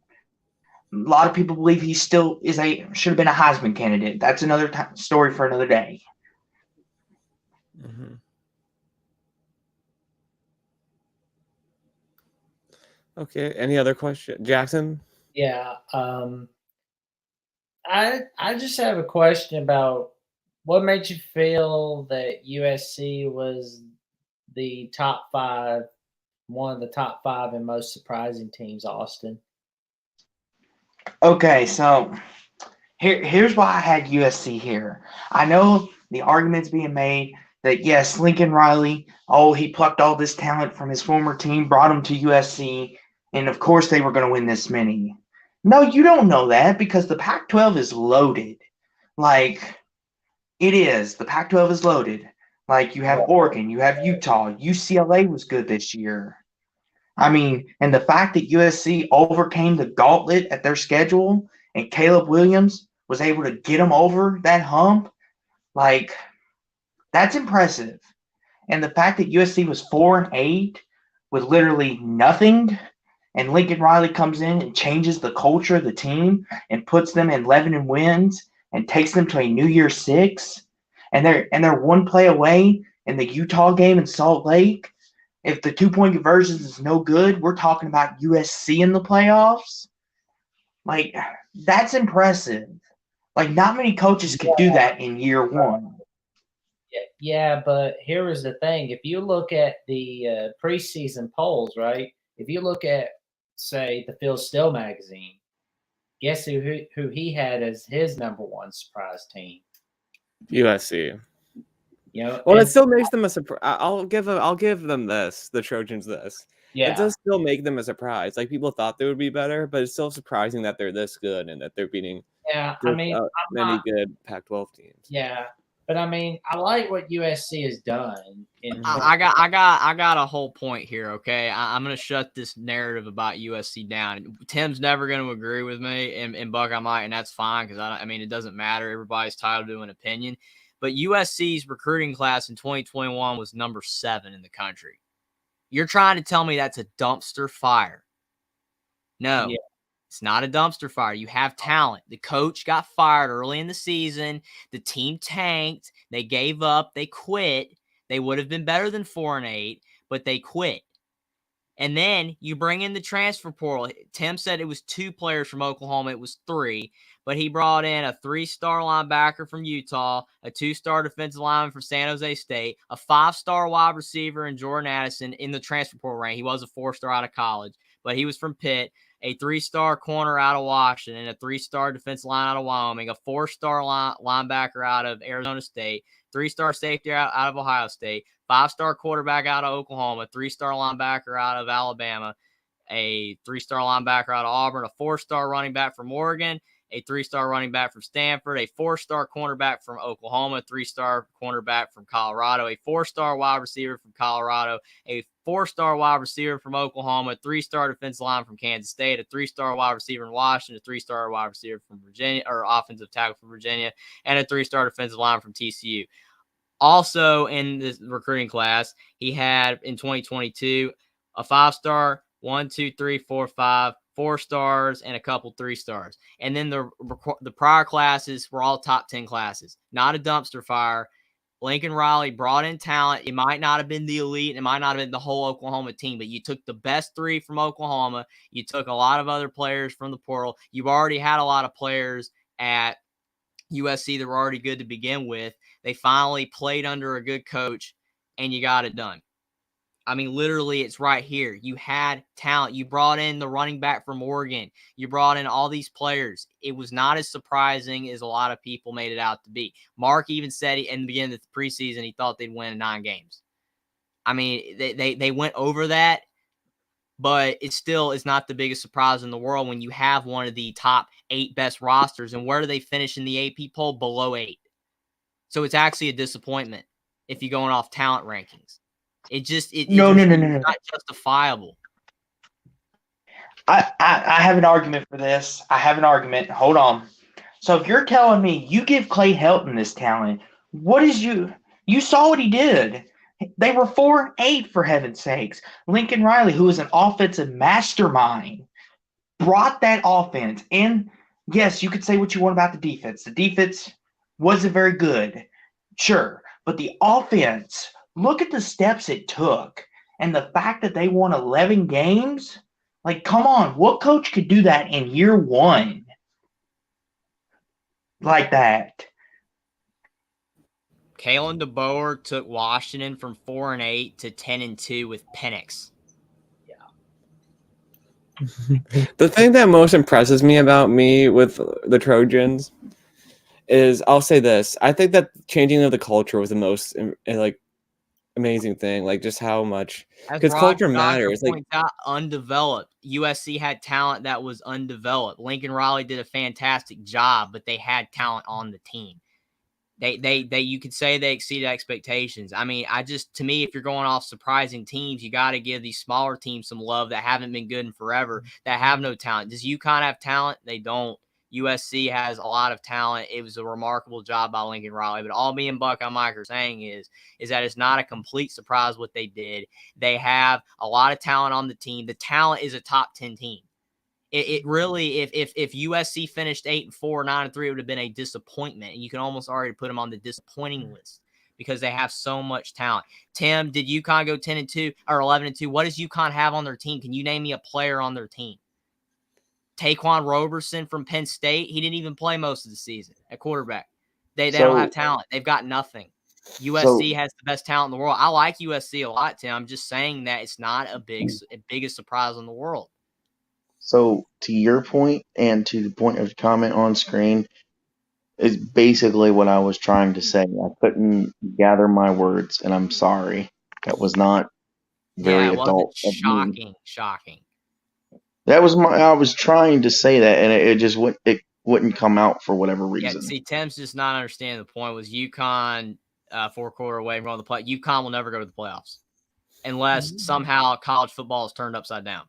A lot of people believe he still should have been a Heisman candidate. That's another story for another day. Mm-hmm. Okay. Any other question, Jackson? Yeah. I just have a question about what made you feel that USC was the top 5, one of the top 5 and most surprising teams, Austin. Okay, so here's why I had USC here. I know the argument's being made that yes, Lincoln Riley, he plucked all this talent from his former team, brought him to USC, and of course they were going to win this many. No, you don't know that because the Pac-12 is loaded. Like, it is. The Pac-12 is loaded. Like, you have Oregon, you have Utah, UCLA was good this year. I mean, and the fact that USC overcame the gauntlet at their schedule and Caleb Williams was able to get them over that hump, like, that's impressive. And the fact that USC was 4-8 with literally nothing, and Lincoln Riley comes in and changes the culture of the team and puts them in 11 wins and takes them to a New Year's Six, and they're one play away in the Utah game in Salt Lake. If the 2-point conversions is no good, we're talking about USC in the playoffs. Like, that's impressive. Like, not many coaches could do that in year one. Yeah, but here is the thing. If you look at the preseason polls, right, if you look at say the Phil Steele magazine. Guess who he had as his number one surprise team? USC. You know, Well, it and still makes them a surprise. I'll give them this. The Trojans this. yeah, It does still make them a surprise. Like people thought they would be better, but it's still surprising that they're this good and that they're beating yeah. I mean, I'm many not, good Pac-12 teams. yeah, but I mean, I like what USC has done. I got a whole point here. Okay, I'm gonna shut this narrative about USC down. Tim's never gonna agree with me, and Buck I might, and that's fine because I mean it doesn't matter. Everybody's entitled to an opinion. But USC's recruiting class in 2021 was number 7 in the country. You're trying to tell me that's a dumpster fire? No. Yeah. It's not a dumpster fire. You have talent. The coach got fired early in the season. The team tanked. They gave up. They quit. They would have been better than 4-8, but they quit. And then you bring in the transfer portal. Tim said it was 2 players from Oklahoma. It was 3, but he brought in a 3-star linebacker from Utah, a 2-star defensive lineman from San Jose State, a 5-star wide receiver in Jordan Addison in the transfer portal rank. He was a 4-star out of college, but he was from Pitt, a 3-star corner out of Washington, a 3-star defensive line out of Wyoming, a 4-star linebacker out of Arizona State, 3-star safety out of Ohio State, 5-star quarterback out of Oklahoma, 3-star linebacker out of Alabama, a 3-star linebacker out of Auburn, a 4-star running back from Oregon, a 3-star running back from Stanford, a 4-star cornerback from Oklahoma, 3-star cornerback from Colorado, a 4-star wide receiver from Colorado, a 4-star wide receiver from Oklahoma, a 3-star defensive line from Kansas State, a 3-star wide receiver in Washington, a 3-star wide receiver from Virginia, or offensive tackle from Virginia, and a 3-star defensive line from TCU. Also in this recruiting class, he had in 2022 a 5-star, 1, 2, 3, 4, 5, 4 stars, and a couple 3 stars. And then the prior classes were all top 10 classes. Not a dumpster fire. Lincoln Riley brought in talent. It might not have been the elite. It might not have been the whole Oklahoma team, but you took the best 3 from Oklahoma. You took a lot of other players from the portal. You've already had a lot of players at USC that were already good to begin with. They finally played under a good coach, and you got it done. I mean, literally, it's right here. You had talent. You brought in the running back from Oregon. You brought in all these players. It was not as surprising as a lot of people made it out to be. Mark even said in the beginning of the preseason he thought they'd win 9 games. I mean, they went over that, but it still is not the biggest surprise in the world when you have one of the top 8 best rosters. And where do they finish in the AP poll? Below 8. So it's actually a disappointment if you're going off talent rankings. It's not justifiable. I have an argument for this. I have an argument. Hold on. So if you're telling me you give Clay Helton this talent, what is you saw what he did. They were 4-8 for heaven's sakes. Lincoln Riley, who is an offensive mastermind, brought that offense. And yes, you could say what you want about the defense. The defense wasn't very good. Sure. But the offense, look at the steps it took. And the fact that they won 11 games, like, come on. What coach could do that in year 1? Like that. Kalen DeBoer took Washington from 4-8 to 10-2 with Penix. The thing that most impresses me about with the Trojans is, I'll say this: I think that changing of the culture was the most amazing thing. Like just how much, because culture matters. Points out, undeveloped. USC had talent that was undeveloped. Lincoln Riley did a fantastic job, but they had talent on the team. They you could say they exceeded expectations. I mean, to me, if you're going off surprising teams, you got to give these smaller teams some love that haven't been good in forever, that have no talent. Does UConn have talent? They don't. USC has a lot of talent. It was a remarkable job by Lincoln Riley. But all me and Buck and Mike are saying is that it's not a complete surprise what they did. They have a lot of talent on the team. The talent is a top 10 team. It really, if USC finished 8-4, 9-3, it would have been a disappointment. And you can almost already put them on the disappointing list because they have so much talent. Tim, did UConn go 10-2 or 11-2? What does UConn have on their team? Can you name me a player on their team? Taquan Roberson from Penn State, he didn't even play most of the season at quarterback. They don't have talent. They've got nothing. USC has the best talent in the world. I like USC a lot, Tim. I'm just saying that it's not a biggest surprise in the world. So to your point and to the point of the comment on screen is basically what I was trying to say. I couldn't gather my words, and I'm sorry. That was not very Yeah, it wasn't adult of me. shocking. That was I was trying to say that, and it just wouldn't come out for whatever Yeah, reason. see, Tim's just not understanding the point. Was UConn 4-quarter away from going to the play? UConn will never go to the playoffs unless somehow college football is turned upside down.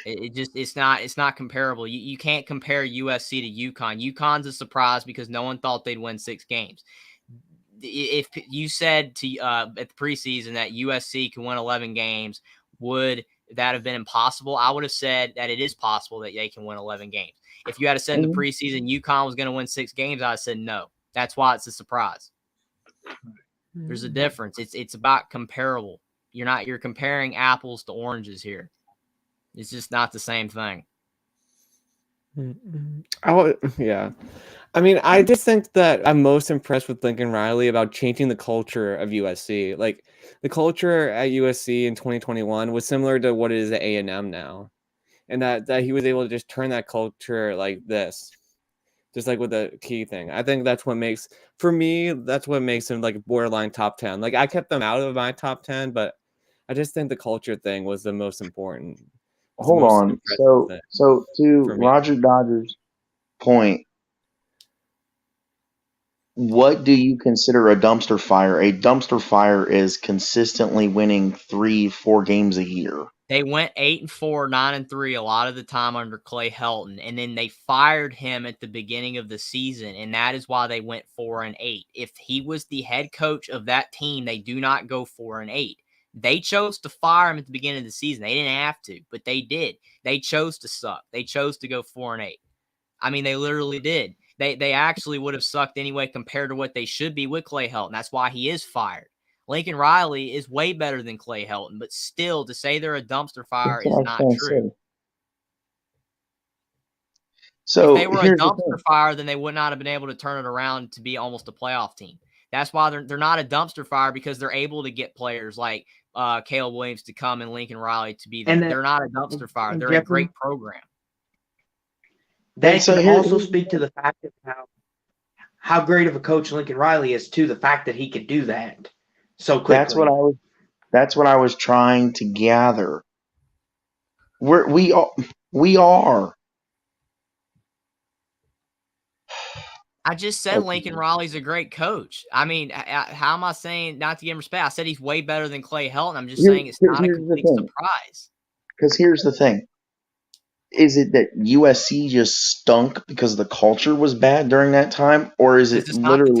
It's not comparable. You can't compare USC to UConn. UConn's a surprise because no one thought they'd win 6 games. If you said to at the preseason that USC can win 11 games, would that have been impossible? I would have said that it is possible that they can win 11 games. If you had said in the preseason UConn was going to win 6 games, I'd have said no. That's why it's a surprise. There's a difference. It's about comparable. You're comparing apples to oranges here. It's just not the same thing. Yeah. I mean, I just think that I'm most impressed with Lincoln Riley about changing the culture of USC. Like, the culture at USC in 2021 was similar to what it is at A&M now. And that he was able to just turn that culture like this. Just like with the key thing. I think that's what makes, for me, that's what makes him like borderline top 10. Like, I kept them out of my top 10, but I just think the culture thing was the most important. Hold on. So to Roger Dodger's point, what do you consider a dumpster fire? A dumpster fire is consistently winning 3-4 games a year. They went 8-4, 9-3 a lot of the time under Clay Helton, and then they fired him at the beginning of the season, and that is why they went 4-8. If he was the head coach of that team, they do not go 4-8. They chose to fire him at the beginning of the season. They didn't have to, but they did. They chose to suck. They chose to go 4-8. I mean, they literally did. They actually would have sucked anyway compared to what they should be with Clay Helton. That's why he is fired. Lincoln Riley is way better than Clay Helton, but still, to say they're a dumpster fire is not true. So if they were a dumpster fire, then they would not have been able to turn it around to be almost a playoff team. That's why they're not a dumpster fire, because they're able to get players like Caleb Williams to come and Lincoln Riley to be there. They're not a dumpster fire. They're a great program. That can also speak to the fact of how great of a coach Lincoln Riley is, too, the fact that he could do that so quickly. That's what I was trying to gather. We are. I just said Lincoln Riley's a great coach. I mean, how am I saying not to give him respect? I said he's way better than Clay Helton. I'm just saying it's not a complete surprise. Because here's the thing. Is it that USC just stunk because the culture was bad during that time? Or is it literally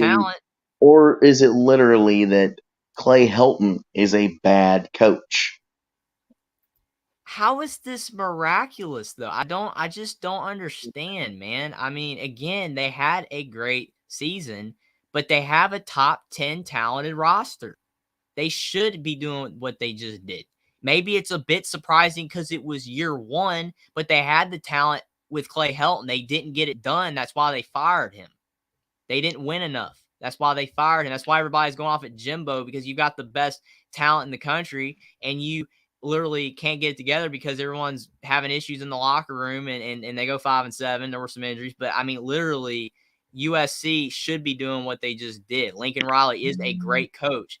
that Clay Helton is a bad coach? How is this miraculous, though? I just don't understand, man. I mean, again, they had a great season, but they have a top 10 talented roster. They should be doing what they just did. Maybe it's a bit surprising because it was year one, but they had the talent with Clay Helton. They didn't get it done. That's why they fired him. They didn't win enough. That's why they fired him. That's why everybody's going off at Jimbo, because you got the best talent in the country and you literally can't get it together because everyone's having issues in the locker room and they go 5-7. There were some injuries, but I mean, literally USC should be doing what they just did. Lincoln Riley is a great coach,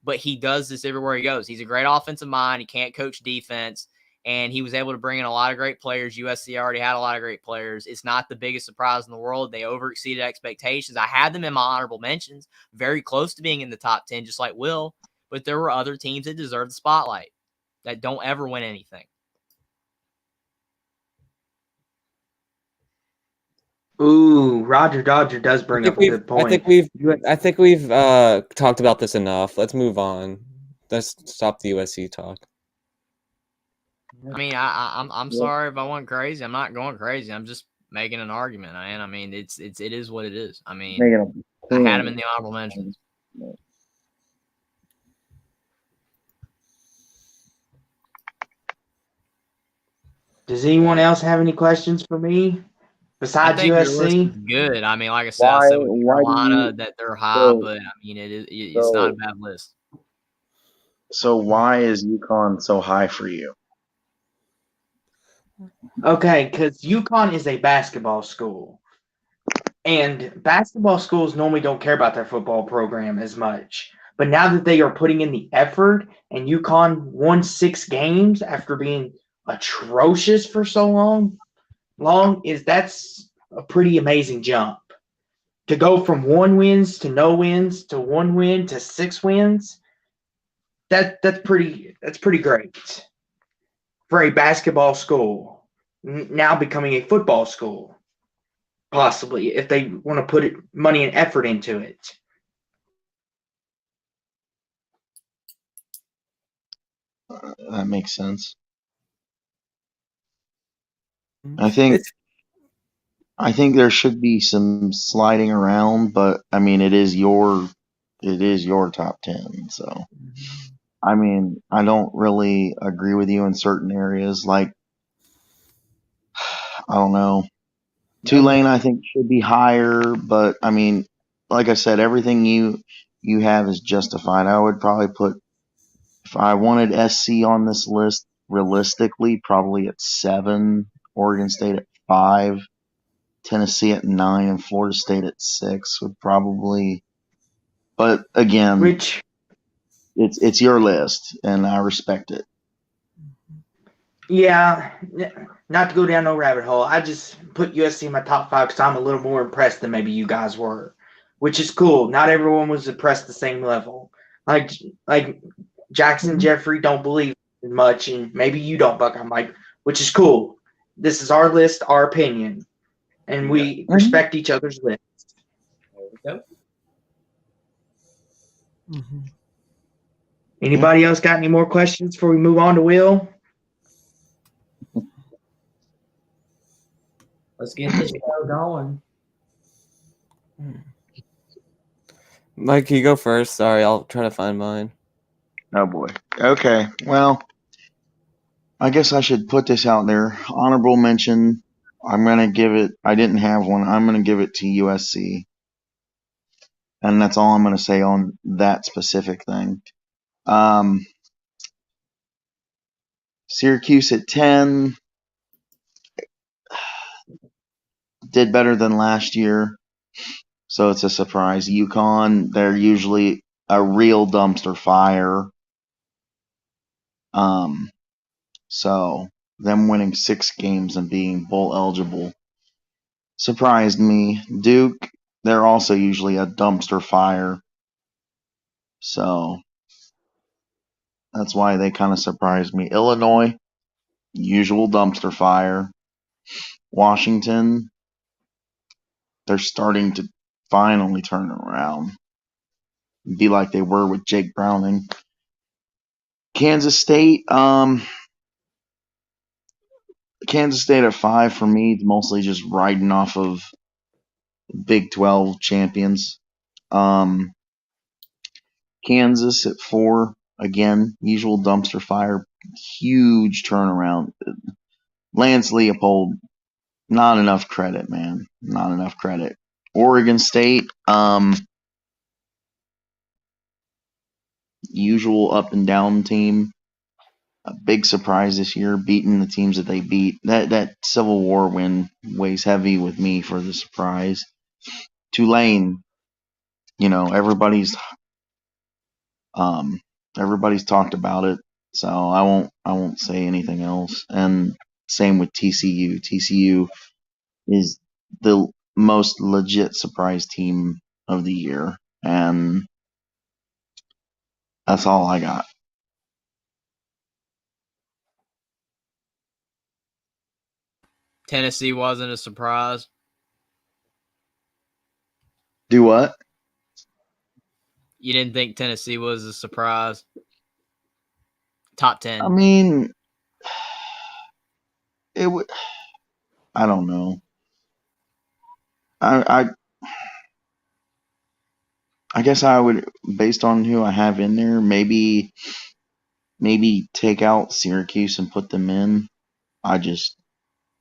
but he does this everywhere he goes. He's a great offensive mind. He can't coach defense, and he was able to bring in a lot of great players. USC already had a lot of great players. It's not the biggest surprise in the world. They overexceeded expectations. I had them in my honorable mentions, very close to being in the top 10, just like Will, but there were other teams that deserved the spotlight that don't ever win anything. Ooh, Roger Dodger does bring up a good point. I think we've talked about this enough. Let's move on. Let's stop the USC talk. I mean, I'm sorry if I went crazy. I'm not going crazy. I'm just making an argument. I mean, it is what it is. I mean, I had them in the honorable mentions. Does anyone else have any questions for me besides I think USC? your list is good. I mean, like I said, I said with Carolina that they're high, but I mean, it's not a bad list. So why is UConn so high for you? Okay, because UConn is a basketball school. And basketball schools normally don't care about their football program as much. But now that they are putting in the effort and UConn won 6 games after being atrocious for so long that's a pretty amazing jump. To go from 1 wins to no wins to 1 win to 6 wins, that's pretty great for a basketball school now becoming a football school, possibly if they want to put money and effort into it. That makes sense. Mm-hmm. I think there should be some sliding around, but I mean it is your top 10, so I mean I don't really agree with you in certain areas. Like I don't know, Tulane I think should be higher, but I mean like I said, everything you have is justified. I would probably put, if I wanted SC on this list, realistically probably at 7, Oregon State at 5. Tennessee at 9 and Florida State at 6 would probably. But again, Which, it's your list, and I respect it. yeah, not to go down no rabbit hole, I just put USC in my top 5 because I'm a little more impressed than maybe you guys were, which is cool. Not everyone was impressed the same level. Like Jackson, Jeffrey don't believe much, and maybe you don't, Buck. I'm like, which is cool. This is our list, our opinion, and we respect each other's list. There we go. Mm-hmm. Anybody else got any more questions before we move on to Will? Let's get this show going. Mike, can you go first? Sorry, I'll try to find mine. Oh boy. Okay. Well, I guess I should put this out there. Honorable mention. I'm gonna give it. I didn't have one. I'm gonna give it to USC, and that's all I'm gonna say on that specific thing. Syracuse at 10 did better than last year, so it's a surprise. UConn, they're usually a real dumpster fire. So them winning 6 games and being bowl eligible surprised me. Duke, they're also usually a dumpster fire. So that's why they kind of surprised me. Illinois, usual dumpster fire. Washington, they're starting to finally turn around. Be like they were with Jake Browning. Kansas State, at 5 for me, mostly just riding off of Big 12 champions. Kansas at 4, again, usual dumpster fire, huge turnaround. Lance Leopold, not enough credit, man. Not enough credit. Oregon State, usual up and down team. A big surprise this year, beating the teams that they beat. That Civil War win weighs heavy with me for the surprise. Tulane, everybody's talked about it, so I won't say anything else. And same with TCU. TCU is the most legit surprise team of the year, and that's all I got. Tennessee wasn't a surprise. Do what? You didn't think Tennessee was a surprise? Top 10. I mean, it would. I don't know. I guess I would, based on who I have in there, maybe take out Syracuse and put them in.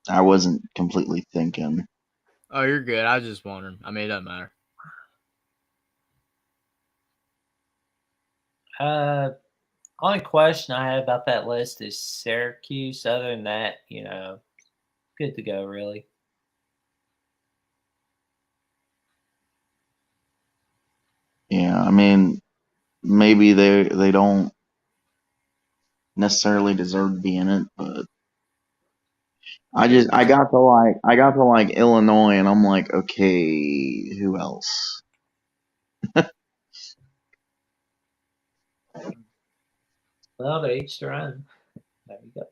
I wasn't completely thinking. Oh, you're good. I was just wondering. I mean, it doesn't matter. Only question I have about that list is Syracuse. Other than that, good to go, really. Yeah, I mean, maybe they don't necessarily deserve to be in it, but I got to like Illinois, and I'm like, okay, who else? Well, to each their own. There you go.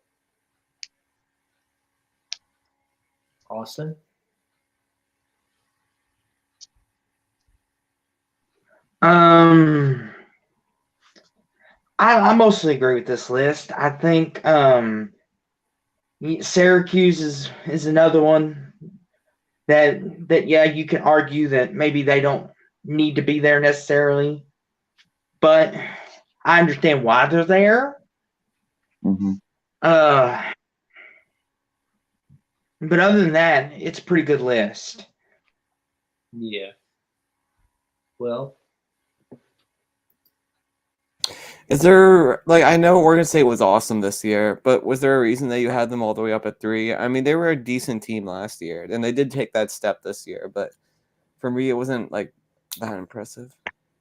Austin. Um, I mostly agree with this list. I think Syracuse is another one that yeah, you can argue that maybe they don't need to be there necessarily, but I understand why they're there. Hmm. But other than that, it's a pretty good list. Yeah. Well, Is there like I know Oregon State was awesome this year, but was there a reason that you had them all the way up at 3? I mean, they were a decent team last year, and they did take that step this year, but for me, it wasn't like that impressive.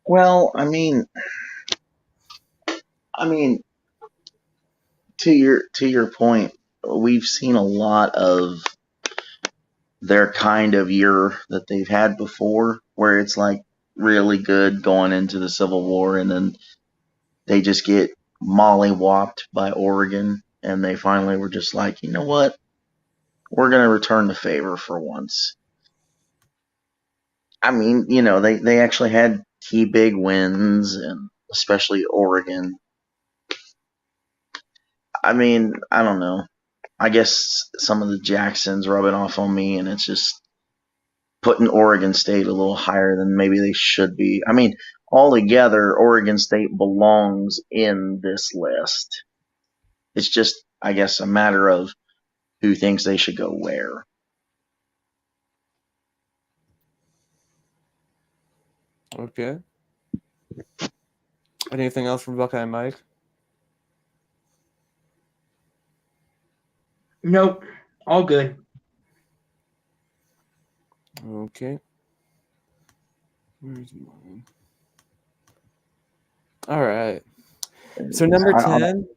Well, I mean, to your point, we've seen a lot of their kind of year that they've had before, where it's like really good going into the Civil War, and then they just get mollywopped by Oregon, and they finally were just like, you know what, we're gonna return the favor for once. I mean, they actually had key big wins, and especially Oregon. I mean, I don't know. I guess some of the Jacksons rubbing off on me, and it's just putting Oregon State a little higher than maybe they should be. I mean, altogether, Oregon State belongs in this list. It's just, I guess, a matter of who thinks they should go where. Okay. Anything else from Buckeye Mike? Nope, all good. Okay. Where's mine? All right. So number 10.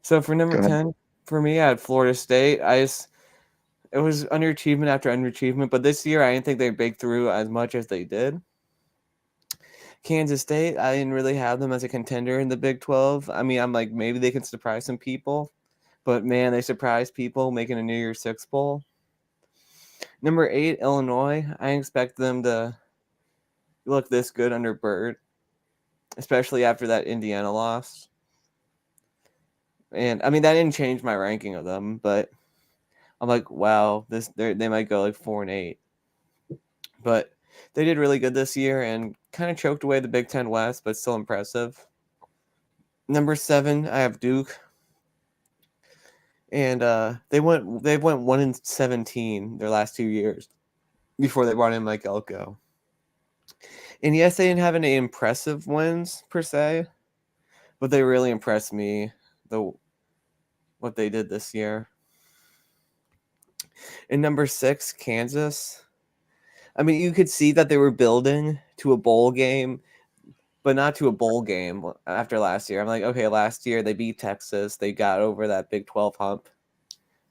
So for number 10, for me, I had Florida State. It was underachievement after underachievement, but this year I didn't think they'd break through as much as they did. Kansas State, I didn't really have them as a contender in the Big 12. I mean, I'm like, maybe they can surprise some people, but man, they surprised people making a New Year's Six bowl. Number 8, Illinois. I expect them to look this good under Bird, especially after that Indiana loss. And I mean, that didn't change my ranking of them, but I'm like, wow, they might go like 4-8. But they did really good this year and kind of choked away the Big Ten West, but still impressive. Number 7, I have Duke. And they went 1-17 their last 2 years before they brought in Mike Elko. And yes, they didn't have any impressive wins per se, but they really impressed me what they did this year. And number 6, Kansas. I mean, you could see that they were building to a bowl game, but not to a bowl game after last year. I'm like, okay, last year they beat Texas. They got over that Big 12 hump.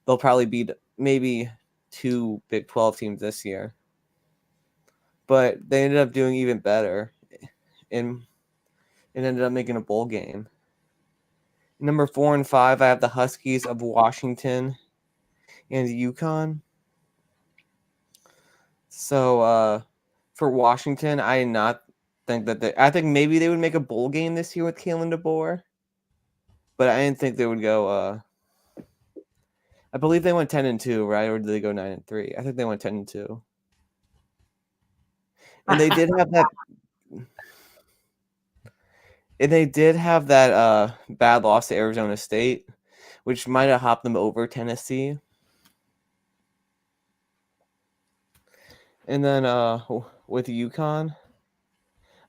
They'll probably beat maybe 2 Big 12 teams this year. But they ended up doing even better and ended up making a bowl game. Number 4 and 5, I have the Huskies of Washington and UConn. So for Washington, I did not think that I think maybe they would make a bowl game this year with Kalen DeBoer, but I didn't think they would go. I believe they went 10-2, right? Or did they go 9-3? I think they went 10-2, and they did have that. And they did have that bad loss to Arizona State, which might have hopped them over Tennessee. And then with UConn,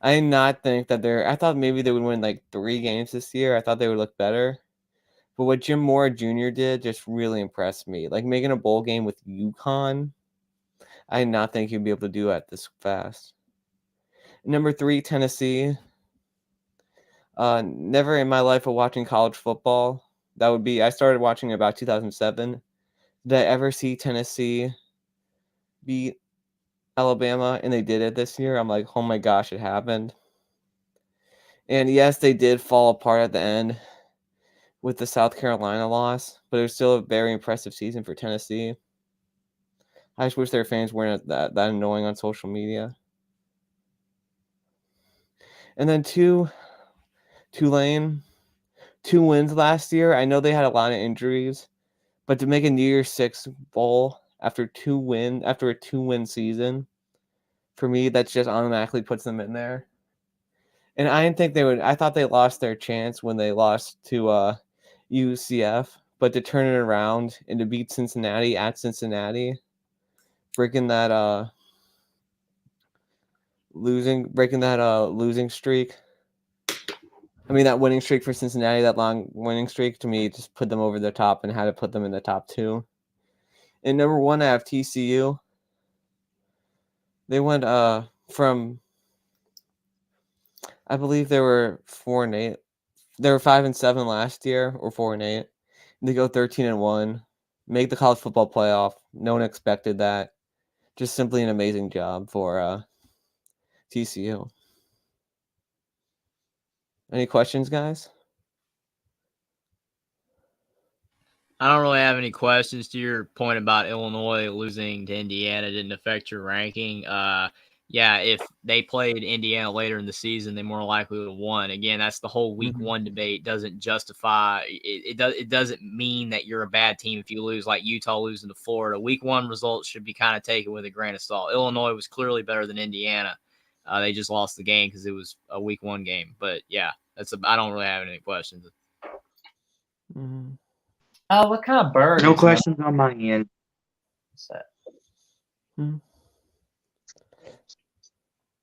I did not think that I thought maybe they would win like 3 games this year. I thought they would look better. But what Jim Mora Jr. did just really impressed me. Like making a bowl game with UConn, I did not think he'd be able to do that this fast. Number 3, Tennessee. Never in my life of watching college football. That would be, I started watching about 2007. Did I ever see Tennessee beat Alabama? And they did it this year. I'm like, oh my gosh, it happened. And yes, they did fall apart at the end with the South Carolina loss, but it was still a very impressive season for Tennessee. I just wish their fans weren't that annoying on social media. And then Tulane, 2 wins last year. I know they had a lot of injuries, but to make a New Year's Six bowl after a 2-win season, for me, that just automatically puts them in there. And I didn't think they would. I thought they lost their chance when they lost to UCF, but to turn it around and to beat Cincinnati at Cincinnati, breaking that losing streak. I mean, that winning streak for Cincinnati, that long winning streak, to me, just put them over the top and had to put them in the top 2. And number 1, I have TCU. They went from, I believe they were 4-8. They were 5-7 last year, or 4-8. They go 13-1, make the college football playoff. No one expected that. Just simply an amazing job for TCU. Any questions, guys? I don't really have any questions to your point about Illinois losing to Indiana didn't affect your ranking. Yeah, if they played Indiana later in the season, they more likely would have won. Again, that's the whole week one debate. Doesn't justify it doesn't mean that you're a bad team if you lose, like Utah losing to Florida. Week 1 results should be kind of taken with a grain of salt. Illinois was clearly better than Indiana. They just lost the game because it was a week 1 game. But yeah, I don't really have any questions. Mm-hmm. What kind of bird? No is questions on my end. that?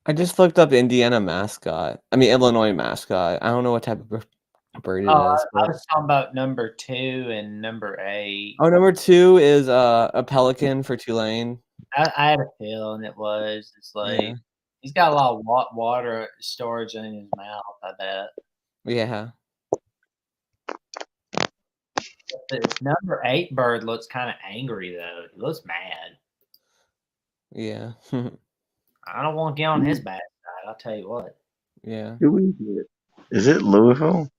I just looked up Indiana mascot. I mean, Illinois mascot. I don't know what type of bird it is. I But... was talking about number 2 and number 8. Oh, number 2 is a pelican for Tulane. I had a feeling it was. It's like he's got a lot of water storage in his mouth, I bet. Yeah. The number 8 bird looks kind of angry, though. He looks mad. Yeah. I don't want to get on his bad side. I'll tell you what. Yeah. Who is it? Is it Louisville?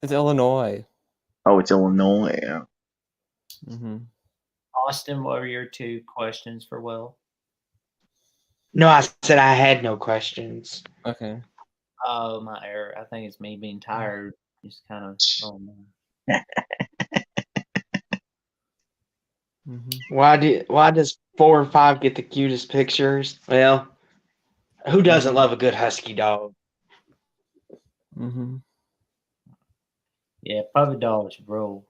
It's Illinois. Oh, it's Illinois. Yeah. Mm-hmm. Austin, what were your 2 questions for Will? No, I said I had no questions. Okay. Oh, my error. I think it's me being tired. Just kind of. Oh, man. Why does 4 or 5 get the cutest pictures? Well, who doesn't love a good husky dog? Mm-hmm. Yeah, puppy dogs rule.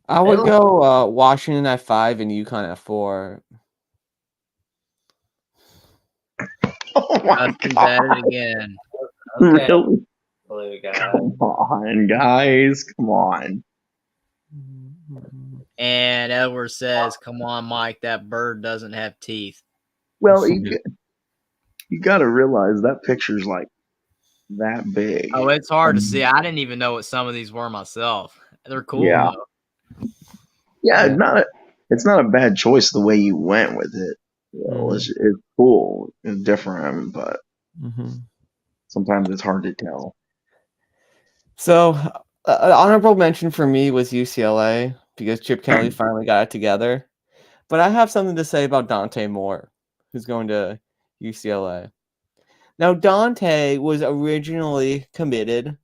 I would go Washington at 5 and UConn at 4. Oh my Justin's God. at it again. Okay, Really? blue guy. Come on, guys. Come on. And Edward says, "Come on, Mike, that bird doesn't have teeth." Well, you got to realize that picture's like that big. Oh, it's hard to see. I didn't even know what some of these were myself. They're cool, Yeah. though. Yeah, it's not a bad choice the way you went with it. Well, it's cool. It's different, but sometimes it's hard to tell. So, an honorable mention for me was UCLA because Chip Kelly finally got it together. But I have something to say about Dante Moore, who's going to UCLA. Now, Dante was originally committed,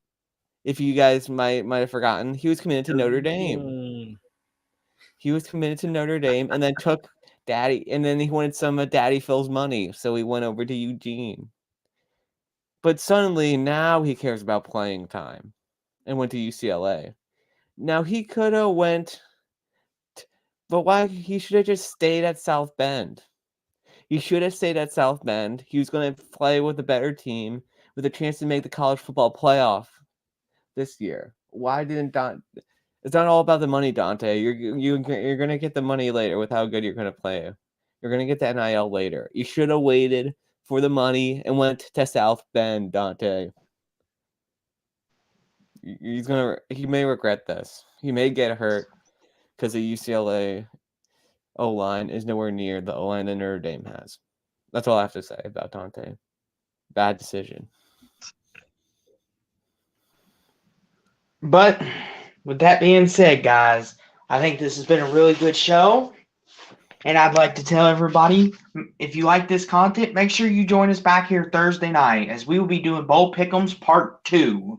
if you guys might have forgotten, he was committed to Notre Dame. He was committed to Notre Dame and then took and then he wanted some of Daddy Phil's money, so he went over to Eugene. But suddenly, now he cares about playing time and went to UCLA. Now, he could have went, but why? He should have just stayed at South Bend. He should have stayed at South Bend. He was going to play with a better team with a chance to make the college football playoff this year. why didn't Dante? It's not all about the money, Dante. You're gonna get the money later with how good you're gonna play. You're gonna get the NIL later. You should have waited for the money and went to South Bend, Dante. He may regret this. He may get hurt because the UCLA O-line is nowhere near the O-line that Notre Dame has. That's all I have to say about Dante. Bad decision. But with that being said, guys, I think this has been a really good show. And I'd like to tell everybody, if you like this content, make sure you join us back here Thursday night as we will be doing Bowl Pick'ems Part 2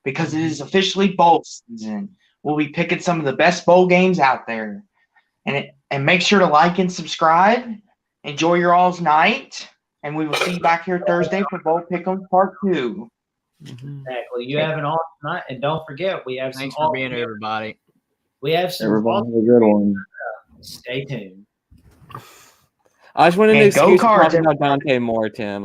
because it is officially bowl season. We'll be picking some of the best bowl games out there. And make sure to like and subscribe. Enjoy your all's night. And we will see you back here Thursday for Bowl Pick'ems Part 2. Exactly. You have an awesome night. And don't forget, we have Thanks some for being here, everybody. We have some Everybody awesome- have a good one. Stay tuned. I just wanted And to go excuse to Cards, talk about Dante more, Tim.